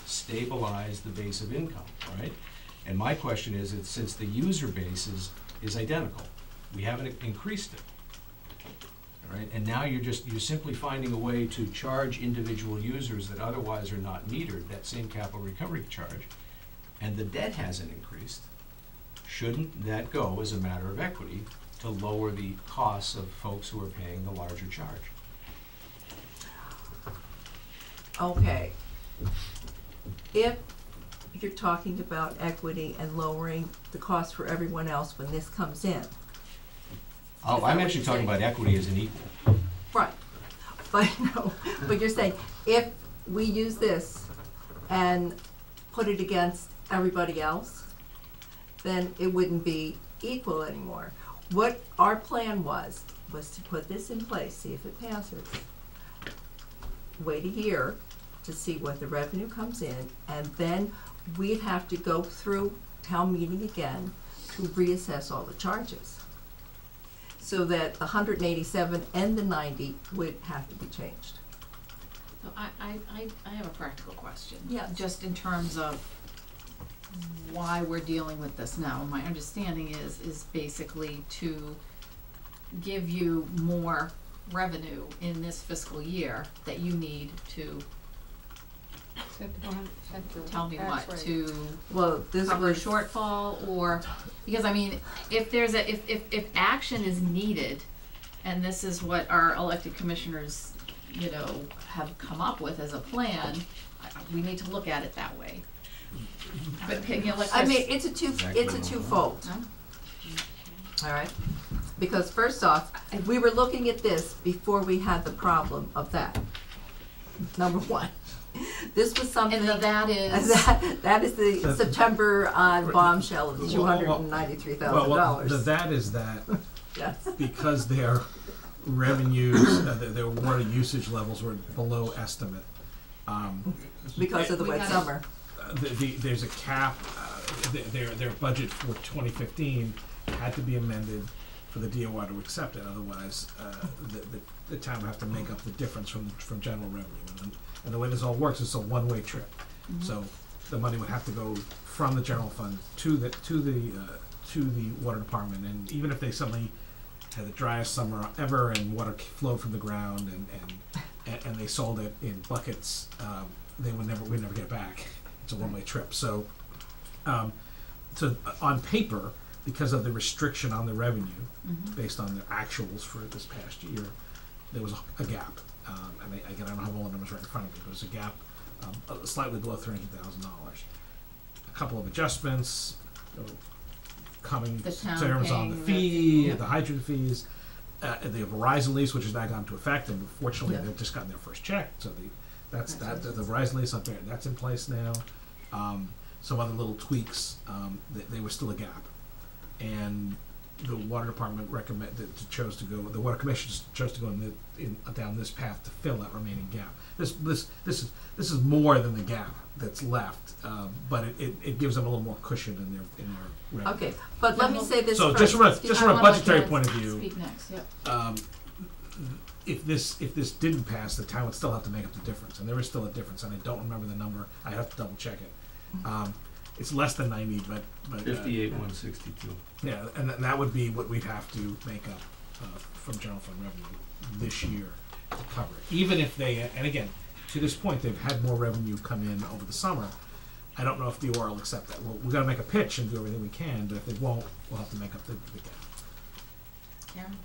stabilize the base of income, right? And my question is, since the user base is identical, we haven't increased it, all right? And now you're simply finding a way to charge individual users that otherwise are not metered that same capital recovery charge, and the debt hasn't increased. Shouldn't that go as a matter of equity to lower the costs of folks who are paying the larger charge. Okay. If you're talking about equity and lowering the cost for everyone else when this comes in. Oh, that I'm what actually you're talking saying? about equity as an equal. Right. But no, but you're saying if we use this and put it against everybody else, then it wouldn't be equal anymore. What our plan was to put this in place, see if it passes. Wait a year to see what the revenue comes in, and then we'd have to go through town meeting again to reassess all the charges. So that the 187 and the 90 would have to be changed. So I have a practical question. Yes. Just in terms of why we're dealing with this now. My understanding is basically to give you more revenue in this fiscal year that you need to tell me what, to Well, this cover a was, shortfall, or, because I mean, if there's a, if action is needed, and this is what our elected commissioners, you know, have come up with as a plan, we need to look at it that way. But, you know, like I mean, this- it's a twofold, Huh? all right? Because first off, we were looking at this before we had the problem of that. Number one. This was something. And that is, That is the September bombshell of $293,000. That is that Yes. because their revenues, their water usage levels were below estimate. Because of the We wet gotta- summer. There's a cap. Their budget for 2015 had to be amended for the DOR to accept it. Otherwise, the town would have to make up the difference from general revenue. And the way this all works is a one-way trip. Mhm. So the money would have to go from the general fund to the water department. And even if they suddenly had the driest summer ever and water flowed from the ground and they sold it in buckets, we'd never get it back. It's a one-way trip. So on paper, because of the restriction on the revenue Mhm. based on the actuals for this past year, there was a gap. And again, I don't have all the numbers right in front of me, but it was a gap slightly below $300,000. A couple of adjustments, coming The town terms on the paying fee, yeah. the hydrant fees, the Verizon lease, which has now gone into effect, and fortunately, Yeah. they've just gotten their first check, so the Verizon lease up there, that's in place now. Some other little tweaks, they were still a gap. And the water department the water commission chose to go down this path to fill that remaining gap. This is more than the gap that's left, but it gives them a little more cushion in their revenue. Okay, but let me say this So first. just from a budgetary point of view, Speak next, yep. if this didn't pass, the town would still have to make up the difference, and there is still a difference, and I don't remember the number. I have to double check it. It's less than 90, but 58,162. yeah, and that would be what we'd have to make up from general fund revenue this year to cover it. Even if they, and again, to this point, they've had more revenue come in over the summer. I don't know if DOR will accept that. We've got to make a pitch and do everything we can, but if they won't, we'll have to make up the gap. Karen?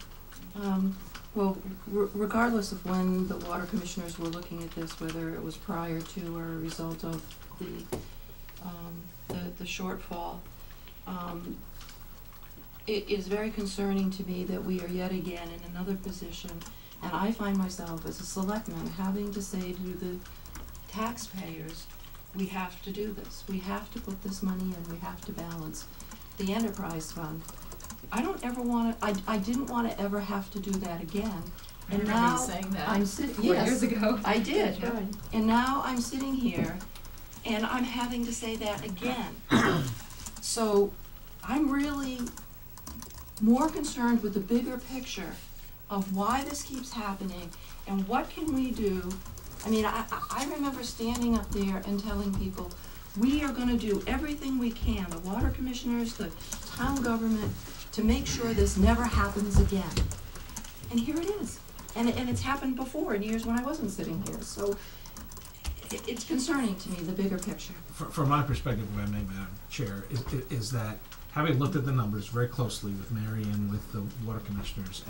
Well, regardless of when the water commissioners were looking at this, whether it was prior to or a result of the shortfall, it is very concerning to me that we are yet again in another position, and I find myself as a selectman having to say to the taxpayers, we have to do this. We have to put this money in. We have to balance the enterprise fund. I don't ever want to, I didn't want to ever have to do that again. I And remember you now saying that I'm sitting, 4 yes, years ago. I did. Yeah. And now I'm sitting here and I'm having to say that again. So I'm really more concerned with the bigger picture of why this keeps happening and what can we do. I mean, I remember standing up there and telling people, we are gonna do everything we can, the water commissioners, the town government, to make sure this never happens again. And here it is. And it's happened before in years when I wasn't sitting here. So it's concerning to me, the bigger picture. From my perspective, if I may, Madam Chair, is that having looked at the numbers very closely with Mary and with the water commissioners,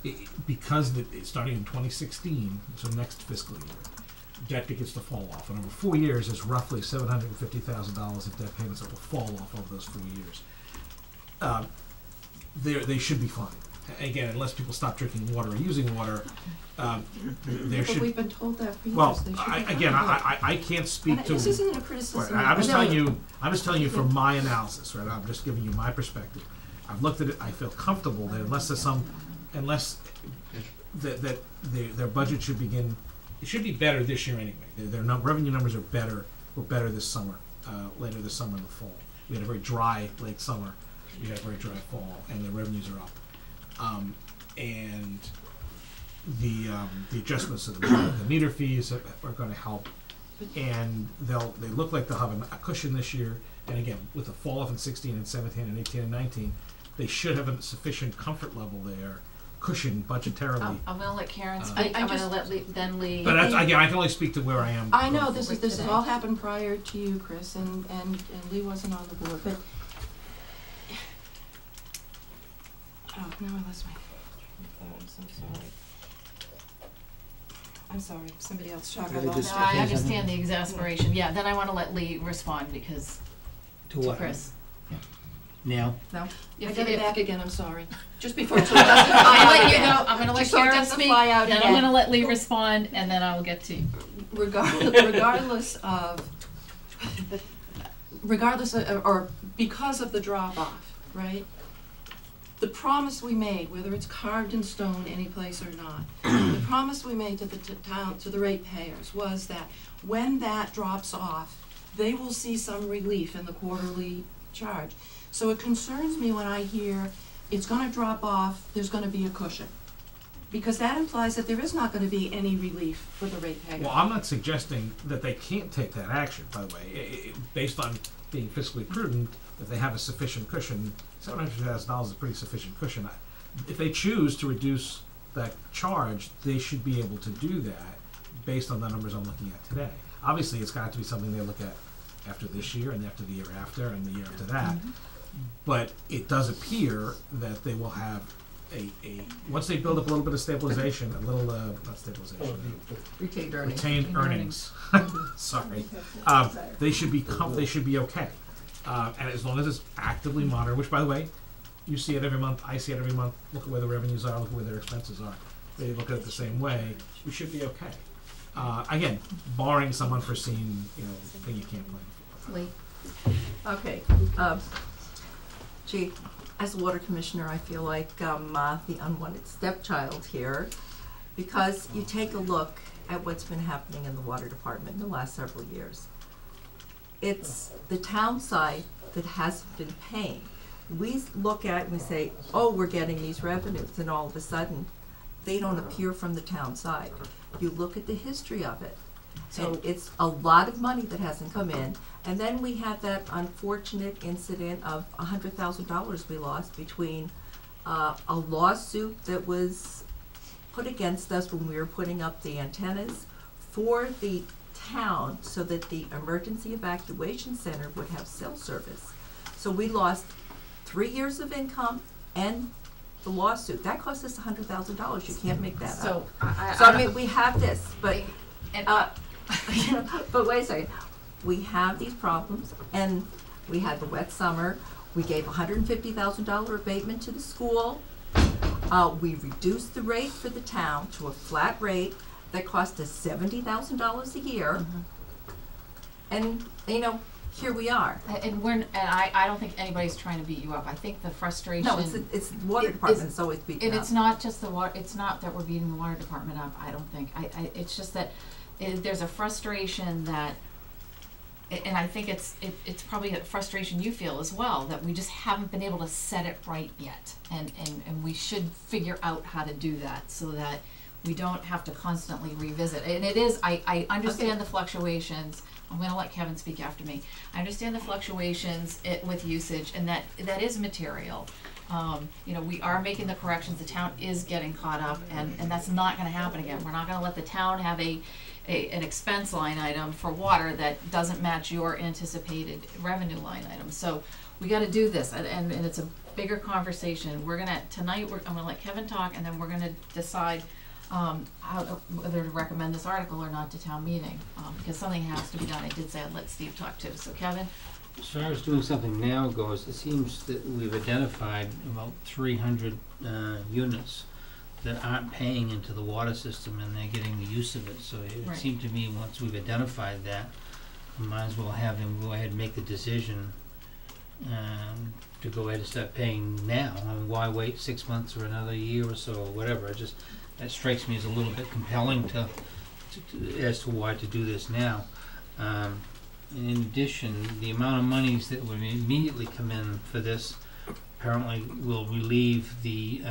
and because starting in 2016, so next fiscal year, debt begins to fall off, and over 4 years, there's roughly $750,000 of debt payments that will fall off over those 4 years. They should be fine. Again, unless people stop drinking water or using water, there But should. we've been told that for years. Well, They should be again, fine. I can't speak And to. this isn't a criticism. Right, I'm just I know telling you. I'm just telling you from my analysis, right? I'm just giving you my perspective. I've looked at it. I feel comfortable that unless their budget should begin. It should be better this year anyway. Their revenue numbers were better this summer, later this summer in the fall. We had a very dry late summer. We had a very dry fall, and the revenues are up. And the adjustments of the meter fees are going to help, and they look like they'll have a cushion this year. And again, with the fall off in 16 and 17 and 18 and 19, they should have a sufficient comfort level there, cushion budgetarily. I'm gonna let Karen speak, I'm gonna let Lee. But that's, again, I can only speak to where I am. I know this has today. all happened prior to you, Chris, and Lee wasn't on the board, but now I lost my thought. I'm so sorry. I'm sorry. Somebody else talk about No, that. I understand the exasperation, yeah, then I wanna let Lee respond because, to Chris. Now, I If- got it if- back again, I'm sorry. Just before it I'll let you know, I'm gonna let Just so it Karen doesn't speak, fly out then I'm again. gonna let Lee respond, and then I'll get to you. regardless of, or because of the drop off, right? The promise we made, whether it's carved in stone any place or not, the promise we made to the town, to the ratepayers, was that when that drops off, they will see some relief in the quarterly charge. So it concerns me when I hear it's gonna drop off, there's gonna be a cushion. Because that implies that there is not gonna be any relief for the ratepayer. Well, I'm not suggesting that they can't take that action, by the way. Based on being fiscally prudent, if they have a sufficient cushion, $750,000 is a pretty sufficient cushion. If they choose to reduce that charge, they should be able to do that based on the numbers I'm looking at today. Obviously, it's got to be something they look at after this year and after the year after and the year after that. But it does appear that they will have once they build up a little bit of stabilization, not stabilization, retained earnings. Sorry, they should be okay. And as long as it's actively monitored, which by the way, you see it every month, I see it every month. Look at where the revenues are, look at where their expenses are. They look at it the same way. We should be okay. Again, barring some unforeseen, thing you can't plan for. Lee? Okay, gee, as a water commissioner, I feel like I'm the unwanted stepchild here, because you take a look at what's been happening in the water department in the last several years. It's the town side that hasn't been paying. We look at it and we say, oh, we're getting these revenues, and all of a sudden, they don't appear from the town side. You look at the history of it, and it's a lot of money that hasn't come in. And then we had that unfortunate incident of $100,000 we lost between a lawsuit that was put against us when we were putting up the antennas for the town so that the emergency evacuation center would have cell service. So we lost 3 years of income and the lawsuit. That cost us $100,000. You can't make that up. So I mean, we have this, but but wait a second. We have these problems, and we had the wet summer. We gave $150,000 abatement to the school. We reduced the rate for the town to a flat rate that cost us $70,000 a year. And here we are. I don't think anybody's trying to beat you up. I think the frustration. No, it's the water department. It's always beaten And up. it's not just the water. It's not that we're beating the water department up. I don't think. It's just that there's a frustration that, and I think it's probably a frustration you feel as well, that we just haven't been able to set it right yet, and we should figure out how to do that so that we don't have to constantly revisit. And it is. I understand the fluctuations. I'm going to let Kevin speak after me. I understand the fluctuations with usage, and that is material. We are making the corrections. The town is getting caught up, and that's not going to happen again. We're not going to let the town have an expense line item for water that doesn't match your anticipated revenue line item. So we gotta do this, and it's a bigger conversation. Tonight, I'm gonna let Kevin talk, and then we're gonna decide, whether to recommend this article or not to town meeting, because something has to be done. I did say I'd let Steve talk too, so Kevin? As far as doing something now goes, it seems that we've identified about 300 units that aren't paying into the water system, and they're getting the use of it. So it Right. seemed to me, once we've identified that, we might as well have him go ahead and make the decision to go ahead and start paying now. I mean, why wait 6 months or another year or so, or whatever? That strikes me as a little bit compelling as to why to do this now. In addition, the amount of monies that would immediately come in for this apparently will relieve the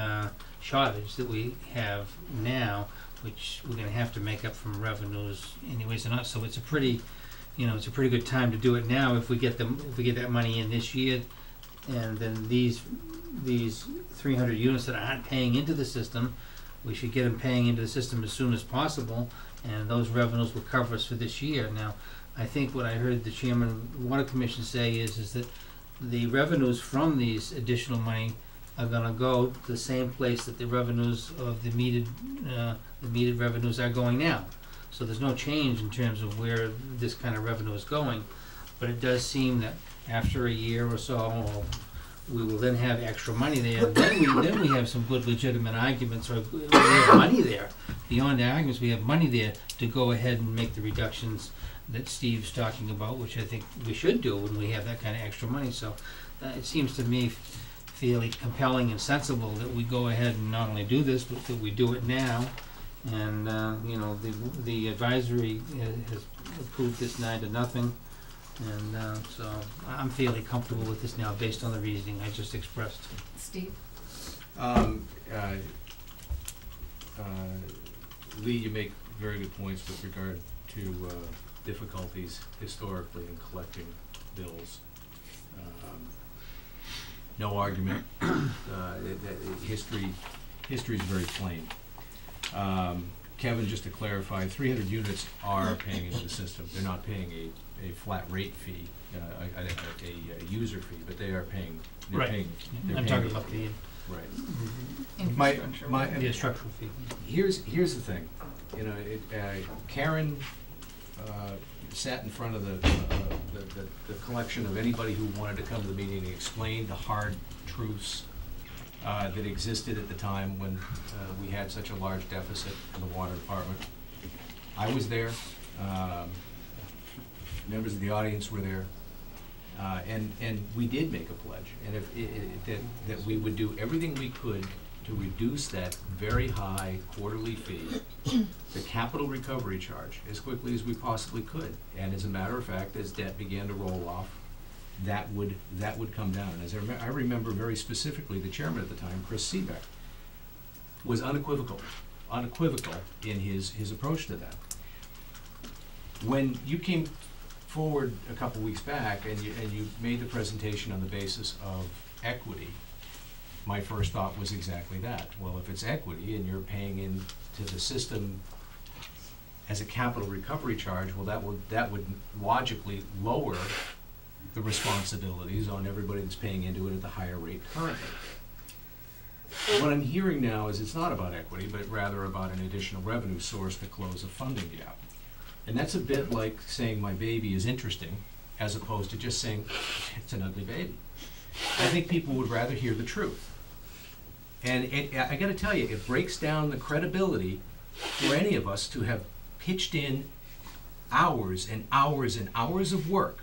shortage that we have now, which we're going to have to make up from revenues anyways or not. So it's a pretty good time to do it now if we get that money in this year, and then these 300 units that aren't paying into the system, we should get them paying into the system as soon as possible, and those revenues will cover us for this year. Now, I think what I heard the chairman of the Water Commission say is that the revenues from these additional money are going to go to the same place that the revenues of the metered revenues are going now. So there's no change in terms of where this kind of revenue is going, but it does seem that after a year or so, we will then have extra money there. Then we have some good legitimate arguments, or we have money there. Beyond the arguments, we have money there to go ahead and make the reductions that Steve's talking about, which I think we should do when we have that kind of extra money. So it seems to me fairly compelling and sensible that we go ahead and not only do this, but that we do it now. And the advisory has approved this 9-0, and so I'm fairly comfortable with this now based on the reasoning I just expressed. Steve? Lee, you make very good points with regard to difficulties historically in collecting bills. No argument. History is very plain. Kevin, just to clarify, 300 units are paying into the system. They're not paying a flat rate fee, a user fee, but they are paying. They're Right. paying. I'm talking about the Right. the structural fee. Here's the thing. Karen sat in front of the collection of anybody who wanted to come to the meeting and explain the hard truths that existed at the time when we had such a large deficit in the water department. I was there. Members of the audience were there. And we did make a pledge, and that we would do everything we could to reduce that very high quarterly fee, the capital recovery charge, as quickly as we possibly could. And as a matter of fact, as debt began to roll off, that would come down. And as I remember very specifically, the chairman at the time, Chris Seebeck, was unequivocal in his approach to that. When you came forward a couple weeks back and you made the presentation on the basis of equity, my first thought was exactly that. Well, if it's equity and you're paying into the system as a capital recovery charge, well, that would logically lower the responsibilities on everybody that's paying into it at the higher rate currently. What I'm hearing now is it's not about equity, but rather about an additional revenue source to close a funding gap. And that's a bit like saying my baby is interesting, as opposed to just saying it's an ugly baby. I think people would rather hear the truth. And I gotta tell you, it breaks down the credibility for any of us to have pitched in hours and hours and hours of work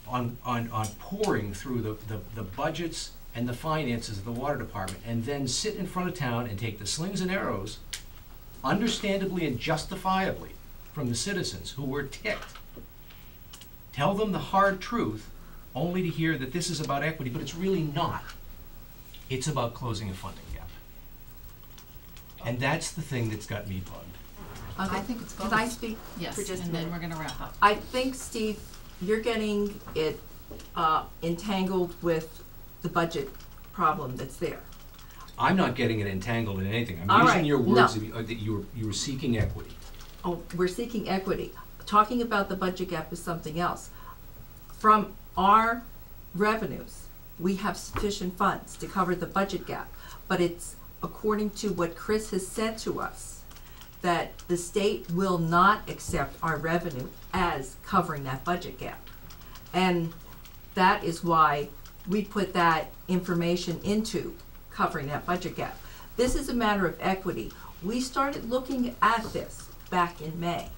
on pouring through the budgets and the finances of the water department, and then sit in front of town and take the slings and arrows, understandably and justifiably, from the citizens who were ticked. Tell them the hard truth, only to hear that this is about equity, but it's really not. It's about closing a funding gap. And that's the thing that's got me bugged. I think it's both. Can I speak Yes, for just a and then minute? we're gonna wrap up. I think, Steve, you're getting it entangled with the budget problem that's there. I'm not getting it entangled in anything. I'm All using right, your words no. that you were seeking equity. Oh, we're seeking equity. Talking about the budget gap is something else. From our revenues, we have sufficient funds to cover the budget gap, but it's according to what Chris has said to us, that the state will not accept our revenue as covering that budget gap. And that is why we put that information into covering that budget gap. This is a matter of equity. We started looking at this back in May,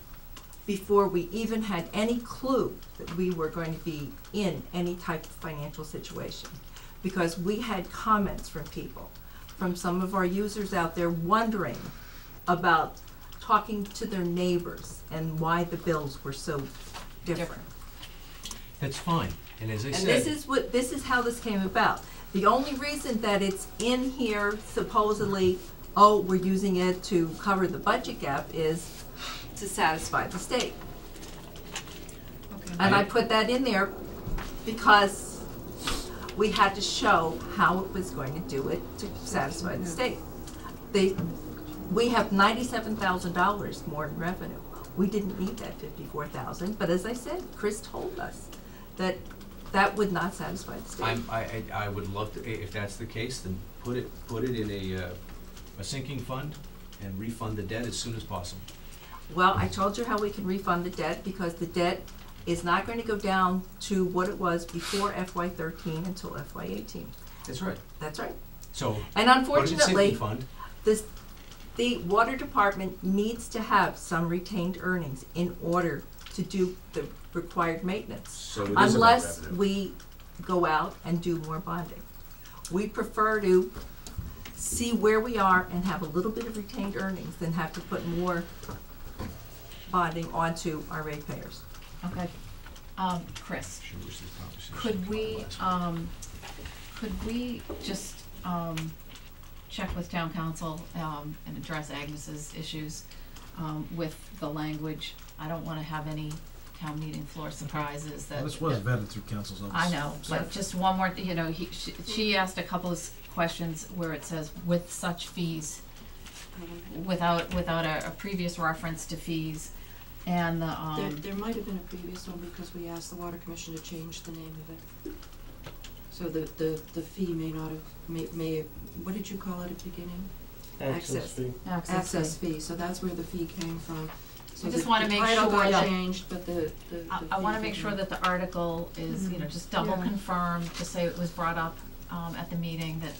before we even had any clue that we were going to be in any type of financial situation. Because we had comments from people, from some of our users out there wondering about talking to their neighbors and why the bills were so different. That's fine, and as I And said. this is how this came about. The only reason that it's in here supposedly, oh, we're using it to cover the budget gap, is to satisfy the state. Okay. And I put that in there because we had to show how it was going to do it to satisfy the state. We have $97,000 more in revenue. We didn't need that 54,000, but as I said, Chris told us that that would not satisfy the state. I would love to, if that's the case, then put it in a sinking fund and refund the debt as soon as possible. Well, I told you how we can refund the debt, because the debt is not going to go down to what it was before FY13 until FY18. That's right. That's right. So, And put it in unfortunately, sinking fund. the water department needs to have some retained earnings in order to do the required maintenance. So it is about Unless revenue. we go out and do more bonding. We prefer to see where we are and have a little bit of retained earnings than have to put more bonding onto our ratepayers. Okay. Chris, Should wish this conversation could we just, check with town council, and address Agnes's issues, with the language? I don't wanna have any town meeting floor surprises that. Well, this was vetted through council's office. I know, but just one more, she asked a couple of questions where it says with such fees, without a previous reference to fees, and the, There might have been a previous one because we asked the water commission to change the name of it. So the fee may not have, may, what did you call it at the beginning? Access. Access fee, so that's where the fee came from. So I just the- wanna make The title sure got that- changed, but the I wanna fee make came sure in. that the article is, just double Yeah. confirmed, to say it was brought up, at the meeting, that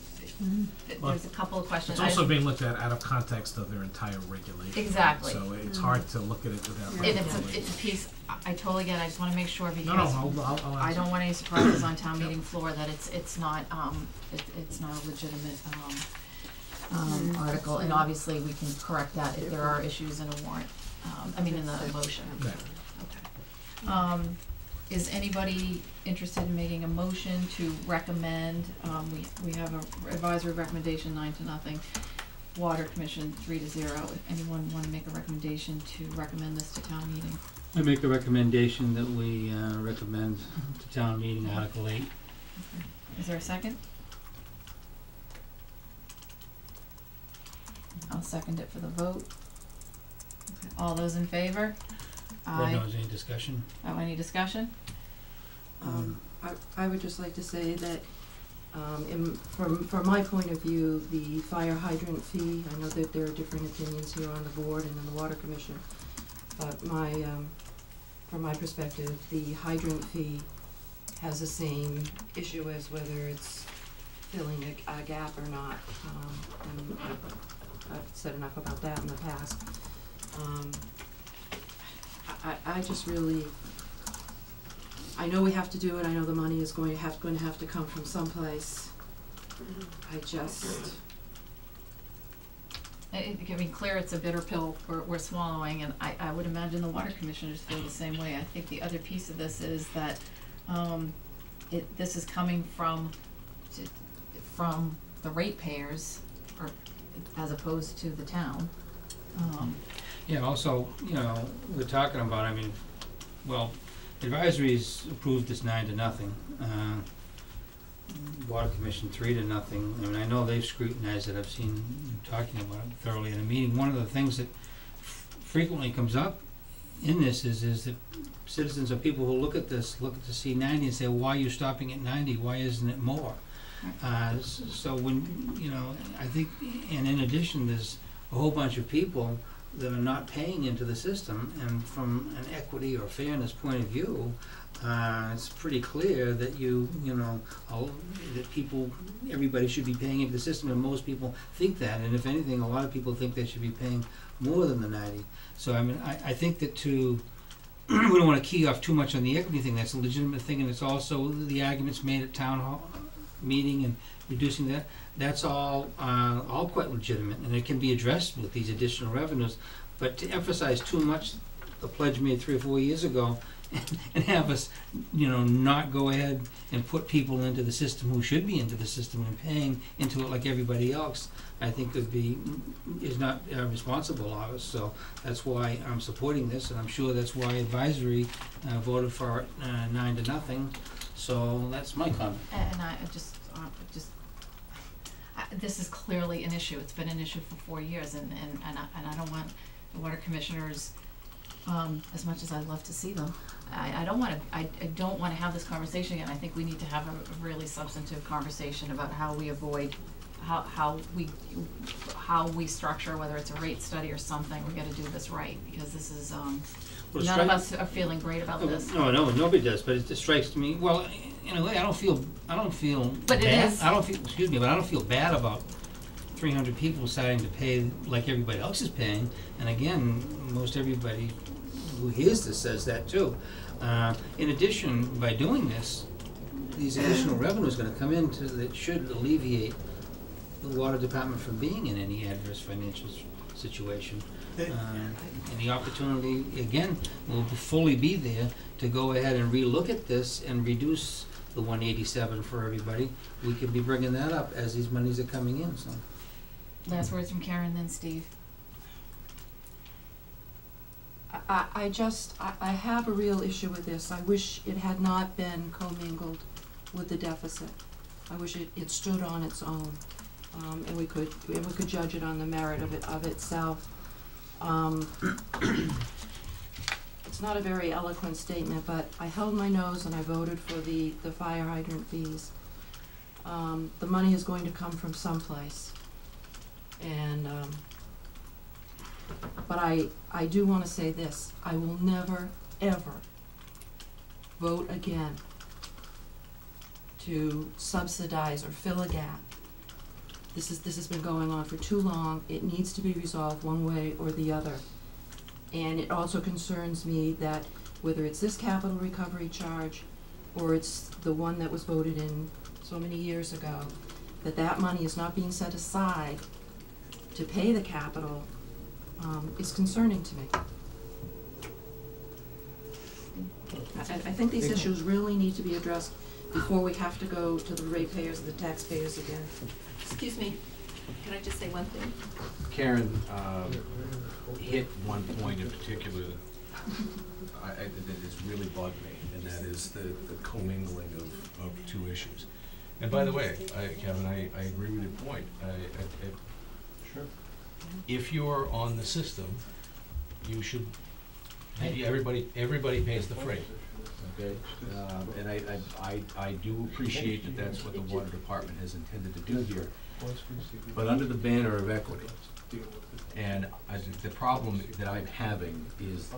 Well, there's a couple of questions. It's also being looked at out of context of their entire regulation. Exactly. So it's hard to look at it without. And looking it's at a, it. it's a piece, I totally get it, I just wanna make sure, No, because I'll I ask. don't want any surprises on town meeting floor that it's not, it's not a legitimate, article, and obviously we can correct that if there are issues in a warrant, in the motion. Okay. Okay. Is anybody interested in making a motion to recommend, we have a advisory recommendation 9-0, Water Commission 3-0. If anyone wanna make a recommendation to recommend this to town meeting? I make a recommendation that we recommend to town meeting Article 8. Is there a second? I'll second it for the vote. Okay. All those in favor? Board knows any discussion? Oh, any discussion? I would just like to say that, from my point of view, the fire hydrant fee, I know that there are different opinions here on the board and in the water commission, but from my perspective, the hydrant fee has the same issue as whether it's filling a gap or not. And I've said enough about that in the past. I just really, I know we have to do it, I know the money is going to have to come from someplace. I just, I mean, clear it's a bitter pill we're swallowing, and I would imagine the water commissioners feel the same way. I think the other piece of this is that, this is coming from the ratepayers, or as opposed to the town. Yeah, also, we're talking about, advisory's approved this 9-0. Water Commission 3-0. I know they've scrutinized it, I've seen them talking about it thoroughly in a meeting. One of the things that frequently comes up in this is that citizens or people who look at this, look at the C90 and say, why are you stopping at 90? Why isn't it more? So when, you know, I think, and in addition, there's a whole bunch of people that are not paying into the system, and from an equity or fairness point of view, it's pretty clear that that people, everybody should be paying into the system, and most people think that, and if anything, a lot of people think they should be paying more than the 90. So I mean, I think that we don't want to key off too much on the equity thing. That's a legitimate thing, and it's also the arguments made at town hall meeting and reducing that. That's all quite legitimate, and it can be addressed with these additional revenues. But to emphasize too much the pledge made 3 or 4 years ago, and have us, not go ahead and put people into the system who should be into the system and paying into it like everybody else, I think is not responsible of us. So that's why I'm supporting this, and I'm sure that's why advisory voted for it 9-0. So that's my comment. And I this is clearly an issue. It's been an issue for 4 years, and I don't want the water commissioners, as much as I'd love to see them, I don't want to have this conversation again. I think we need to have a really substantive conversation about how we avoid, how we structure, whether it's a rate study or something. We got to do this right, because this is none of us are feeling great about this. No, nobody does. But it just strikes me. Well, in a way, I don't feel. But bad. it is. I don't feel. Excuse me, but I don't feel bad about 300 people deciding to pay like everybody else is paying. And again, most everybody who hears this says that too. In addition, by doing this, these additional revenues are going to come in that should alleviate the water department from being in any adverse financial situation. And the opportunity, again, will fully be there to go ahead and relook at this and reduce the 187 for everybody. We could be bringing that up as these monies are coming in. So, last words from Karen, then Steve. I have a real issue with this. I wish it had not been commingled with the deficit. I wish it stood on its own, and we could judge it on the merit of itself. It's not a very eloquent statement, but I held my nose and I voted for the fire hydrant fees. The money is going to come from someplace, and but I do want to say this: I will never ever vote again to subsidize or fill a gap. This has been going on for too long. It needs to be resolved one way or the other. And it also concerns me that whether it's this capital recovery charge or it's the one that was voted in so many years ago, that money is not being set aside to pay the capital is concerning to me. I think these issues really need to be addressed before we have to go to the ratepayers and the taxpayers again. Excuse me, can I just say one thing? Karen hit one point in particular that has really bugged me, and that is the commingling of two issues. And by the way, Kevin, I agree with your point. Sure. If you're on the system, you should. Everybody pays the freight. Okay, and I do appreciate that that's what the water department has intended to do here, but under the banner of equity. And the problem that I'm having is,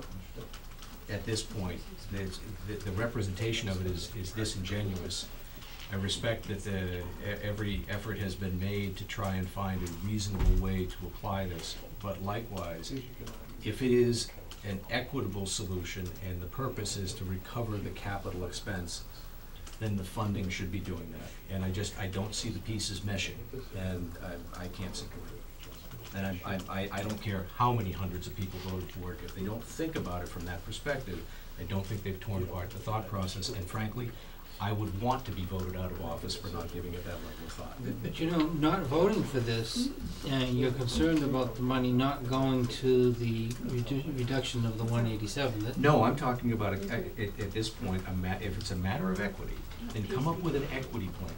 at this point, the representation of it is disingenuous. I respect that every effort has been made to try and find a reasonable way to apply this, but likewise, if it is an equitable solution and the purpose is to recover the capital expense, then the funding should be doing that. And I don't see the pieces meshing, and I can't support it. And I don't care how many hundreds of people voted for it. If they don't think about it from that perspective, I don't think they've torn apart the thought process. And frankly, I would want to be voted out of office for not giving it that level of thought. But not voting for this, you're concerned about the money not going to the reduction of the 187. No, I'm talking about, at this point, if it's a matter of equity, then come up with an equity plan,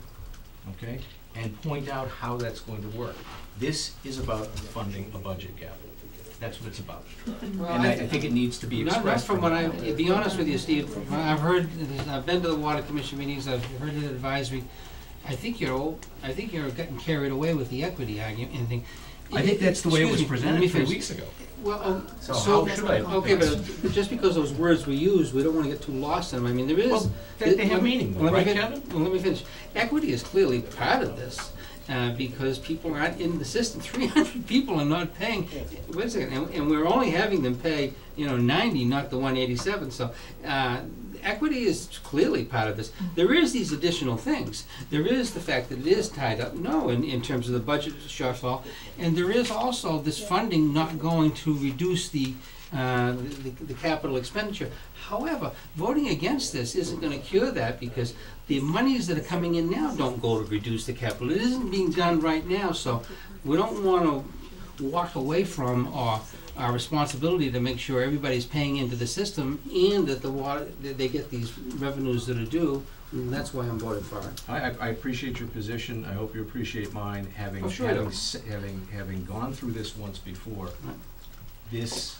okay? And point out how that's going to work. This is about funding a budget gap. That's what it's about. Well, And I think it needs to be Not expressed. from what to be honest with you, Steve, from what I've heard, I've been to the water commission meetings, I've heard the advisory. I think you're getting carried away with the equity argument and thing. I think that's the way it was Excuse me, let presented me 3 finish. weeks ago. Well, So so, how should I? okay, but just because those words were used, we don't wanna get too lost in them. I mean, there is. Well, they have meaning though, Let me right, fin- Kevin? Well, let me finish. Equity is clearly part of this, because people aren't in the system. 300 people are not paying, wait a second, and we're only having them pay, 90, not the 187, so, equity is clearly part of this. There is these additional things. There is the fact that it is tied up, in terms of the budget shortfall, and there is also this funding not going to reduce the capital expenditure. However, voting against this isn't gonna cure that, because the monies that are coming in now don't go to reduce the capital. It isn't being done right now, so we don't wanna walk away from our responsibility to make sure everybody's paying into the system and that that they get these revenues that are due. And that's why I'm voting for it. I appreciate your position. I hope you appreciate mine, having Oh, sure I do. having gone through this once before. This.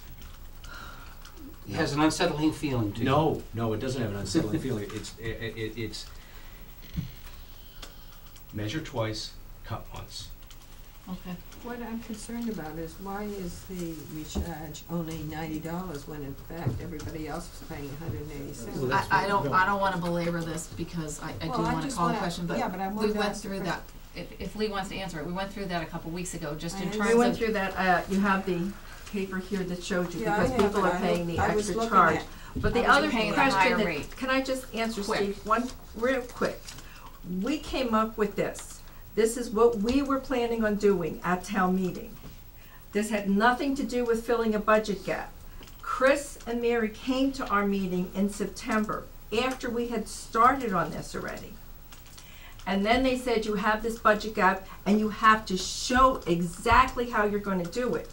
It has an unsettling feeling to you. No, it doesn't have an unsettling feeling. It's measure twice, cut once. Okay. What I'm concerned about is why is the recharge only $90 when in fact everybody else is paying $187? Well, I don't wanna belabor this because I do Well, I wanna just call the wanna- question, but yeah, but I we wanted to went ask the through that. If Lee wants to answer it, we went through that a couple weeks ago, just in I terms We went of, through that, you have the paper here that showed you, Yeah, I because have people it. are paying the I was extra looking charge. at- But the I was other paying the higher question rate. that, can I just answer, Quick. Steve, one, real quick? We came up with this. This is what we were planning on doing at town meeting. This had nothing to do with filling a budget gap. Chris and Mary came to our meeting in September, after we had started on this already. And then they said, you have this budget gap, and you have to show exactly how you're gonna do it.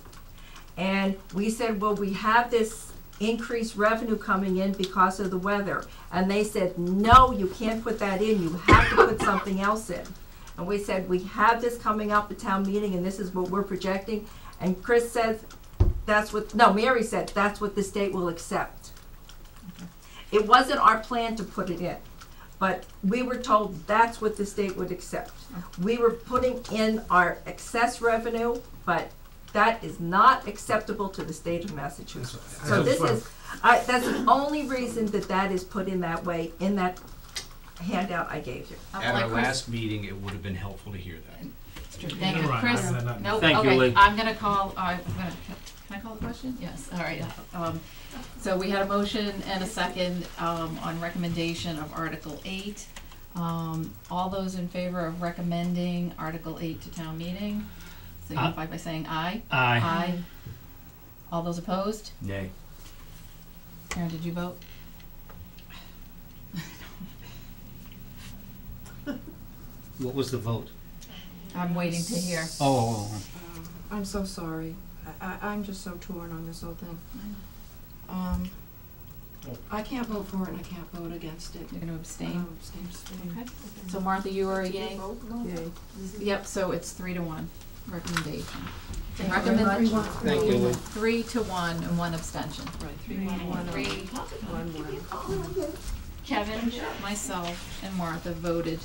And we said, well, we have this increased revenue coming in because of the weather. And they said, no, you can't put that in, you have to put something else in. And we said, we have this coming up at town meeting, and this is what we're projecting. And Chris says, Mary said, that's what the state will accept. It wasn't our plan to put it in, but we were told that's what the state would accept. We were putting in our excess revenue, but that is not acceptable to the state of Massachusetts. So this is, that's the only reason that is put in that way, in that handout I gave you. I'm At like our Chris. last meeting, it would have been helpful to hear that. Thank you, Right, Chris. other than that, Nope, Thank you, okay, Lee. I'm gonna call, can I call the question? Yes, all right. So we had a motion and a second, on recommendation of Article 8. All those in favor of recommending Article 8 to town meeting, signify by saying aye. Aye. Aye. All those opposed? Nay. Karen, did you vote? What was the vote? I'm waiting to hear. Oh. I'm so sorry. I'm just so torn on this whole thing. I can't vote for it and I can't vote against it. You're gonna abstain? Abstain. Okay. So Martha, you are a yay? Yay. Yep, so it's 3-1 recommendation. Thank you very much. Thank you, Lee. 3-1 and 1 abstention. Right, 3-1. 3. Kevin, myself, and Martha voted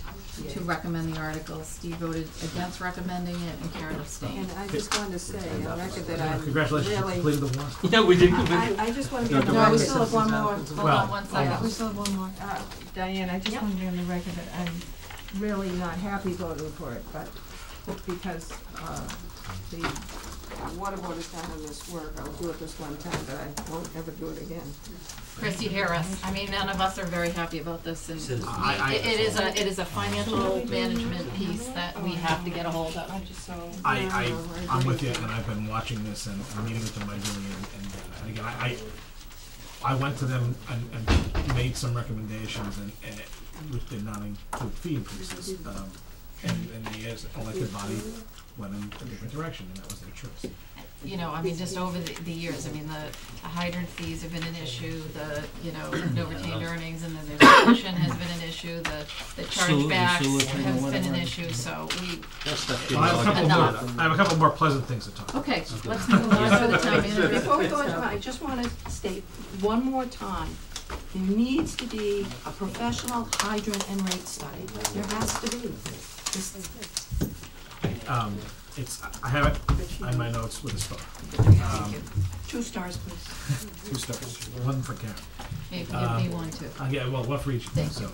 to recommend the article. Steve voted against recommending it, and Karen abstained. And I just wanted to say on record that I'm Congratulations, you really, completed the warrant. Yeah, we did. I just want to be on the No, record. we still have one more. Hold Well, on one second. We still have one more. Diane, I just Yep. want to be on the record that I'm really not happy voting for it, but because the water board has done this work, I'll do it this one time, but I won't ever do it again. Chris, you hear us. I mean, none of us are very happy about this, and it is a financial management piece that we have to get a hold of. I'm just so. I'm with you, and I've been watching this and meeting with them regularly, and again, I went to them and made some recommendations, and which did not include fee increases. and they, as elected body, went in a different direction, and that was their choice. You know, I mean, just over the years, I mean, the hydrant fees have been an issue, the, you know, no retained earnings, and then the tuition has been an issue, the chargebacks sewer thing or has been whatever. an issue, so we, That stuff So I have a couple Enough. more, I have a couple more pleasant things to talk about. okay, let's move on to the town manager. Before we go into, I just wanna state one more time, there needs to be a professional hydrant and rate study. There has to be. This- I have it in my notes with a star. Thank you. 2 stars, please. 2 stars, 1 for Karen. Maybe give me one too. Yeah, well, one for each. Thank So,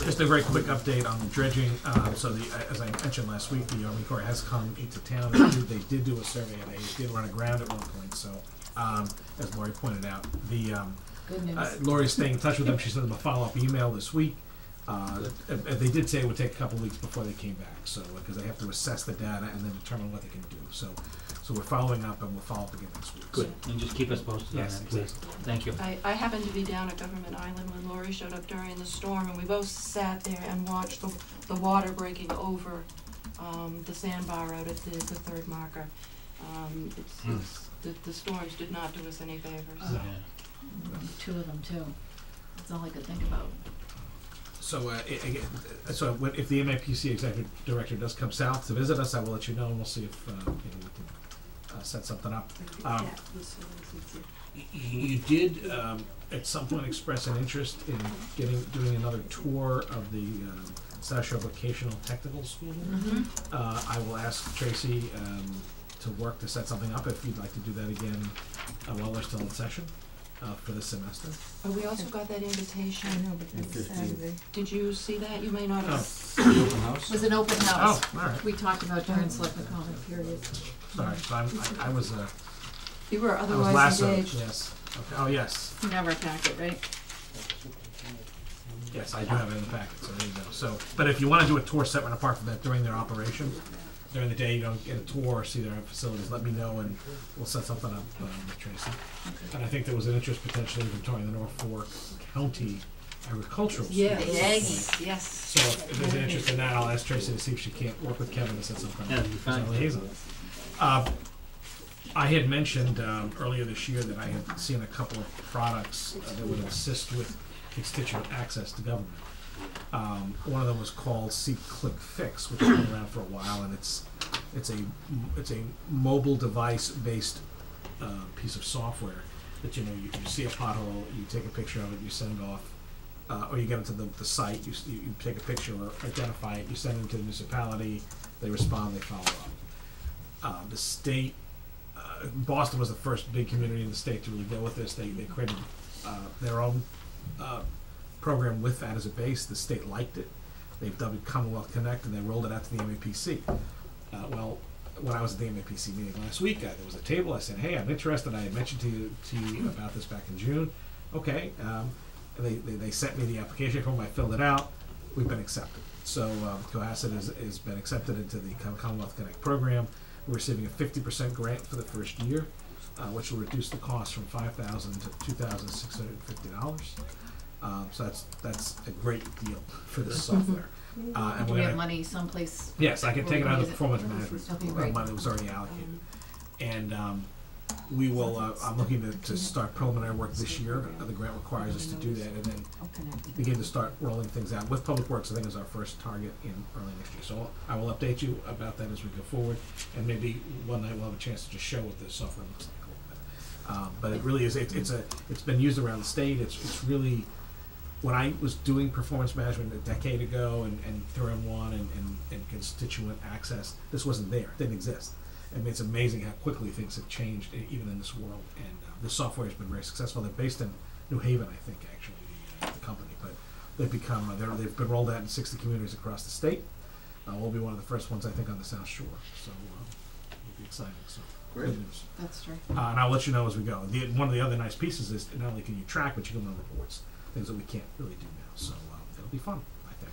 just a very quick update on the dredging. So, as I mentioned last week, the Army Corps has come into town. They did do a survey, and they did run aground at one point. So, as Lori pointed out, Good news. Lori's staying in touch with them. She sent them a follow-up email this week. They did say it would take a couple weeks before they came back. So, because they have to assess the data and then determine what they can do. So we're following up, and we'll follow up again next week. Good, and just keep us posted on Yes, that, please. exactly. Thank you. I happened to be down at Government Island when Lori showed up during the storm, and we both sat there and watched the water breaking over the sandbar out at the 3rd marker. The storms did not do us any favors. Yeah. 2 of them too. That's all I could think about. So, if the MAPC executive director does come south to visit us, I will let you know, and we'll see if we can set something up. You did at some point express an interest in doing another tour of the South Shore Vocational Technical School. I will ask Tracy to work to set something up if you'd like to do that again while they're still in session for this semester. But we also got that invitation. I know, but that's Saturday. Did you see that? You may not have. Open house? It was an open house. Oh, all right. We talked about during selectment comment period. Sorry, so I was You were I was otherwise lassoed. engaged. Yes. Okay. Oh, yes. You have our packet, right? Yes, I do have it in the packet, so there you go. So, but if you want to do a tour separate and apart from that during their operation, during the day you don't get a tour or see their facilities, let me know and we'll set something up with Tracy. And I think there was an interest potentially in touring the Norfolk County Agricultural School. Yes. Yes. So if there's an interest in that, I'll ask Tracy to see if she can't work with Kevin to set something Yeah, up. that'd be fine. as a liaison. I had mentioned earlier this year that I had seen a couple of products that would assist with constituent access to government. One of them was called Seek Click Fix, which has been around for a while, and it's a mobile device based piece of software that you see a pothole, you take a picture of it, you send it off, or you get into the site, you take a picture or identify it, you send it to the municipality, they respond, they follow up. The state, Boston was the first big community in the state to really go with this. They created their own program with that as a base. The state liked it. They've dubbed it Commonwealth Connect, and they rolled it out to the MAPC. Well, when I was at the MAPC meeting last week, there was a table. I said, "Hey, I'm interested." I had mentioned to you about this back in June. Okay, they sent me the application form. I filled it out. We've been accepted. So Cohasset has been accepted into the Commonwealth Connect program. We're receiving a 50% grant for the first year, which will reduce the cost from $5,000 to $2,650. So that's a great deal for this software. And Do we're we have gonna, money someplace? yes, I can take it out of the Use it. performance management Okay, great. money that was already allocated. And we will. I'm looking to start preliminary work this year. The grant requires us to do that, and then begin to start rolling things out with Public Works. I think is our first target in early next year. So I will update you about that as we go forward, and maybe one night we'll have a chance to just show what the software looks like a little bit. But it really is. It's been used around the state. It's really. When I was doing performance management a decade ago and 3-in-1 and constituent access, this wasn't there. It didn't exist. I mean, it's amazing how quickly things have changed even in this world. And the software has been very successful. They're based in New Haven, I think, actually, the company. But they've become, they've been rolled out in 60 communities across the state. We'll be one of the first ones, I think, on the South Shore. So it'll be exciting. So Great. good news. That's true. And I'll let you know as we go. One of the other nice pieces is not only can you track, but you can run reports. Things that we can't really do now, so it'll be fun, I think.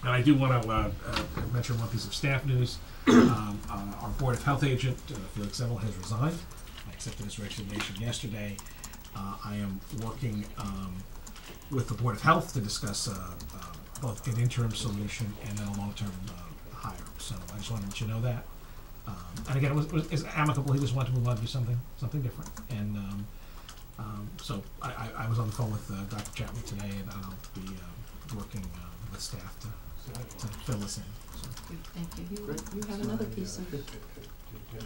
And I do want to mention one piece of staff news. Our Board of Health agent, Felix Emmel, has resigned. I accepted his resignation yesterday. I am working with the Board of Health to discuss both an interim solution and then a long-term hire. So I just wanted to let you know that. And again, it was amicable. He just wanted to move on to do something different. And so I was on the phone with Dr. Chapman today, and I'll be working with staff to fill this in. So. Thank you. You have another piece of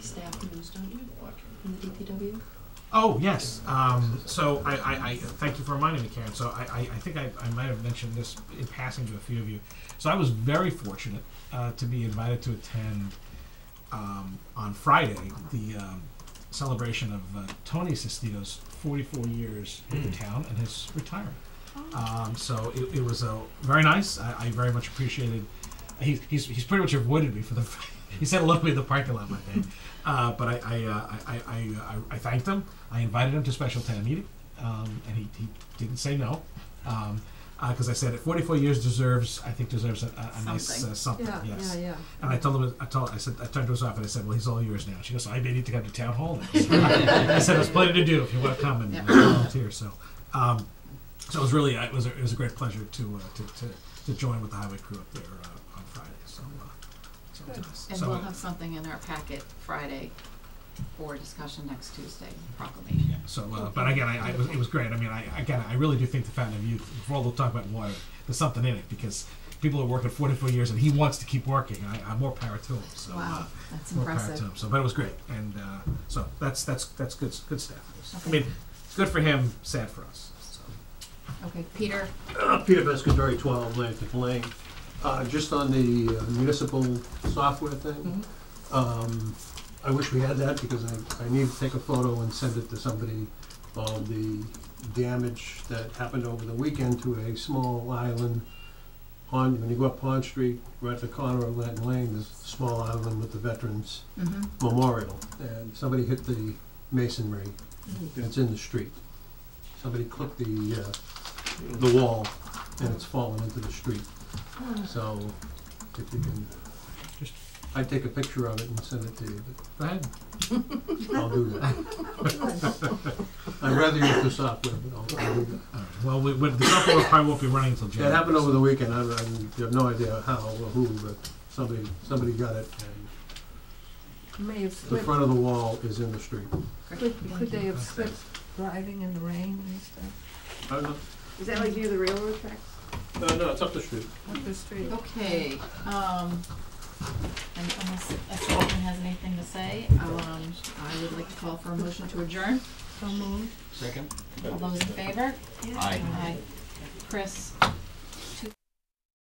staff news, don't you, from the DPW? Oh, yes. So I thank you for reminding me, Karen. So I think I might have mentioned this in passing to a few of you. So I was very fortunate to be invited to attend on Friday the celebration of Tony Sestito's 44 years in the town and his retirement. So it was very nice. I very much appreciated. He's pretty much avoided me for the. He said hello to me in the parking lot one day, but I thanked him. I invited him to special town meeting, and he didn't say no, because I said 44 years deserves a nice something. Yeah, yes. yeah. And I told him, I turned to his office and I said, well, he's all yours now. She goes, I may need to come to town hall now. I said, there's plenty to do if you want to come and volunteer. So it was really, it was a great pleasure to join with the highway crew up there on Friday. So it was nice. And So, we'll have something in our packet Friday for discussion next Tuesday, proclamation. yeah, so, but again, it was great. I mean, I really do think the Fountain of Youth, before all the talk about water, there's something in it, because people are working 44 years and he wants to keep working. I'm more power to him. So, Wow, that's more power to impressive. him. So, but it was great, and so that's good stuff. I Okay. mean, good for him, sad for us. So. Okay, Peter, Peter Vescadori, 12 Atlantic Lane. Just on the municipal software thing, I wish we had that, because I need to take a photo and send it to somebody of the damage that happened over the weekend to a small island. When you go up Pond Street, right at the corner of Atlantic Lane, there's a small island with the Veterans Memorial, and somebody hit the masonry, and it's in the street. Somebody clipped the wall, and it's fallen into the street. So, if you can, I'd take a picture of it and send it to you, Go ahead. but I'll do that. I'd rather use the software, but I'll do that. All right. Well, the software probably won't be running until January. It happened over the weekend. I have no idea how or who, but somebody got it, and May have the slipped. front of the wall is in the street. Could they have slipped driving in the rain and stuff? I don't know. Is that like near the railroad tracks? No, it's up the street. Up the street? okay, and unless a selectman has anything to say, I would like to call for a motion to adjourn. So moved. Second? All those in favor? Yeah. Aye. Chris,